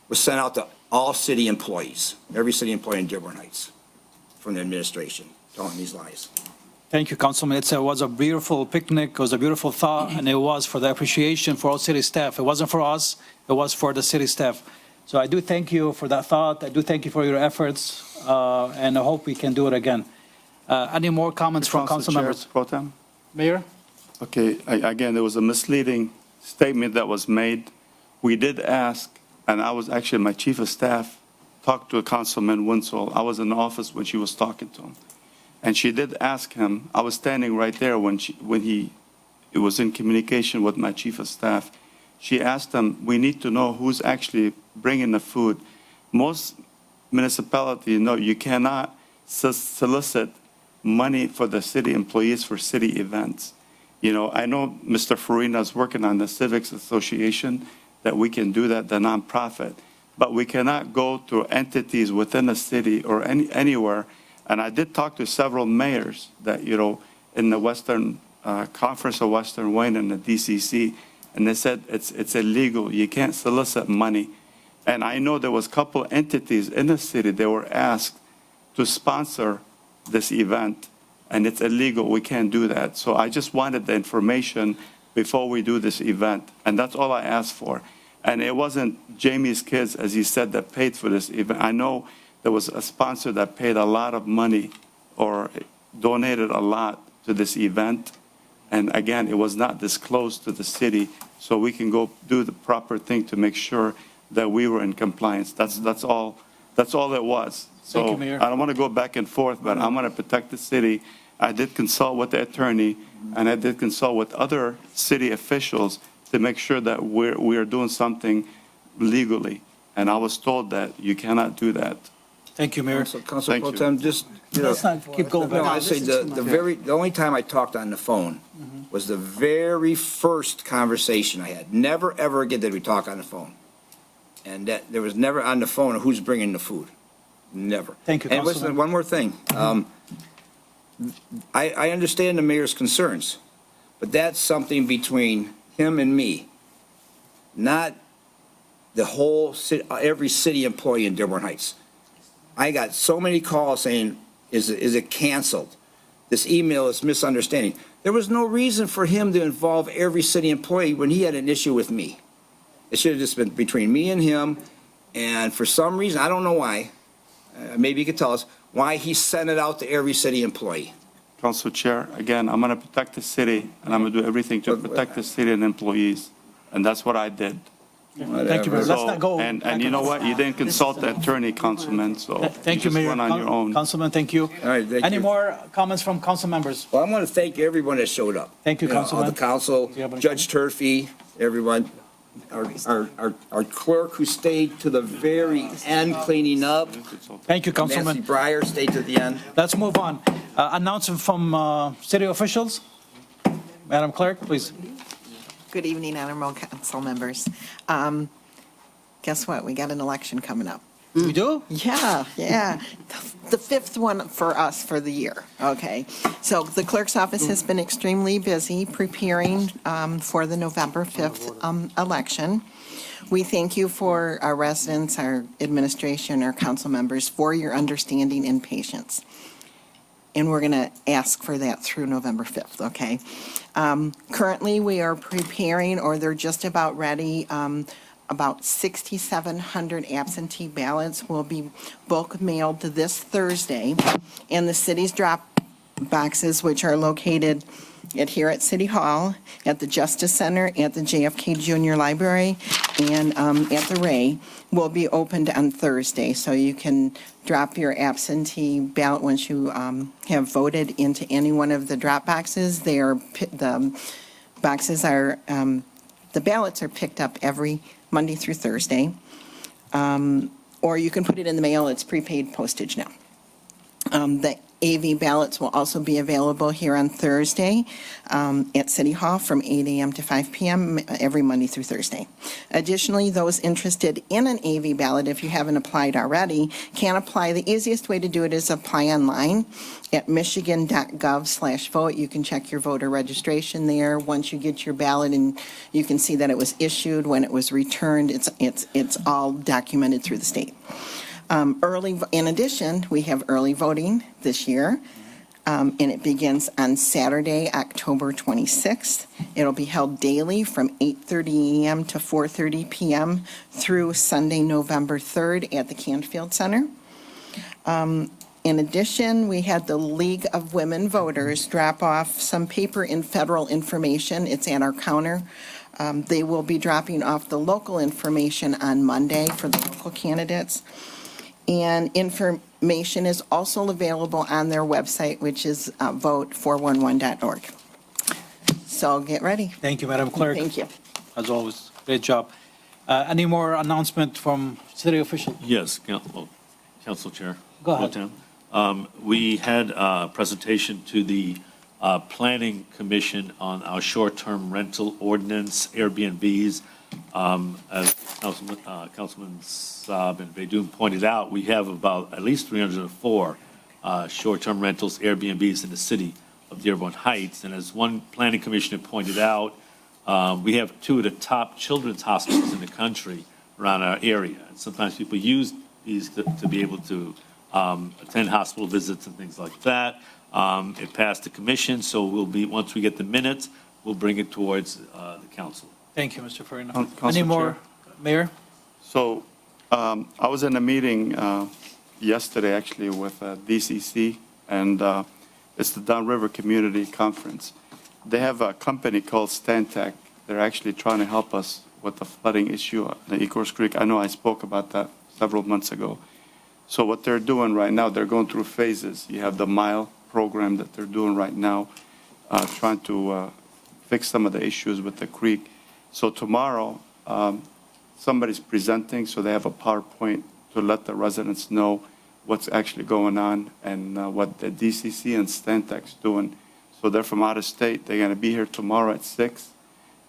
was sent out to all city employees, every city employee in Dearborn Heights, from the administration, telling these lies. Thank you, Councilman. It was a beautiful picnic. It was a beautiful thought, and it was for the appreciation for all city staff. It wasn't for us. It was for the city staff. So I do thank you for that thought. I do thank you for your efforts, and I hope we can do it again. Any more comments from council members? Pro Tem? Mayor? Okay, again, there was a misleading statement that was made. We did ask, and I was actually, my chief of staff talked to Councilman Winslow. I was in the office when she was talking to him. And she did ask him, I was standing right there when it was in communication with my chief of staff. She asked him, we need to know who's actually bringing the food. Most municipalities, no, you cannot solicit money for the city employees for city events. You know, I know Mr. Farina is working on the Civics Association, that we can do that, the nonprofit, but we cannot go to entities within the city or anywhere. And I did talk to several mayors that, you know, in the Western Conference of Western Wayne and the DCC, and they said it's illegal. You can't solicit money. And I know there was a couple entities in the city that were asked to sponsor this event, and it's illegal. We can't do that. So I just wanted the information before we do this event, and that's all I asked for. And it wasn't Jamie's kids, as he said, that paid for this event. I know there was a sponsor that paid a lot of money or donated a lot to this event. And again, it was not disclosed to the city, so we can go do the proper thing to make sure that we were in compliance. That's all it was. So Thank you, Mayor. I don't want to go back and forth, but I'm going to protect the city. I did consult with the attorney, and I did consult with other city officials to make sure that we are doing something legally. And I was told that you cannot do that. Thank you, Mayor. Council Thank Pro you. Tem, just, you know. Let's not keep going. No, I say the only time I talked on the phone was the very first conversation I had. Never, ever again did we talk on the phone. And that, there was never on the phone who's bringing the food. Never. Thank you, And Councilman. listen, one more thing. I understand the mayor's concerns, but that's something between him and me, not the whole city, every city employee in Dearborn Heights. I got so many calls saying, is it canceled? This email is misunderstanding. There was no reason for him to involve every city employee when he had an issue with me. It should have just been between me and him, and for some reason, I don't know why, maybe you could tell us, why he sent it out to every city employee. Council Chair, again, I'm going to protect the city, and I'm going to do everything to protect the city and employees. And that's what I did. Thank you, Mayor. Let's not go. And you know what? You didn't consult the attorney, Councilman, so Thank you, just Mayor. went on your own. Councilman, thank you. All right, thank Any you. more comments from council members? Well, I want to thank everyone that showed up. Thank you, know, Councilman. The council, Do you have any Judge Turfy, everyone, our clerk who stayed to the very end cleaning up. Thank you, Nancy Councilman. Breyer stayed to the end. Let's move on. Announcement from city officials. Madam Clerk, please. Good evening, honorable council members. Guess what? We got an election coming up. We do? Yeah. The fifth one for us for the year, okay? So the clerk's office has been extremely busy preparing for the November 5th election. We thank you for our residents, our administration, our council members for your understanding and patience. And we're going to ask for that through November 5th, okay? Currently, we are preparing, or they're just about ready, about 6,700 absentee ballots will be bulk mailed this Thursday. And the city's drop boxes, which are located here at City Hall, at the Justice Center, at the JFK Junior Library, and at the Ray, will be opened on Thursday. So you can drop your absentee ballot once you have voted into any one of the drop boxes. The ballots are picked up every Monday through Thursday. Or you can put it in the mail. It's prepaid postage now. The AV ballots will also be available here on Thursday at City Hall from 8 a.m. to 5 p.m. every Monday through Thursday. Additionally, those interested in an AV ballot, if you haven't applied already, can apply. The easiest way to do it is apply online at michigan.gov/vote. You can check your voter registration there. Once you get your ballot and you can see that it was issued, when it was returned, it's all documented through the state. In addition, we have early voting this year, and it begins on Saturday, October 26th. It'll be held daily from 8:30 a.m. to 4:30 p.m. through Sunday, November 3rd at the Canfield Center. In addition, we had the League of Women Voters drop off some paper and federal information. It's at our counter. They will be dropping off the local information on Monday for the local candidates. And information is also available on their website, which is vote411.org. So get ready. Thank you, Madam Clerk. Thank you. As always, great job. Any more announcement from city officials? Yes, Council Chair. Go ahead. Pro Tem. We had a presentation to the Planning Commission on our short-term rental ordinance, Airbnbs. As Councilman Saab and Baidoon pointed out, we have about at least 304 short-term rentals, Airbnbs in the city of Dearborn Heights. And as one planning commissioner pointed out, we have two of the top children's hospitals in the country around our area. And sometimes people use these to be able to attend hospital visits and things like that. It passed the commission, so we'll be, once we get the minutes, we'll bring it towards the council. Thank you, Mr. Farina. Council Any more, Chair. Mayor? So I was in a meeting yesterday, actually, with DCC, and it's the Downriver Community Conference. They have a company called Stantec. They're actually trying to help us with the flooding issue at the Ecorse Creek. I know I spoke about that several months ago. So what they're doing right now, they're going through phases. You have the mile program that they're doing right now, trying to fix some of the issues with the creek. So tomorrow, somebody's presenting, so they have a PowerPoint to let the residents know what's actually going on and what the DCC and Stantec's doing. So they're from out of state. They're going to be here tomorrow at 6.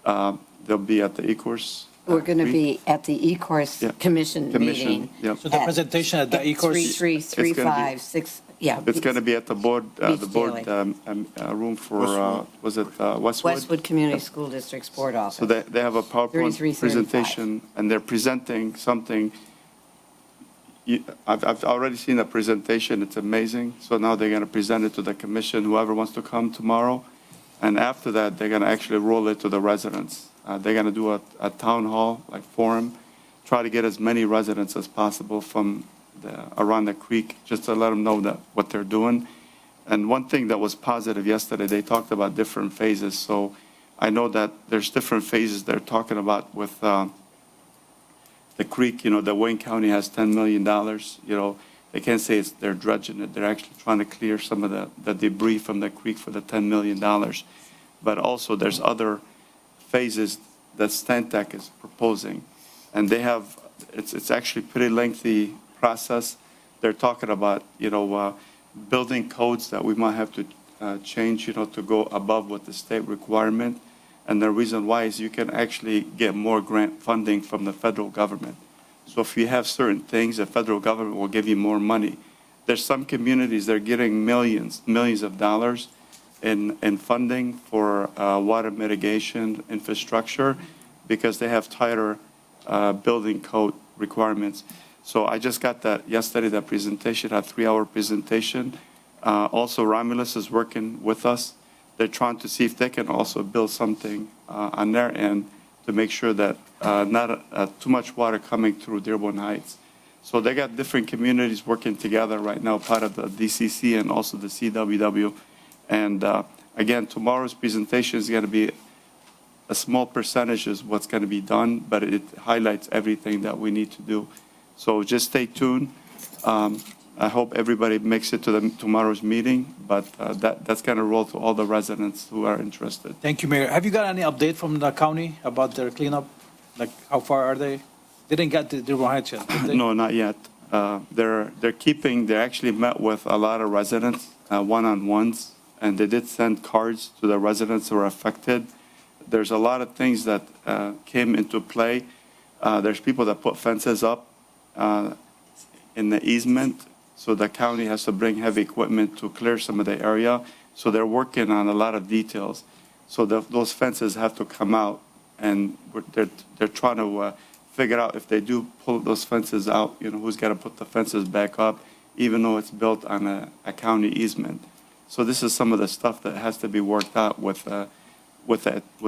They'll be at the Ecorse. We're going to be at the Ecorse Commission meeting. Yep. So the presentation at the Ecorse. 3356, yeah. It's going to be at the board, Beach Daily. room for, was it Westwood? Westwood Community School District's board office. So they have a PowerPoint 3335. presentation, and they're presenting something. I've already seen the presentation. It's amazing. So now they're going to present it to the commission, whoever wants to come tomorrow. And after that, they're going to actually roll it to the residents. They're going to do a town hall, like forum, try to get as many residents as possible from around the creek, just to let them know that what they're doing. And one thing that was positive yesterday, they talked about different phases. So I know that there's different phases they're talking about with the creek. You know, the Wayne County has $10 million. You know, they can't say they're dredging it. They're actually trying to clear some of the debris from the creek for the $10 million. But also there's other phases that Stantec is proposing. And they have, it's actually pretty lengthy process. They're talking about, you know, building codes that we might have to change, you know, to go above what the state requirement. And the reason why is you can actually get more grant funding from the federal government. So if you have certain things, the federal government will give you more money. There's some communities that are getting millions of dollars in funding for water mitigation infrastructure because they have tighter building code requirements. So I just got that yesterday, that presentation, a 3-hour presentation. Also, Romulus is working with us. They're trying to see if they can also build something on their end to make sure that not too much water coming through Dearborn Heights. So they got different communities working together right now, part of the DCC and also the CWW. And again, tomorrow's presentation is going to be a small percentage is what's going to be done, but it highlights everything that we need to do. So just stay tuned. I hope everybody makes it to tomorrow's meeting, but that's going to roll to all the residents who are interested. Thank you, Mayor. Have you got any update from the county about their cleanup? Like, how far are they? They didn't get to Dearborn Heights yet, did they? No, not yet. They actually met with a lot of residents, one-on-ones, and they did send cards to the residents who were affected. There's a lot of things that came into play. There's people that put fences up in the easement, so the county has to bring heavy equipment to clear some of the area. So they're working on a lot of details. So those fences have to come out, and they're trying to figure out if they do pull those fences out, you know, who's got to put the fences back up, even though it's built on a county easement. So this is some of the stuff that has to be worked out with the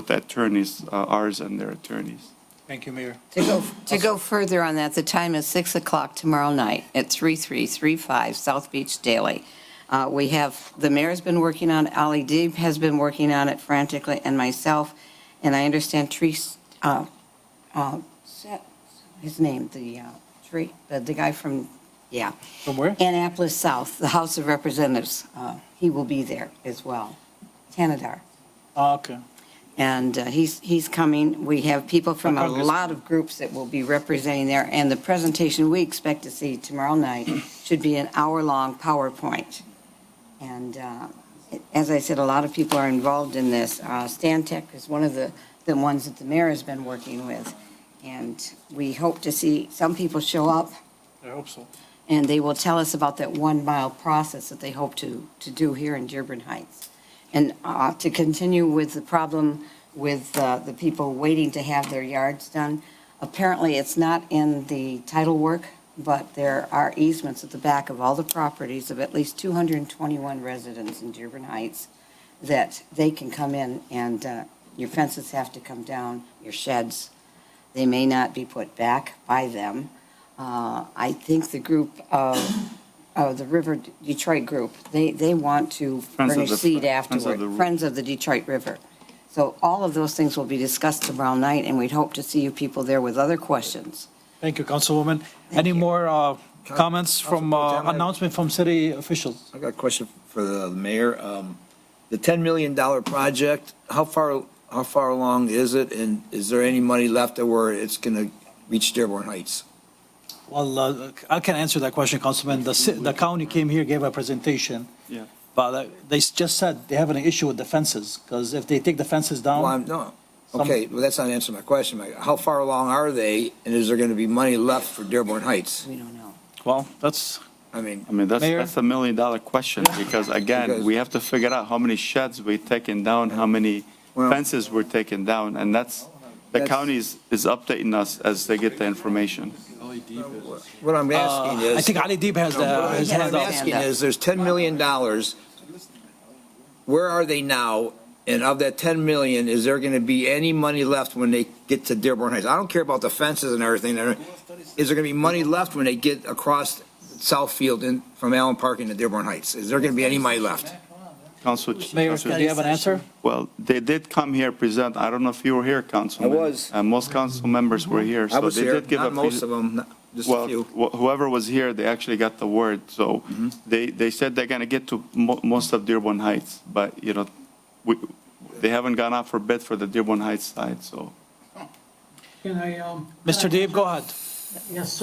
attorneys, ours and their attorneys. Thank you, Mayor. To go further on that, the time is 6 o'clock tomorrow night at 3335 South Beach Daily. We have, the mayor's been working on it, Ali Deeb has been working on it frantically, and myself, and I understand his name, the guy from, From where? Annapolis South, the House of Representatives, he will be there as well. Tanadar. Okay. And he's coming. We have people from a Congress. lot of groups that will be representing there. And the presentation we expect to see tomorrow night should be an hour-long PowerPoint. And as I said, a lot of people are involved in this. Stantec is one of the ones that the mayor has been working with. And we hope to see some people show up, I hope so. and they will tell us about that 1 mile process that they hope to do here in Dearborn Heights. And to continue with the problem with the people waiting to have their yards done, apparently it's not in the title work, but there are easements at the back of all the properties of at least 221 residents in Dearborn Heights that they can come in and your fences have to come down, your sheds. They may not be put back by them. I think the group the River Detroit group, they want to furnish seed afterward, Friends of the Detroit River. So all of those things will be discussed tomorrow night, and we'd hope to see you people there with other questions. Thank you, Councilwoman. Any more comments from, announcement from city officials? I got a question for the mayor. The $10 million project, how far along is it? And is there any money left where it's going to reach Dearborn Heights? Well, I can answer that question, Councilman. The county came here, gave a presentation. Yeah. But they just said they have an issue with the fences, because if they take the fences down. Well, okay, well, that's not answering my question. How far along are they, and is there going to be money left for Dearborn Heights? We don't know. Well, that's. I mean, that's Mayor? $1 million question, because again, we have to figure out how many sheds we're taking down, how many fences we're taking down, and the county is updating us as they get the information. What I'm asking is. I think Ali Deeb has his What hand I'm up. asking is, there's $10 million. Where are they now? And of that 10 million, is there going to be any money left when they get to Dearborn Heights? I don't care about the fences and everything. Is there going to be money left when they get across Southfield from Allen Park into Dearborn Heights? Is there going to be any money left? Mayor, do you have an answer? Well, they did come here present. I don't know if you were here, Councilman. I was. Most council members were here. I was they here, did give not most of them, just a few. Whoever was here, they actually got the word. So they said they're going to get to most of Dearborn Heights, but they haven't gone out for bid for the Dearborn Heights side. So, Can I, Mr. Deeb, go ahead. Yes,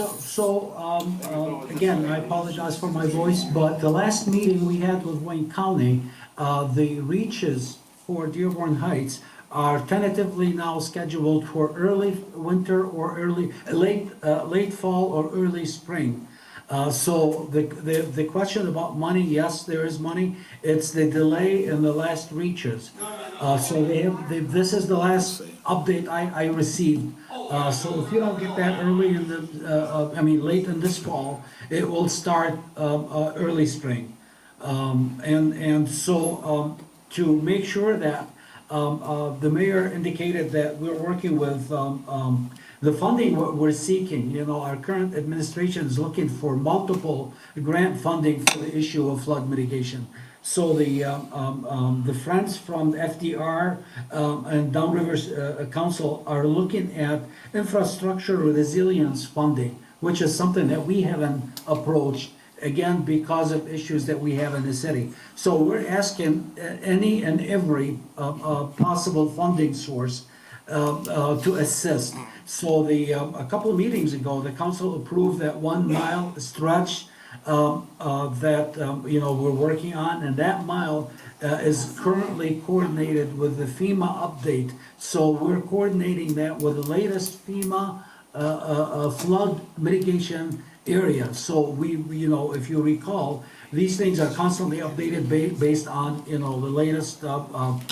again, I apologize for my voice, but the last meeting we had with Wayne County, the reaches for Dearborn Heights are tentatively now scheduled for early winter or late fall or early spring. So the question about money, yes, there is money. It's the delay in the last reaches. So this is the last update I received. So if you don't get that early late in this fall, it will start early spring. To make sure that the mayor indicated that we're working with the funding we're seeking. Our current administration is looking for multiple grant funding for the issue of flood mitigation. So the friends from FDR and Downriver Council are looking at infrastructure resilience funding, which is something that we haven't approached, again, because of issues that we have in the city. So we're asking any and every possible funding source to assist. So a couple of meetings ago, the council approved that 1 mile stretch that we're working on, and that mile is currently coordinated with the FEMA update. So we're coordinating that with the latest FEMA flood mitigation area. So if you recall, these things are constantly updated based on the latest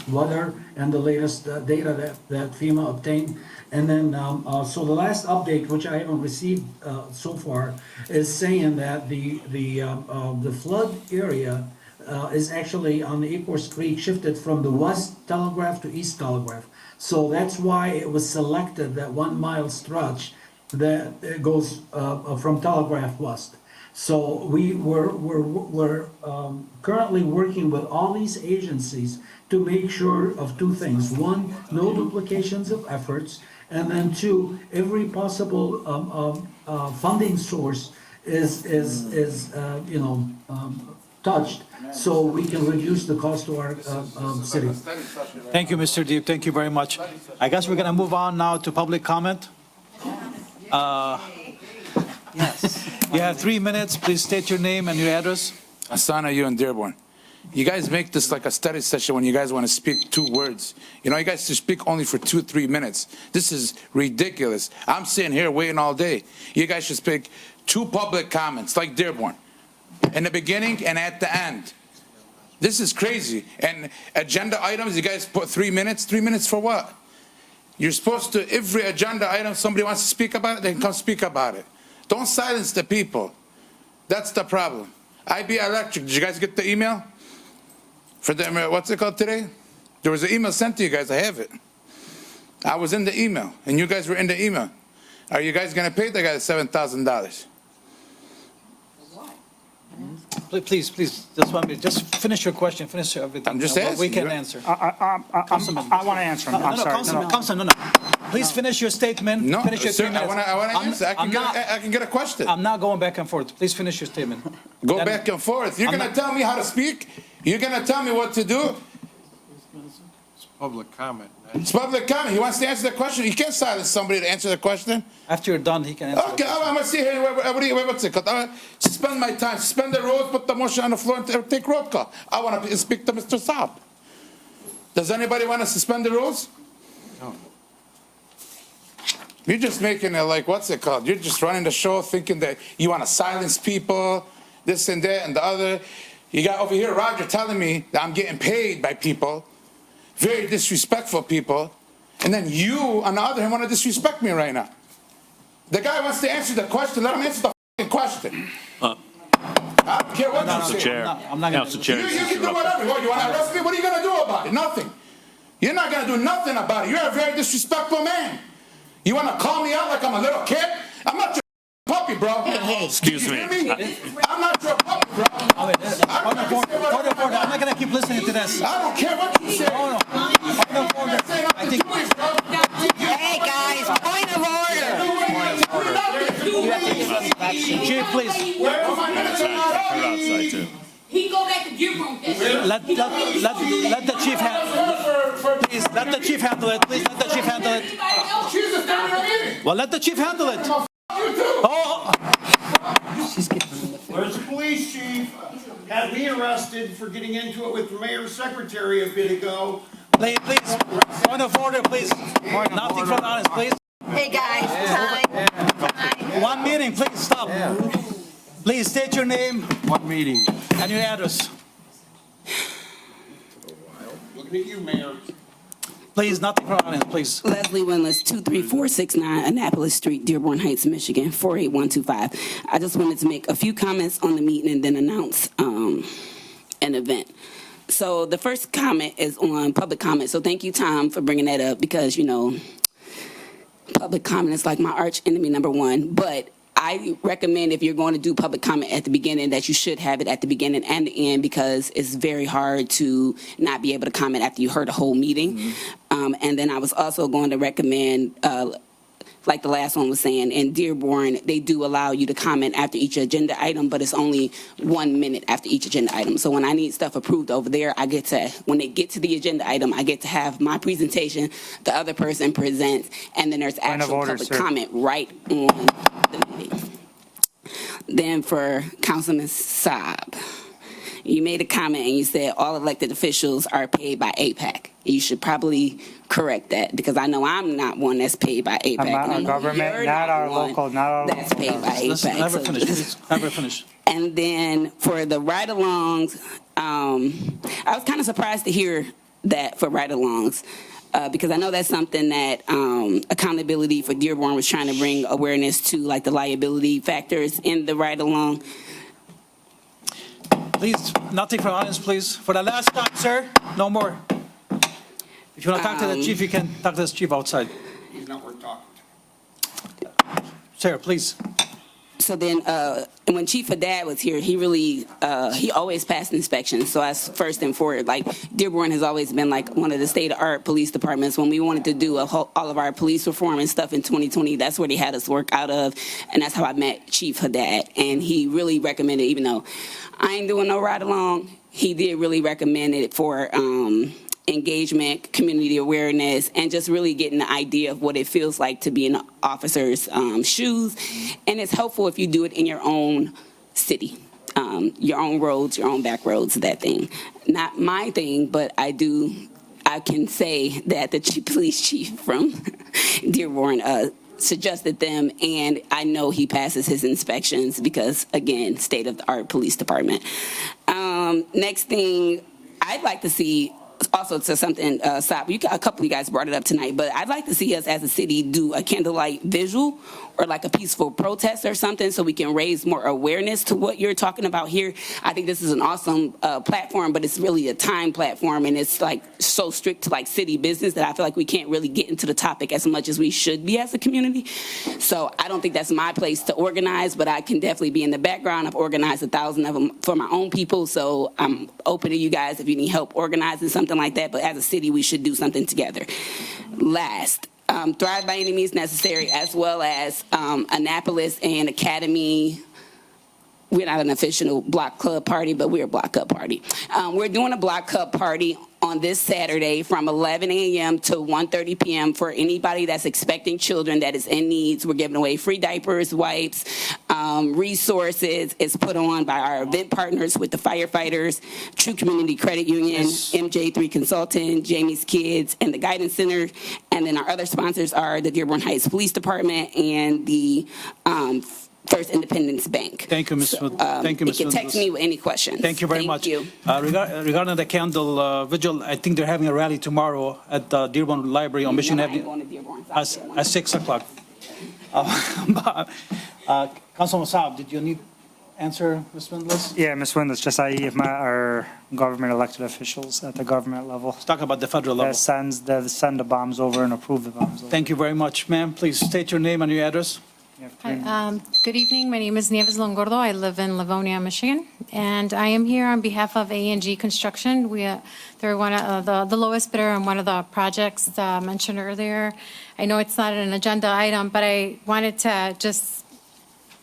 weather and the latest data that FEMA obtained. And then so the last update, which I haven't received so far, is saying that the flood area is actually on the Ecorse Creek shifted from the west telegraph to east telegraph. So that's why it was selected, that 1 mile stretch that goes from Telegraph West. So we're currently working with all these agencies to make sure of two things. One, no duplications of efforts, and then two, every possible funding source is touched, so we can reduce the cost to our city. Thank you, Mr. Deep. Thank you very much. I guess we're going to move on now to public comment. Yes. You have 3 minutes. Please state your name and your address. Asana, you in Dearborn. You guys make this like a study session when you guys want to speak 2 words. You guys should speak only for 2-3 minutes. This is ridiculous. I'm sitting here waiting all day. You guys should speak 2 public comments like Dearborn. In the beginning and at the end. This is crazy. And agenda items, you guys put 3 minutes. 3 minutes for what? You're supposed to, every agenda item, somebody wants to speak about it, they can come speak about it. Don't silence the people. That's the problem. IB Electric, did you guys get the email? For them, what's it called today? There was an email sent to you guys, I have it. I was in the email, and you guys were in the email. Are you guys gonna pay the guy $7,000? Please, just finish your question, finish everything. I'm just asking. We can Right? answer. I want to answer him. I'm sorry. Councilman, no. Please finish your statement. No, Finish your sir, 3 minutes. I want to answer. I can get a question. I'm not going back and forth. Please finish your statement. Go back and forth. You're going to tell me how to speak? You're going to tell me what to do? It's public comment. It's public comment. He wants to answer the question. You can't silence somebody to answer the question. After you're done, he can answer. Okay, I'm going to sit here. What's it called? Suspend my time. Suspend the rules, put the motion on the floor, and take roll call. I want to speak to Mr. Saab. Does anybody want to suspend the rules? No. You're just making it like, what's it called? You're just running the show thinking that you want to silence people, this and that and the other. You got over here Roger telling me that I'm getting paid by people, very disrespectful people, and then you, on the other hand, want to disrespect me right now. The guy wants to answer the question. Let him answer the f***ing question. I don't care what you say. Chair. I'm not going to. You can do whatever. What, you want to arrest me? What are you going to do about it? Nothing. You're not going to do nothing about it. You're a very disrespectful man. You want to call me out like I'm a little kid? I'm not your puppy, bro. Excuse You me. hear me? I'm not your puppy, bro. I'm not going to keep listening to this. I don't care what you say. No. I think. Hey, guys, point of order. Chief, please. Her outside too. He go back to Dearborn. Let the chief please let the chief handle it. Please let the chief handle it. Well, let the chief handle it. Oh. Where's the police chief? Had me arrested for getting into it with the mayor's secretary a bit ago. Please, point of order, please. Nothing from the audience, please. Hey guys, time. One meeting, please stop. Please state your name. One meeting. And your address. Looking at you, Mayor. Please, nothing from the audience, please. Leslie Winless, 23469 Annapolis Street, Dearborn Heights, Michigan, 48125. I just wanted to make a few comments on the meeting and then announce an event. So the first comment is on public comment. So thank you, Tom, for bringing that up because, public comment is like my arch enemy number one. But I recommend if you're going to do public comment at the beginning that you should have it at the beginning and the end because it's very hard to not be able to comment after you heard a whole meeting. Mm-hmm. And then I was also going to recommend, like the last one was saying, in Dearborn, they do allow you to comment after each agenda item, but it's only 1 minute after each agenda item. So when I need stuff approved over there, when they get to the agenda item, I get to have my presentation, the other person presents, and then there's actual public comment right on the meeting. Then for Councilman Saab, you made a comment and you said all elected officials are paid by APAC. You should probably correct that because I know I'm not one that's paid by APAC. Not our government, not our local, not our local. That's paid by APAC. Never finish, please. Never finish. And then for the ride-alongs, I was kind of surprised to hear that for ride-alongs. Because I know that's something that Accountability for Dearborn was trying to bring awareness to, like the liability factors in the ride-along. Please, nothing from audience, please. For the last time, sir, no more. If you want to talk to the chief, you can talk to the chief outside. He's not worth talking Sir, please. So then, and when Chief Haddad was here, he really, he always passed inspections. So that's first and forward. Like Dearborn has always been like one of the state-of-art police departments. When we wanted to do all of our police reform and stuff in 2020, that's where they had us work out of. And that's how I met Chief Haddad. And he really recommended, even though I ain't doing no ride along, he did really recommend it for engagement, community awareness, and just really getting the idea of what it feels like to be in an officer's shoes. And it's helpful if you do it in your own city, your own roads, your own back roads, that thing. Not my thing, but I can say that the police chief from Dearborn suggested them, and I know he passes his inspections because, again, state-of-the-art police department. Next thing I'd like to see, also to something, Saab, a couple of you guys brought it up tonight, but I'd like to see us as a city do a candlelight visual or like a peaceful protest or something so we can raise more awareness to what you're talking about here. I think this is an awesome platform, but it's really a time platform, and it's like so strict to like city business that I feel like we can't really get into the topic as much as we should be as a community. So I don't think that's my place to organize, but I can definitely be in the background. I've organized 1,000 of them for my own people, so I'm open to you guys if you need help organizing something like that, but as a city, we should do something together. Last, Thrive by Any Means Necessary, as well as Annapolis and Academy. We're not an official block club party, but we're a block club party. We're doing a block club party on this Saturday from 11 a.m. to 1:30 p.m. for anybody that's expecting children that is in needs. We're giving away free diapers, wipes, resources. It's put on by our event partners with the firefighters, True Community Credit Union, MJ3 Consultant, Jamie's Kids, and the Guidance Center. And then our other sponsors are the Dearborn Heights Police Department and the First Independence Bank. Thank you, Ms. Thank you, Ms. You can text me with any questions. Thank you very much. You. Regarding the candle vigil, I think they're having a rally tomorrow at the Dearborn Library on Michigan Avenue at 6 o'clock. Councilman Saab, did you need answer, Ms. Windless? Yeah, Ms. Windless, just i.e. if our government elected officials at the government level. Let's talk about the federal level. That send the bombs over and approve the bombs over. Thank you very much, ma'am. Please state your name and your address. Hi, good evening. My name is Nieves Longordo. I live in Livonia, Michigan, and I am here on behalf of A&G Construction. They're one of the lowest bidder on one of the projects mentioned earlier. I know it's not an agenda item, but I wanted to just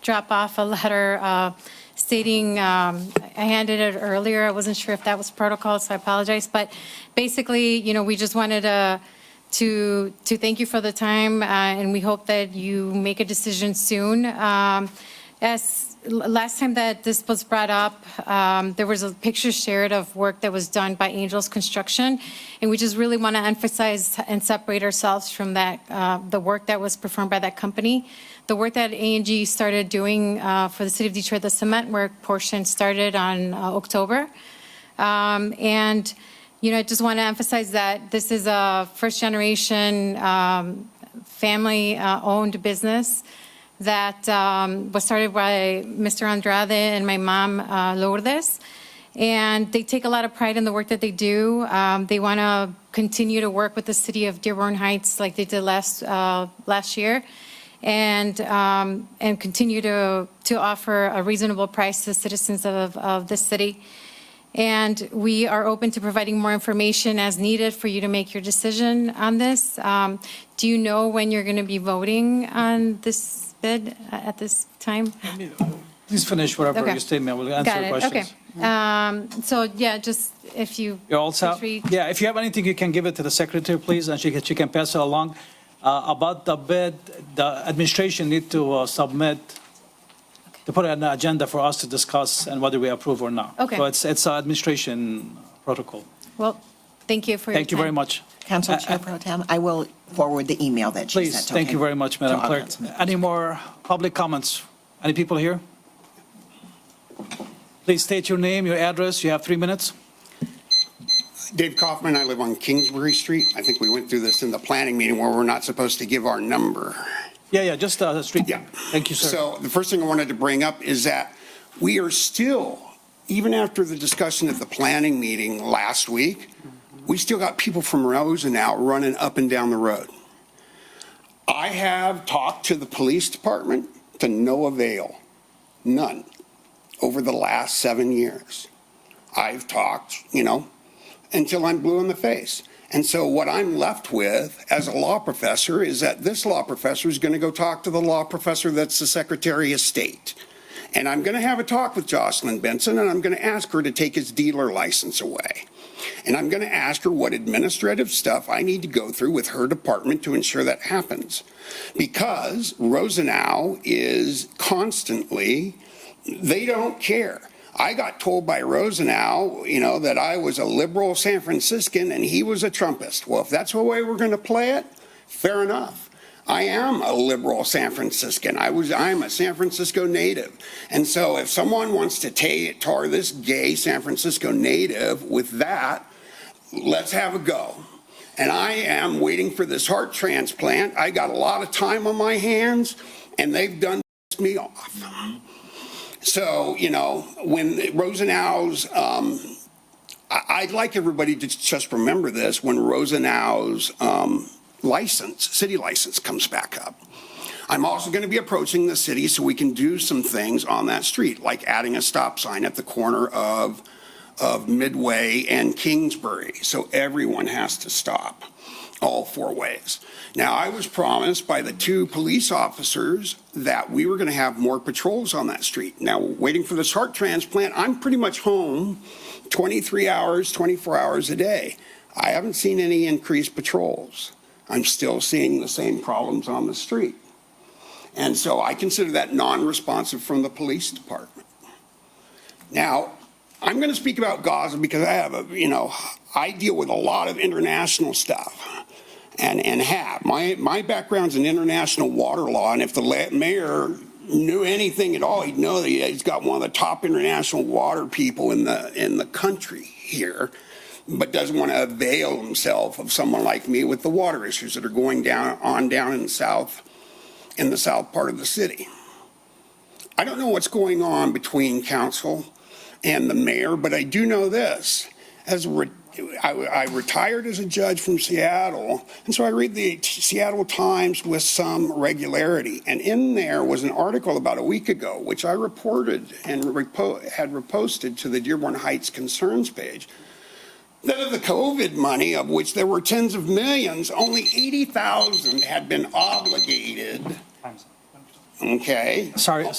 drop off a letter stating, I handed it earlier. I wasn't sure if that was protocol, so I apologize. But basically, we just wanted to thank you for the time, and we hope that you make a decision soon. As last time that this was brought up, there was a picture shared of work that was done by Angels Construction, and we just really want to emphasize and separate ourselves from that, the work that was performed by that company. The work that A&G started doing for the city of Detroit, the cement work portion started on October, and I just want to emphasize that this is a first-generation family-owned business that was started by Mr. Andrade and my mom, Lourdes. And they take a lot of pride in the work that they do. They want to continue to work with the city of Dearborn Heights like they did last year, and continue to offer a reasonable price to the citizens of the city. And we are open to providing more information as needed for you to make your decision on this. Do you know when you're going to be voting on this bid at this time? Please finish whatever your statement. We'll answer questions. Okay. So yeah, just if you. You're all set? Yeah, if you have anything, you can give it to the secretary, please, and she can pass it along. About the bid, the administration need to submit, to put it on the agenda for us to discuss and whether we approve or not. Okay. So it's an administration protocol. Well, thank you for your Thank you very much. Council Chair Pro Tem, I will forward the email that she Please, sent. thank you very much, Madam To all Clerk. councilmen. Any more public comments? Any people here? Please state your name, your address. You have 3 minutes. Dave Kaufman, I live on Kingsbury Street. I think we went through this in the planning meeting where we're not supposed to give our number. Yeah, just the street. Yeah. Thank you, sir. So the first thing I wanted to bring up is that we are still even after the discussion at the planning meeting last week, we still got people from Rosenau running up and down the road. I have talked to the police department to no avail, none, over the last 7 years. I've talked, until I'm blue in the face. And so what I'm left with as a law professor is that this law professor is going to go talk to the law professor that's the Secretary of State. And I'm going to have a talk with Jocelyn Benson, and I'm going to ask her to take his dealer license away. And I'm going to ask her what administrative stuff I need to go through with her department to ensure that happens. Because Rosenau is constantly, they don't care. I got told by Rosenau, that I was a liberal San Franciscan and he was a Trumpist. Well, if that's the way we're going to play it, fair enough. I am a liberal San Franciscan. I'm a San Francisco native. And so if someone wants to tar this gay San Francisco native with that, let's have a go. And I am waiting for this heart transplant. I got a lot of time on my hands, and they've done me off. So, when Rosenau's, I'd like everybody to just remember this, when Rosenau's city license comes back up. I'm also going to be approaching the city so we can do some things on that street, like adding a stop sign at the corner of Midway and Kingsbury, so everyone has to stop all 4 ways. Now, I was promised by the 2 police officers that we were going to have more patrols on that street. Now, waiting for this heart transplant, I'm pretty much home 23 hours, 24 hours a day. I haven't seen any increased patrols. I'm still seeing the same problems on the street. And so I consider that non-responsive from the police department. Now, I'm going to speak about Gaza because I deal with a lot of international stuff and have. My background's in international water law, and if the mayor knew anything at all, he'd know that he's got one of the top international water people in the country here, but doesn't want to avail himself of someone like me with the water issues that are going down in the south part of the city. I don't know what's going on between council and the mayor, but I do know this. I retired as a judge from Seattle, and so I read the Seattle Times with some regularity. And in there was an article about a week ago, which I reported and had reposted to the Dearborn Heights Concerns page, that of the COVID money, of which there were tens of millions, only 80,000 had been obligated. Okay. Sorry,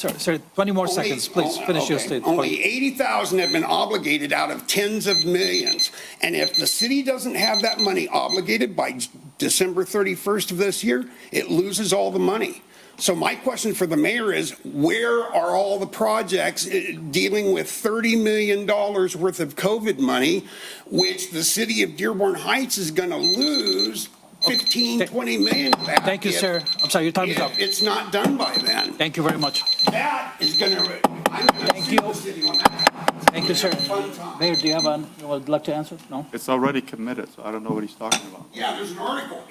20 more seconds, please finish your statement. Only 80,000 have been obligated out of tens of millions. And if the city doesn't have that money obligated by December 31st of this year, it loses all the money. So my question for the mayor is, where are all the projects dealing with $30 million worth of COVID money, which the city of Dearborn Heights is going to lose 15, 20 million back? Thank you, sir. I'm sorry, your time is up. It's not done by then. Thank you very much. That is going to, I'm going to sue the city on that. Thank you, sir. Mayor, do you have would like to answer? No? It's already committed, so I don't know what he's talking about. Yeah, there's an article.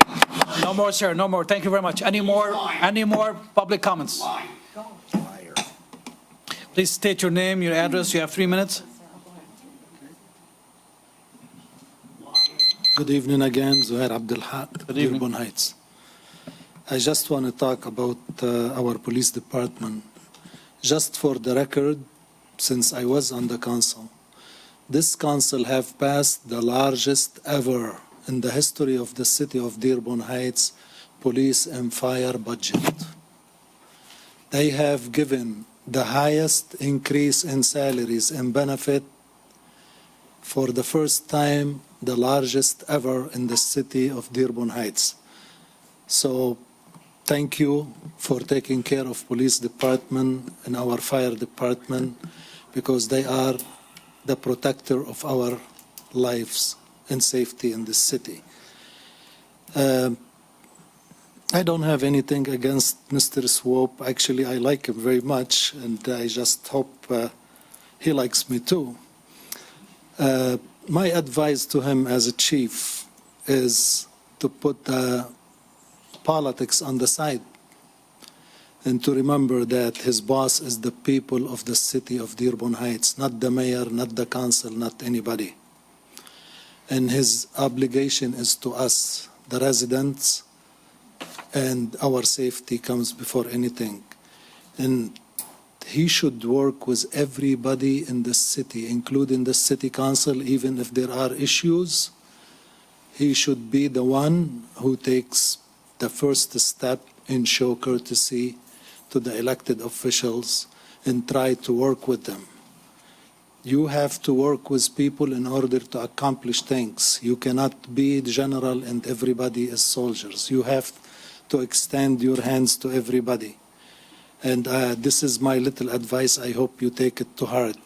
No more, sir. No more. Thank you very much. Any more public comments? Please state your name, your address. You have 3 minutes. Good evening again, Zuhair Abdelhaq, Dearborn Heights. I just want to talk about our police department. Just for the record, since I was on the council, this council have passed the largest ever in the history of the city of Dearborn Heights police and fire budget. They have given the highest increase in salaries and benefit for the first time, the largest ever in the city of Dearborn Heights. So thank you for taking care of police department and our fire department, because they are the protector of our lives and safety in this city. I don't have anything against Mr. Swope. Actually, I like him very much, and I just hope he likes me too. My advice to him as a chief is to put the politics on the side and to remember that his boss is the people of the city of Dearborn Heights, not the mayor, not the council, not anybody. And his obligation is to us, the residents, and our safety comes before anything. And he should work with everybody in the city, including the city council, even if there are issues. He should be the one who takes the first step and show courtesy to the elected officials and try to work with them. You have to work with people in order to accomplish things. You cannot be general and everybody is soldiers. You have to extend your hands to everybody. And this is my little advice. I hope you take it to heart.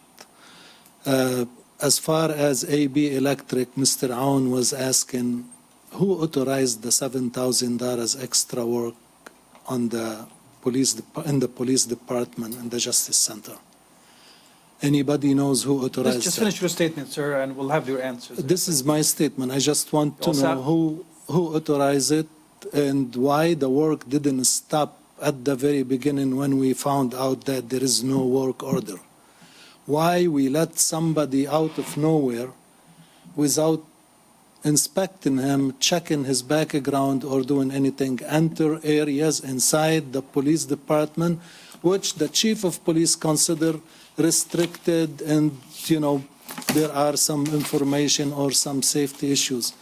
As far as AB Electric, Mr. Aoun was asking, who authorized the $7,000 extra work on the police department and the Justice Center? Anybody knows who authorized Just that? finish your statement, sir, and we'll have your answers. This is my statement. I just want to Also- know who authorized it and why the work didn't stop at the very beginning when we found out that there is no work order. Why we let somebody out of nowhere without inspecting him, checking his background or doing anything, enter areas inside the police department, which the chief of police consider restricted and, there are some information or some safety issues.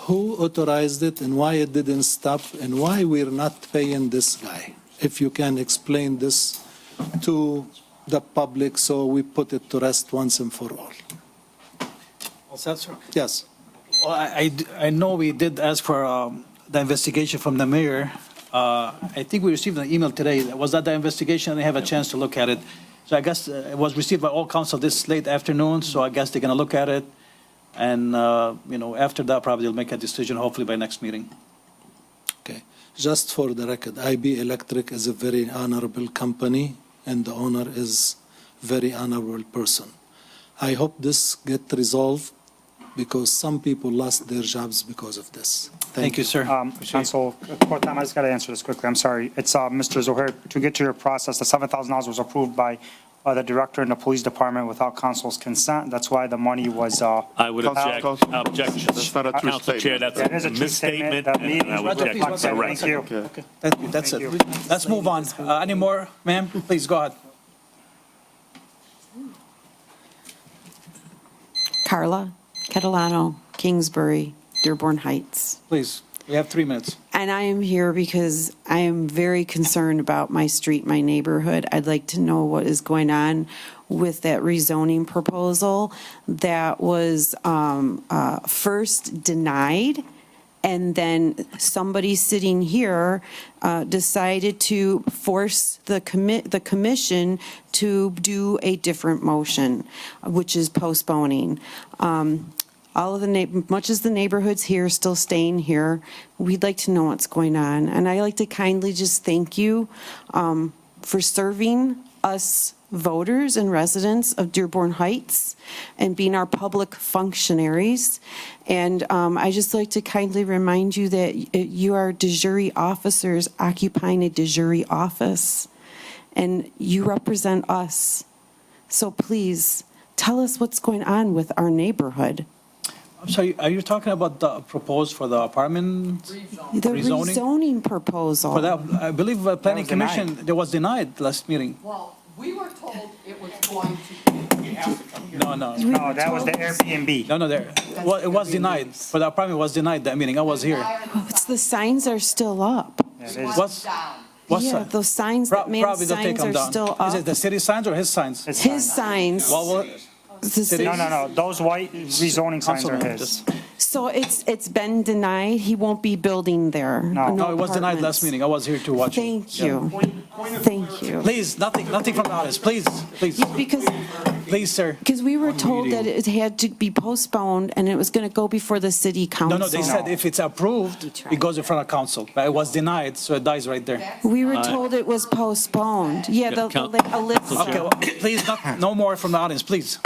Who authorized it and why it didn't stop and why we're not paying this guy? If you can explain this to the public so we put it to rest once and for all. All set, sir? Yes. Well, I know we did ask for the investigation from the mayor. I think we received an email today. Was that the investigation? They have a chance to look at it. So I guess it was received by all council this late afternoon, so I guess they're going to look at it. And, after that, probably they'll make a decision, hopefully by next meeting. Okay. Just for the record, IB Electric is a very honorable company and the owner is a very honorable person. I hope this get resolved because some people lost their jobs because of this. Thank you, sir. Council, Court time, I just got to answer this quickly. I'm sorry. It's Mr. Zohair. To get to your process, the $7,000 was approved by the director in the police department without council's consent. That's why the money was. I would object. Objection. That's not a true Council Chair, that's That is a a true misstatement. statement. That and meeting I would was object. Please, one Correct. Thank you. Okay. Thank you, that's it. Let's move on. Any more, ma'am? Please, go ahead. Carla Catalano, Kingsbury, Dearborn Heights. Please, we have 3 minutes. And I am here because I am very concerned about my street, my neighborhood. I'd like to know what is going on with that rezoning proposal that was first denied, and then somebody sitting here decided to force the commission to do a different motion, which is postponing. Much as the neighborhood's here, still staying here, we'd like to know what's going on. And I'd like to kindly just thank you for serving us voters and residents of Dearborn Heights and being our public functionaries. And I just like to kindly remind you that you are de jure officers occupying a de jure office, and you represent us. So please tell us what's going on with our neighborhood. I'm sorry, are you talking about the proposed for the apartment The rezoning? rezoning proposal. For that, I believe Planning was denied. Commission, it was denied last meeting. Well, we were told it was going to. No. No, that was the Airbnb. No, well, it was denied. For the apartment, it was denied that meeting. I was here. The signs are still up. What's Yeah, those signs, that man's Probably they'll take signs them are down. still Is it up. the city signs or his signs? His signs. Well, The city- No. Those white rezoning signs are Councilman, his. So it's been denied. He won't be building there. No, it was denied last apartments. meeting. I was here to watch it. Thank you. Thank you. Please, nothing from the audience, please. Because Please, sir. we were told that it had to be postponed and it was going to go before the city council. No, they said if it's approved, it goes in front of council. But it was denied, so it dies right there. We were told it was postponed. Yeah, Alyssa. Okay, well, please, no more from the audience, please.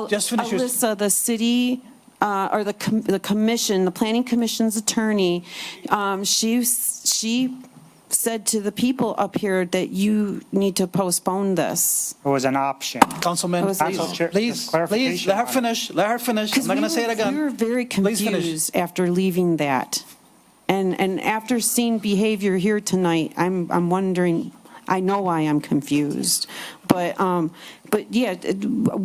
Just finish your- Alyssa, the city, or the commission, the planning commission's attorney, she said to the people up here that you need to postpone this. It was an option. Councilman, It was- please, let her finish. Let her finish. I'm not going to say it again. We were very Please finish. confused after leaving that. And after seeing behavior here tonight, I'm wondering, I know why I'm confused. But yeah,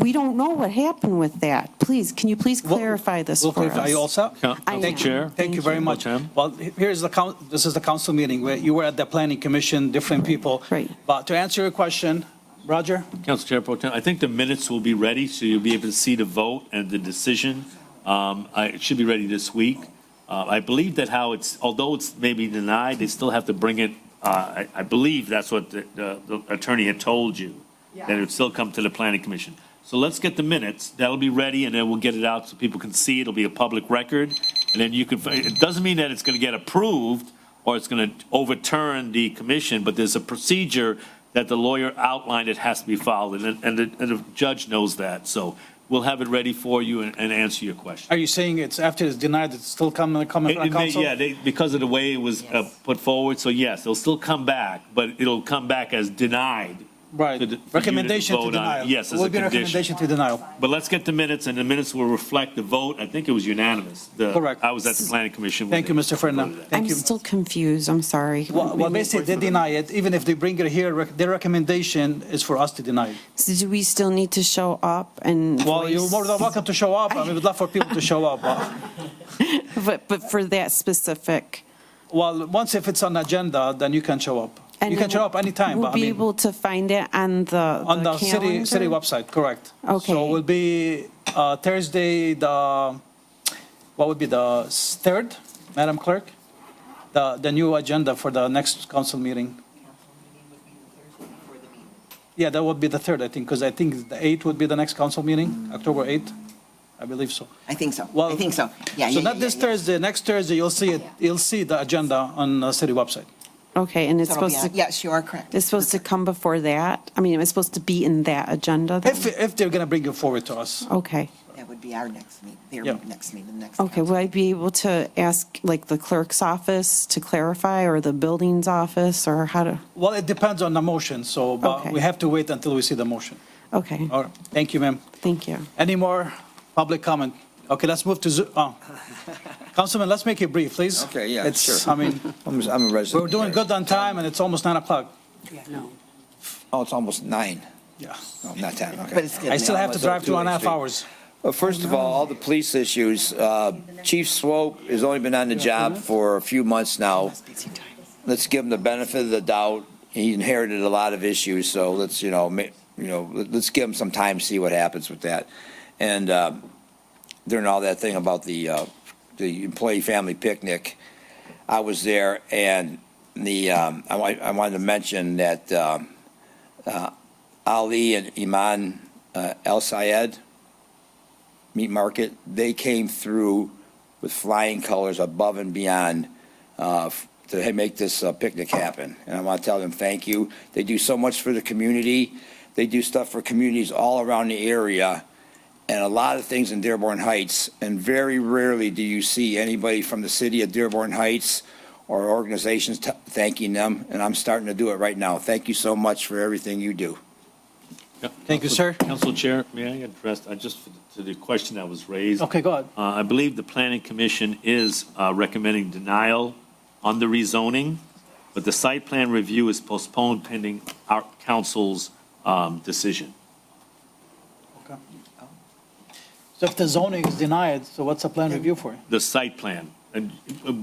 we don't know what happened with that. Please, can you please clarify this for us? Are you all set? I am. Chair. Thank you very much. Well, this is the council meeting where you were at the planning commission, different people. Right. But to answer your question, Roger? Council Chair Pro Tem, I think the minutes will be ready, so you'll be able to see the vote and the decision. It should be ready this week. I believe that although it's maybe denied, they still have to bring it, I believe that's what the attorney had told you, that it would still come to the planning commission. So let's get the minutes, that'll be ready, and then we'll get it out so people can see it, it'll be a public record, and then you can, it doesn't mean that it's gonna get approved, or it's gonna overturn the commission, but there's a procedure that the lawyer outlined it has to be followed, and the judge knows that, so we'll have it ready for you and answer your question. Are you saying it's after it's denied, it's still coming from the council? Because of the way it was put forward, so yes, it'll still come back, but it'll come back as denied. Right. Recommendation to denial. Yes, as Will a be condition. recommendation to denial. But let's get the minutes, and the minutes will reflect the vote. I think it was unanimous. Correct. I was at the planning commission. Thank you, Mr. Fernandez. I'm still confused, I'm sorry. Well, basically, they deny it. Even if they bring it here, their recommendation is for us to deny it. So do we still need to show up and Well, you're more than welcome to show up. I mean, we'd love for people to show up. But for that specific. Well, once if it's on the agenda, then you can show up. And You can show up anytime, We'll but I be mean, able to find it on the on the city calendar? website, correct. Okay. So it will be Thursday, what would be the 3rd, Madam Clerk? The new agenda for the next council meeting. Yeah, that would be the 3rd, I think, because I think the 8th would be the next council meeting, October 8th. I believe so. I think so. Well, I think so. Yeah. So not this Thursday, next Thursday, you'll see it, you'll see the agenda on the city website. Okay, and it's So it'll be supposed to. Yes, you are correct. It's supposed to come before that? I mean, it's supposed to be in that agenda then? If they're going to bring it forward to us. Okay. That would be our next meeting, their Yeah. next meeting, next. Okay, will I be able to ask, like, the clerk's office to clarify, or the building's office, or how to? Well, it depends on the motion, so, but Okay. we have to wait until we see the motion. Okay, All right, thank you, ma'am. thank you. Any more public comment? Okay, let's move to, Councilman, let's make it brief, please. Okay, yeah, It's, sure. I mean, I'm a resident. we're doing good on time, and it's almost 9 o'clock. Oh, it's almost 9. Yeah. No, not 10, okay. But it's good. I still have to drive Two 2.5 extreme. hours. Well, first of all the police issues, Chief Swope has only been on the job for a few months now. Let's give him the benefit of the doubt. He inherited a lot of issues, so let's, let's give him some time, see what happens with that. And during all that thing about the employee family picnic, I was there, and I wanted to mention that Ali and Iman El Sayed Meat Market, they came through with flying colors above and beyond to make this picnic happen. And I want to tell them thank you. They do so much for the community. They do stuff for communities all around the area and a lot of things in Dearborn Heights. And very rarely do you see anybody from the city of Dearborn Heights or organizations thanking them. And I'm starting to do it right now. Thank you so much for everything you do. Thank you, sir. Council Chair, may I address, just to the question that was raised? Okay, go ahead. I believe the Planning Commission is recommending denial on the rezoning, but the site plan review is postponed pending our council's decision. Okay. So if the zoning is denied, so what's the plan review for? The site plan, and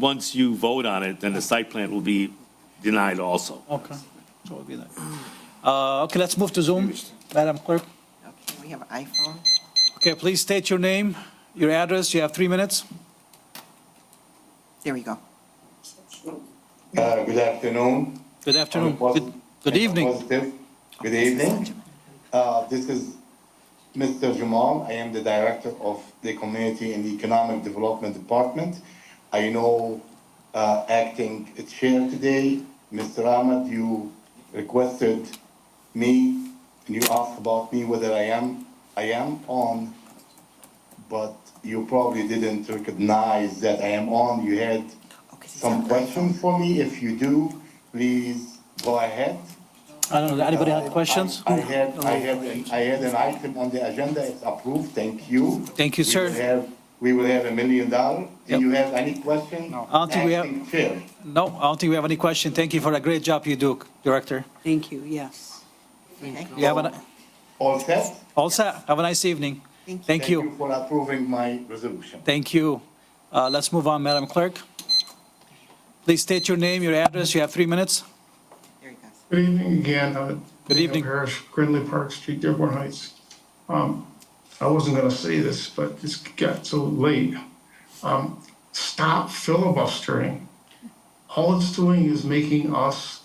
once you vote on it, then the site plan will be denied also. Okay. So it'll be that. Okay, let's move to Zoom. Madam Clerk. Okay, we have an iPhone. Okay, please state your name, your address. You have 3 minutes. There we go. Good afternoon. Good afternoon. Good evening. Good evening. This is Mr. Jamal. I am the director of the Community and Economic Development Department. I know acting chair today, Mr. Ahmed, you requested me and you asked about me whether I am on, but you probably didn't recognize that I am on. You had some questions for me. If you do, please go ahead. I don't know, anybody have questions? I had an item on the agenda, it's approved, thank you. Thank you, sir. We will have $1 million. Do you have any question? No. I don't think we have, no, I don't think we have any question. Thank you for the great job you do, Director. Thank you, yes. You have a, All set? all set. Have a nice evening. Thank you. For approving my resolution. Thank you. Let's move on, Madam Clerk. Please state your name, your address. You have 3 minutes. Good evening again. Good evening. Parish, Grinley Park Street, Dearborn Heights. I wasn't going to say this, but this got so late. Stop filibustering. All it's doing is making us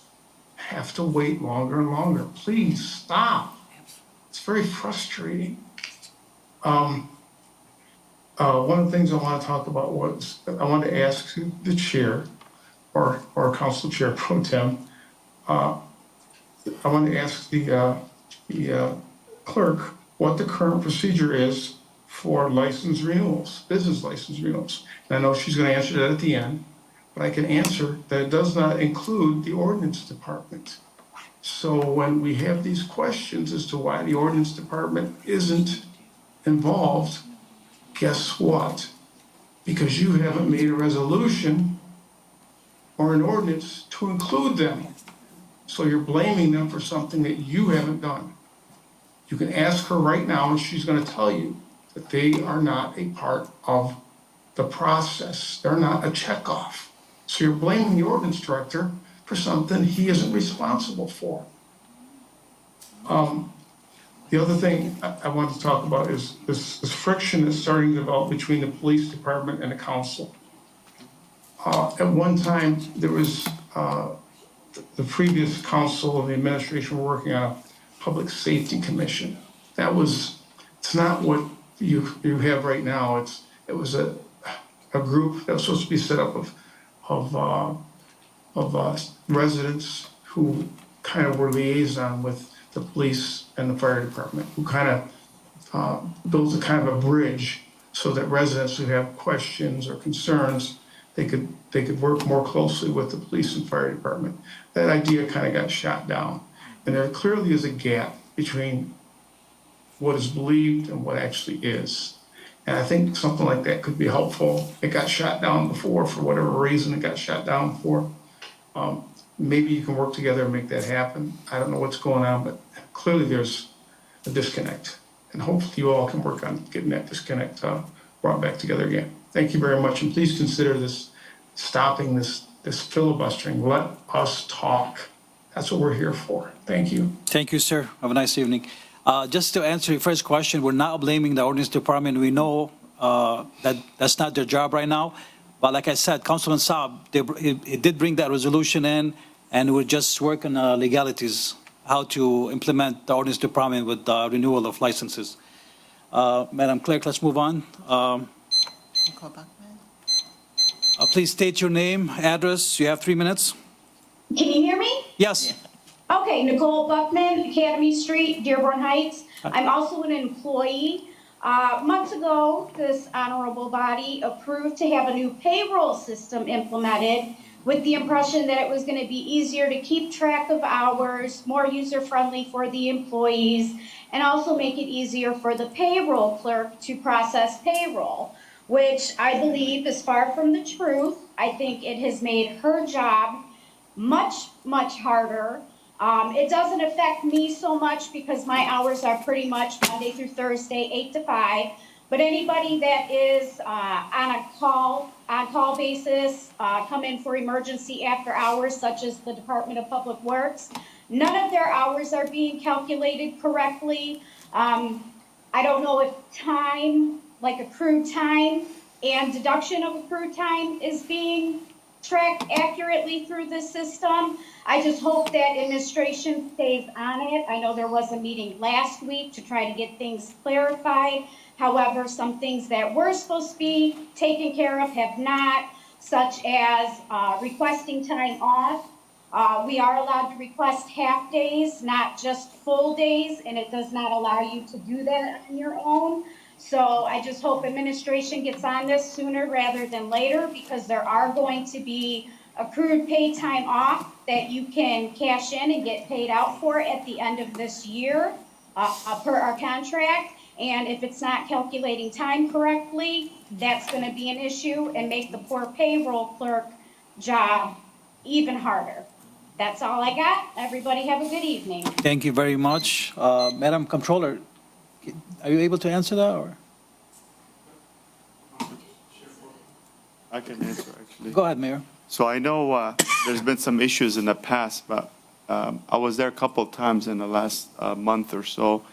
have to wait longer and longer. Please stop. It's very frustrating. One of the things I want to talk about was I wanted to ask the chair or council chair pro tem. I want to ask the clerk what the current procedure is for license renewals, business license renewals. And I know she's going to answer that at the end, but I can answer that it does not include the ordinance department. So when we have these questions as to why the ordinance department isn't involved, guess what? Because you haven't made a resolution or an ordinance to include them. So you're blaming them for something that you haven't done. You can ask her right now and she's going to tell you that they are not a part of the process. They're not a checkoff. So you're blaming the ordinance director for something he isn't responsible for. The other thing I wanted to talk about is this friction that's starting to develop between the police department and the council. At one time, there was the previous council and the administration were working on a public safety commission. It's not what you have right now. It was a group that was supposed to be set up of residents who kind of were liaison with the police and the fire department, who kind of builds a kind of a bridge so that residents who have questions or concerns, they could work more closely with the police and fire department. That idea kind of got shot down. And there clearly is a gap between what is believed and what actually is. And I think something like that could be helpful. It got shot down before for whatever reason it got shot down for. Maybe you can work together and make that happen. I don't know what's going on, but clearly there's a disconnect. And hopefully you all can work on getting that disconnect brought back together again. Thank you very much. And please consider stopping this filibustering. Let us talk. That's what we're here for. Thank you. Thank you, sir. Have a nice evening. Just to answer your first question, we're not blaming the ordinance department. We know that that's not their job right now. But like I said, Councilman Saab, he did bring that resolution in, and we're just working on legalities, how to implement the ordinance department with the renewal of licenses. Madam Clerk, let's move on. Please state your name, address. You have 3 minutes. Can you hear me? Yes. Okay, Nicole Buckman, Academy Street, Dearborn Heights. I'm also an employee. Months ago, this honorable body approved to have a new payroll system implemented with the impression that it was going to be easier to keep track of hours, more user-friendly for the employees, and also make it easier for the payroll clerk to process payroll, which I believe is far from the truth. I think it has made her job much, much harder. It doesn't affect me so much because my hours are pretty much Monday through Thursday, 8 to 5. But anybody that is on a on-call basis, come in for emergency after hours, such as the Department of Public Works, none of their hours are being calculated correctly. I don't know if time, like accrued time and deduction of accrued time, is being tracked accurately through this system. I just hope that administration stays on it. I know there was a meeting last week to try to get things clarified. However, some things that were supposed to be taken care of have not, such as requesting time off. We are allowed to request half days, not just full days, and it does not allow you to do that on your own. So I just hope administration gets on this sooner rather than later, because there are going to be accrued paid time off that you can cash in and get paid out for at the end of this year, per our contract. And if it's not calculating time correctly, that's gonna be an issue and make the poor payroll clerk job even harder. That's all I got. Everybody have a good evening. Thank you very much. Madam Controller, are you able to answer that, or? I can answer, actually. Go ahead, Mayor. So I know there's been some issues in the past, but I was there a couple of times in the last month or so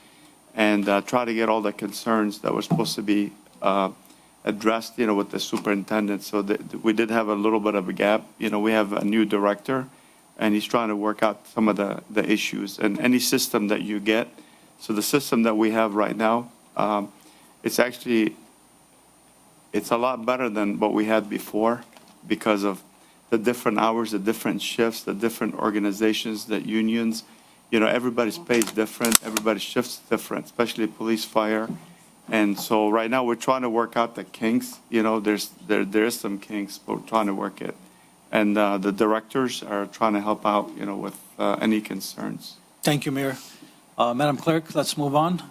and tried to get all the concerns that were supposed to be addressed, with the superintendent. So we did have a little bit of a gap. We have a new director, and he's trying to work out some of the issues. And any system that you get, so the system that we have right now, it's a lot better than what we had before because of the different hours, the different shifts, the different organizations, the unions. Everybody's pay is different, everybody's shift's different, especially police, fire. And so right now, we're trying to work out the kinks. There is some kinks, but we're trying to work it. And the directors are trying to help out, with any concerns. Thank you, Mayor. Madam Clerk, let's move on.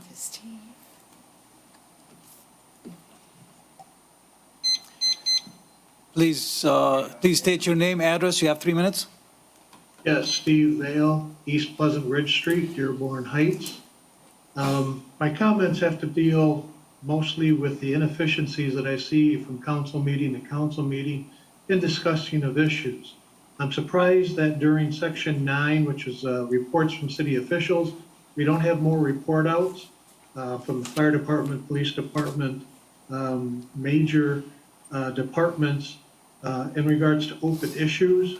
Please state your name, address. You have 3 minutes. Yes, Steve Vale, East Pleasant Ridge Street, Dearborn Heights. My comments have to deal mostly with the inefficiencies that I see from council meeting to council meeting in discussing of issues. I'm surprised that during section 9, which is reports from city officials, we don't have more report outs from the fire department, police department, major departments in regards to open issues,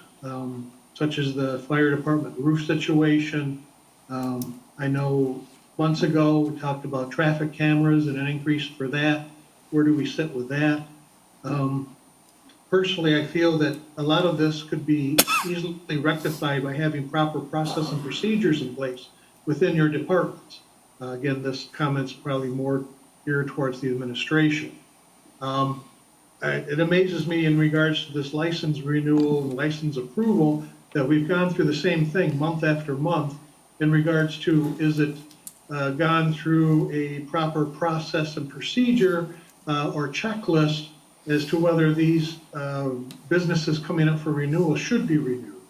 such as the fire department roof situation. I know months ago, we talked about traffic cameras and an increase for that. Where do we sit with that? Personally, I feel that a lot of this could be easily rectified by having proper process and procedures in place within your departments. Again, this comment's probably more geared towards the administration. It amazes me in regards to this license renewal and license approval that we've gone through the same thing month after month in regards to, is it gone through a proper process and procedure or checklist as to whether these businesses coming up for renewal should be renewed.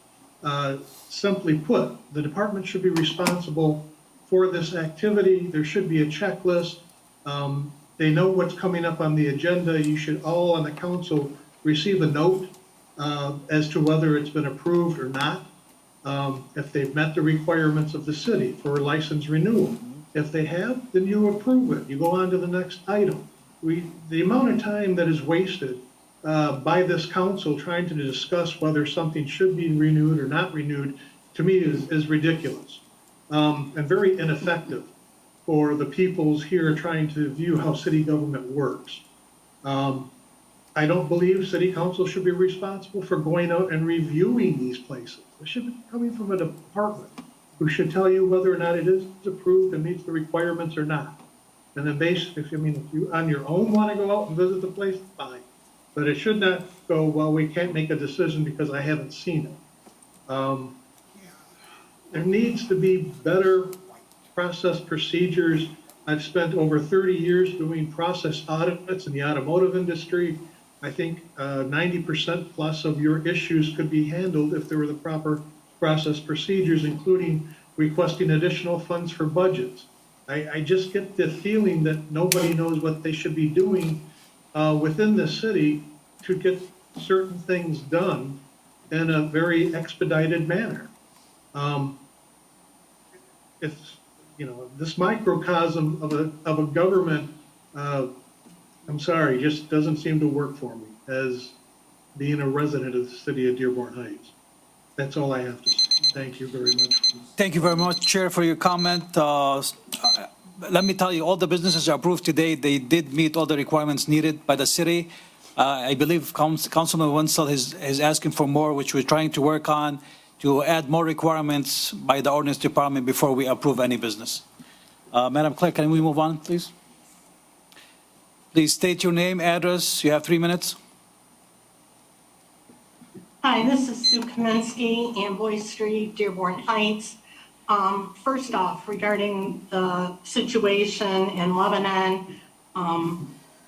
Simply put, the department should be responsible for this activity. There should be a checklist. They know what's coming up on the agenda. You should all on the council receive a note as to whether it's been approved or not. If they've met the requirements of the city for a license renewal. If they have, then you approve it. You go on to the next item. The amount of time that is wasted by this council trying to discuss whether something should be renewed or not renewed, to me is ridiculous and very ineffective for the peoples here trying to view how city government works. I don't believe city council should be responsible for going out and reviewing these places. It should be coming from a department who should tell you whether or not it is approved and meets the requirements or not. And then basically, if you on your own want to go out and visit the place, fine. But it should not go, well, we can't make a decision because I haven't seen it. There needs to be better process procedures. I've spent over 30 years doing process audits in the automotive industry. I think 90% plus of your issues could be handled if there were the proper process procedures, including requesting additional funds for budgets. I just get the feeling that nobody knows what they should be doing within the city to get certain things done in a very expedited manner. It's, this microcosm of a government, I'm sorry, just doesn't seem to work for me as being a resident of the city of Dearborn Heights. That's all I have to say. Thank you very much. Thank you very much, Chair, for your comment. Let me tell you, all the businesses approved today, they did meet all the requirements needed by the city. I believe Councilman Wenzel is asking for more, which we're trying to work on to add more requirements by the ordinance department before we approve any business. Madam Clerk, can we move on, please? Please state your name, address. You have 3 minutes. Hi, this is Sue Kaminsky, Amboy Street, Dearborn Heights. First off, regarding the situation in Lebanon,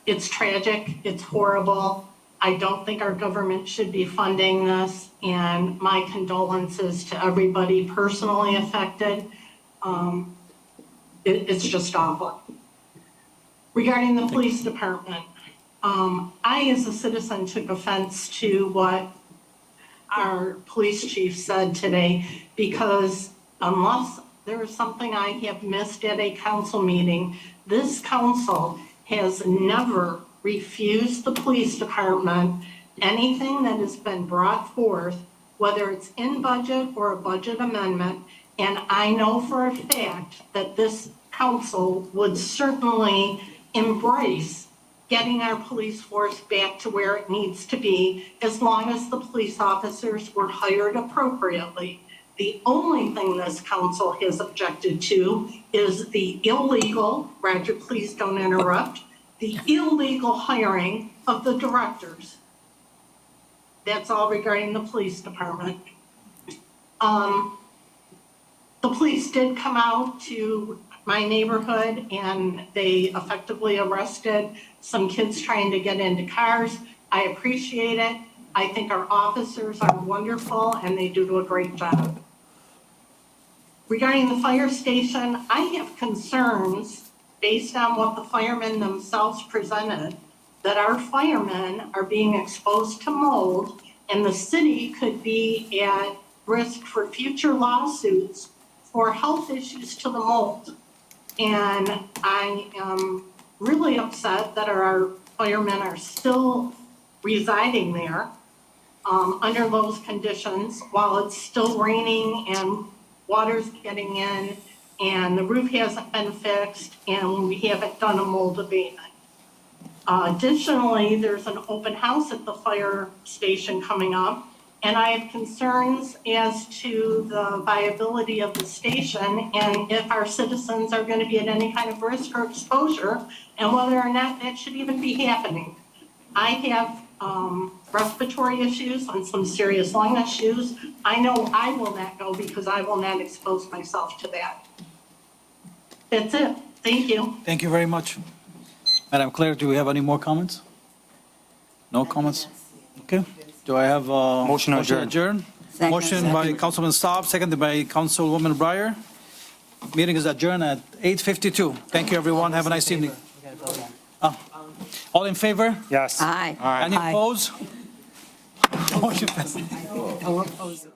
it's tragic, it's horrible. I don't think our government should be funding this, and my condolences to everybody personally affected. It's just awful. Regarding the police department, I, as a citizen, took offense to what our police chief said today, because unless there is something I have missed at a council meeting, this council has never refused the police department anything that has been brought forth, whether it's in budget or a budget amendment. And I know for a fact that this council would certainly embrace getting our police force back to where it needs to be, as long as the police officers were hired appropriately. The only thing this council has objected to is the illegal, Roger, please don't interrupt, the illegal hiring of the directors. That's all regarding the police department. The police did come out to my neighborhood and they effectively arrested some kids trying to get into cars. I appreciate it. I think our officers are wonderful and they do a great job. Regarding the fire station, I have concerns based on what the firemen themselves presented, that our firemen are being exposed to mold and the city could be at risk for future lawsuits for health issues to the mold. And I am really upset that our firemen are still residing there under those conditions while it's still raining and water's getting in and the roof hasn't been fixed and we haven't done a mold abatement. Additionally, there's an open house at the fire station coming up, and I have concerns as to the viability of the station and if our citizens are going to be at any kind of risk or exposure and whether or not that should even be happening. I have respiratory issues and some serious lung issues. I know I will not go because I will not expose myself to that. That's it. Thank you. Thank you very much. Madam Clerk, do we have any more comments? No comments? Okay. Do I have a Motion to adjourn. Second. Motion by Councilman Saab, seconded by Councilwoman Breyer. Meeting is adjourned at 8:52. Thank you, everyone. Have a nice evening. All in favor? Yes. Aye. Any Aye. opposed? Motion passes.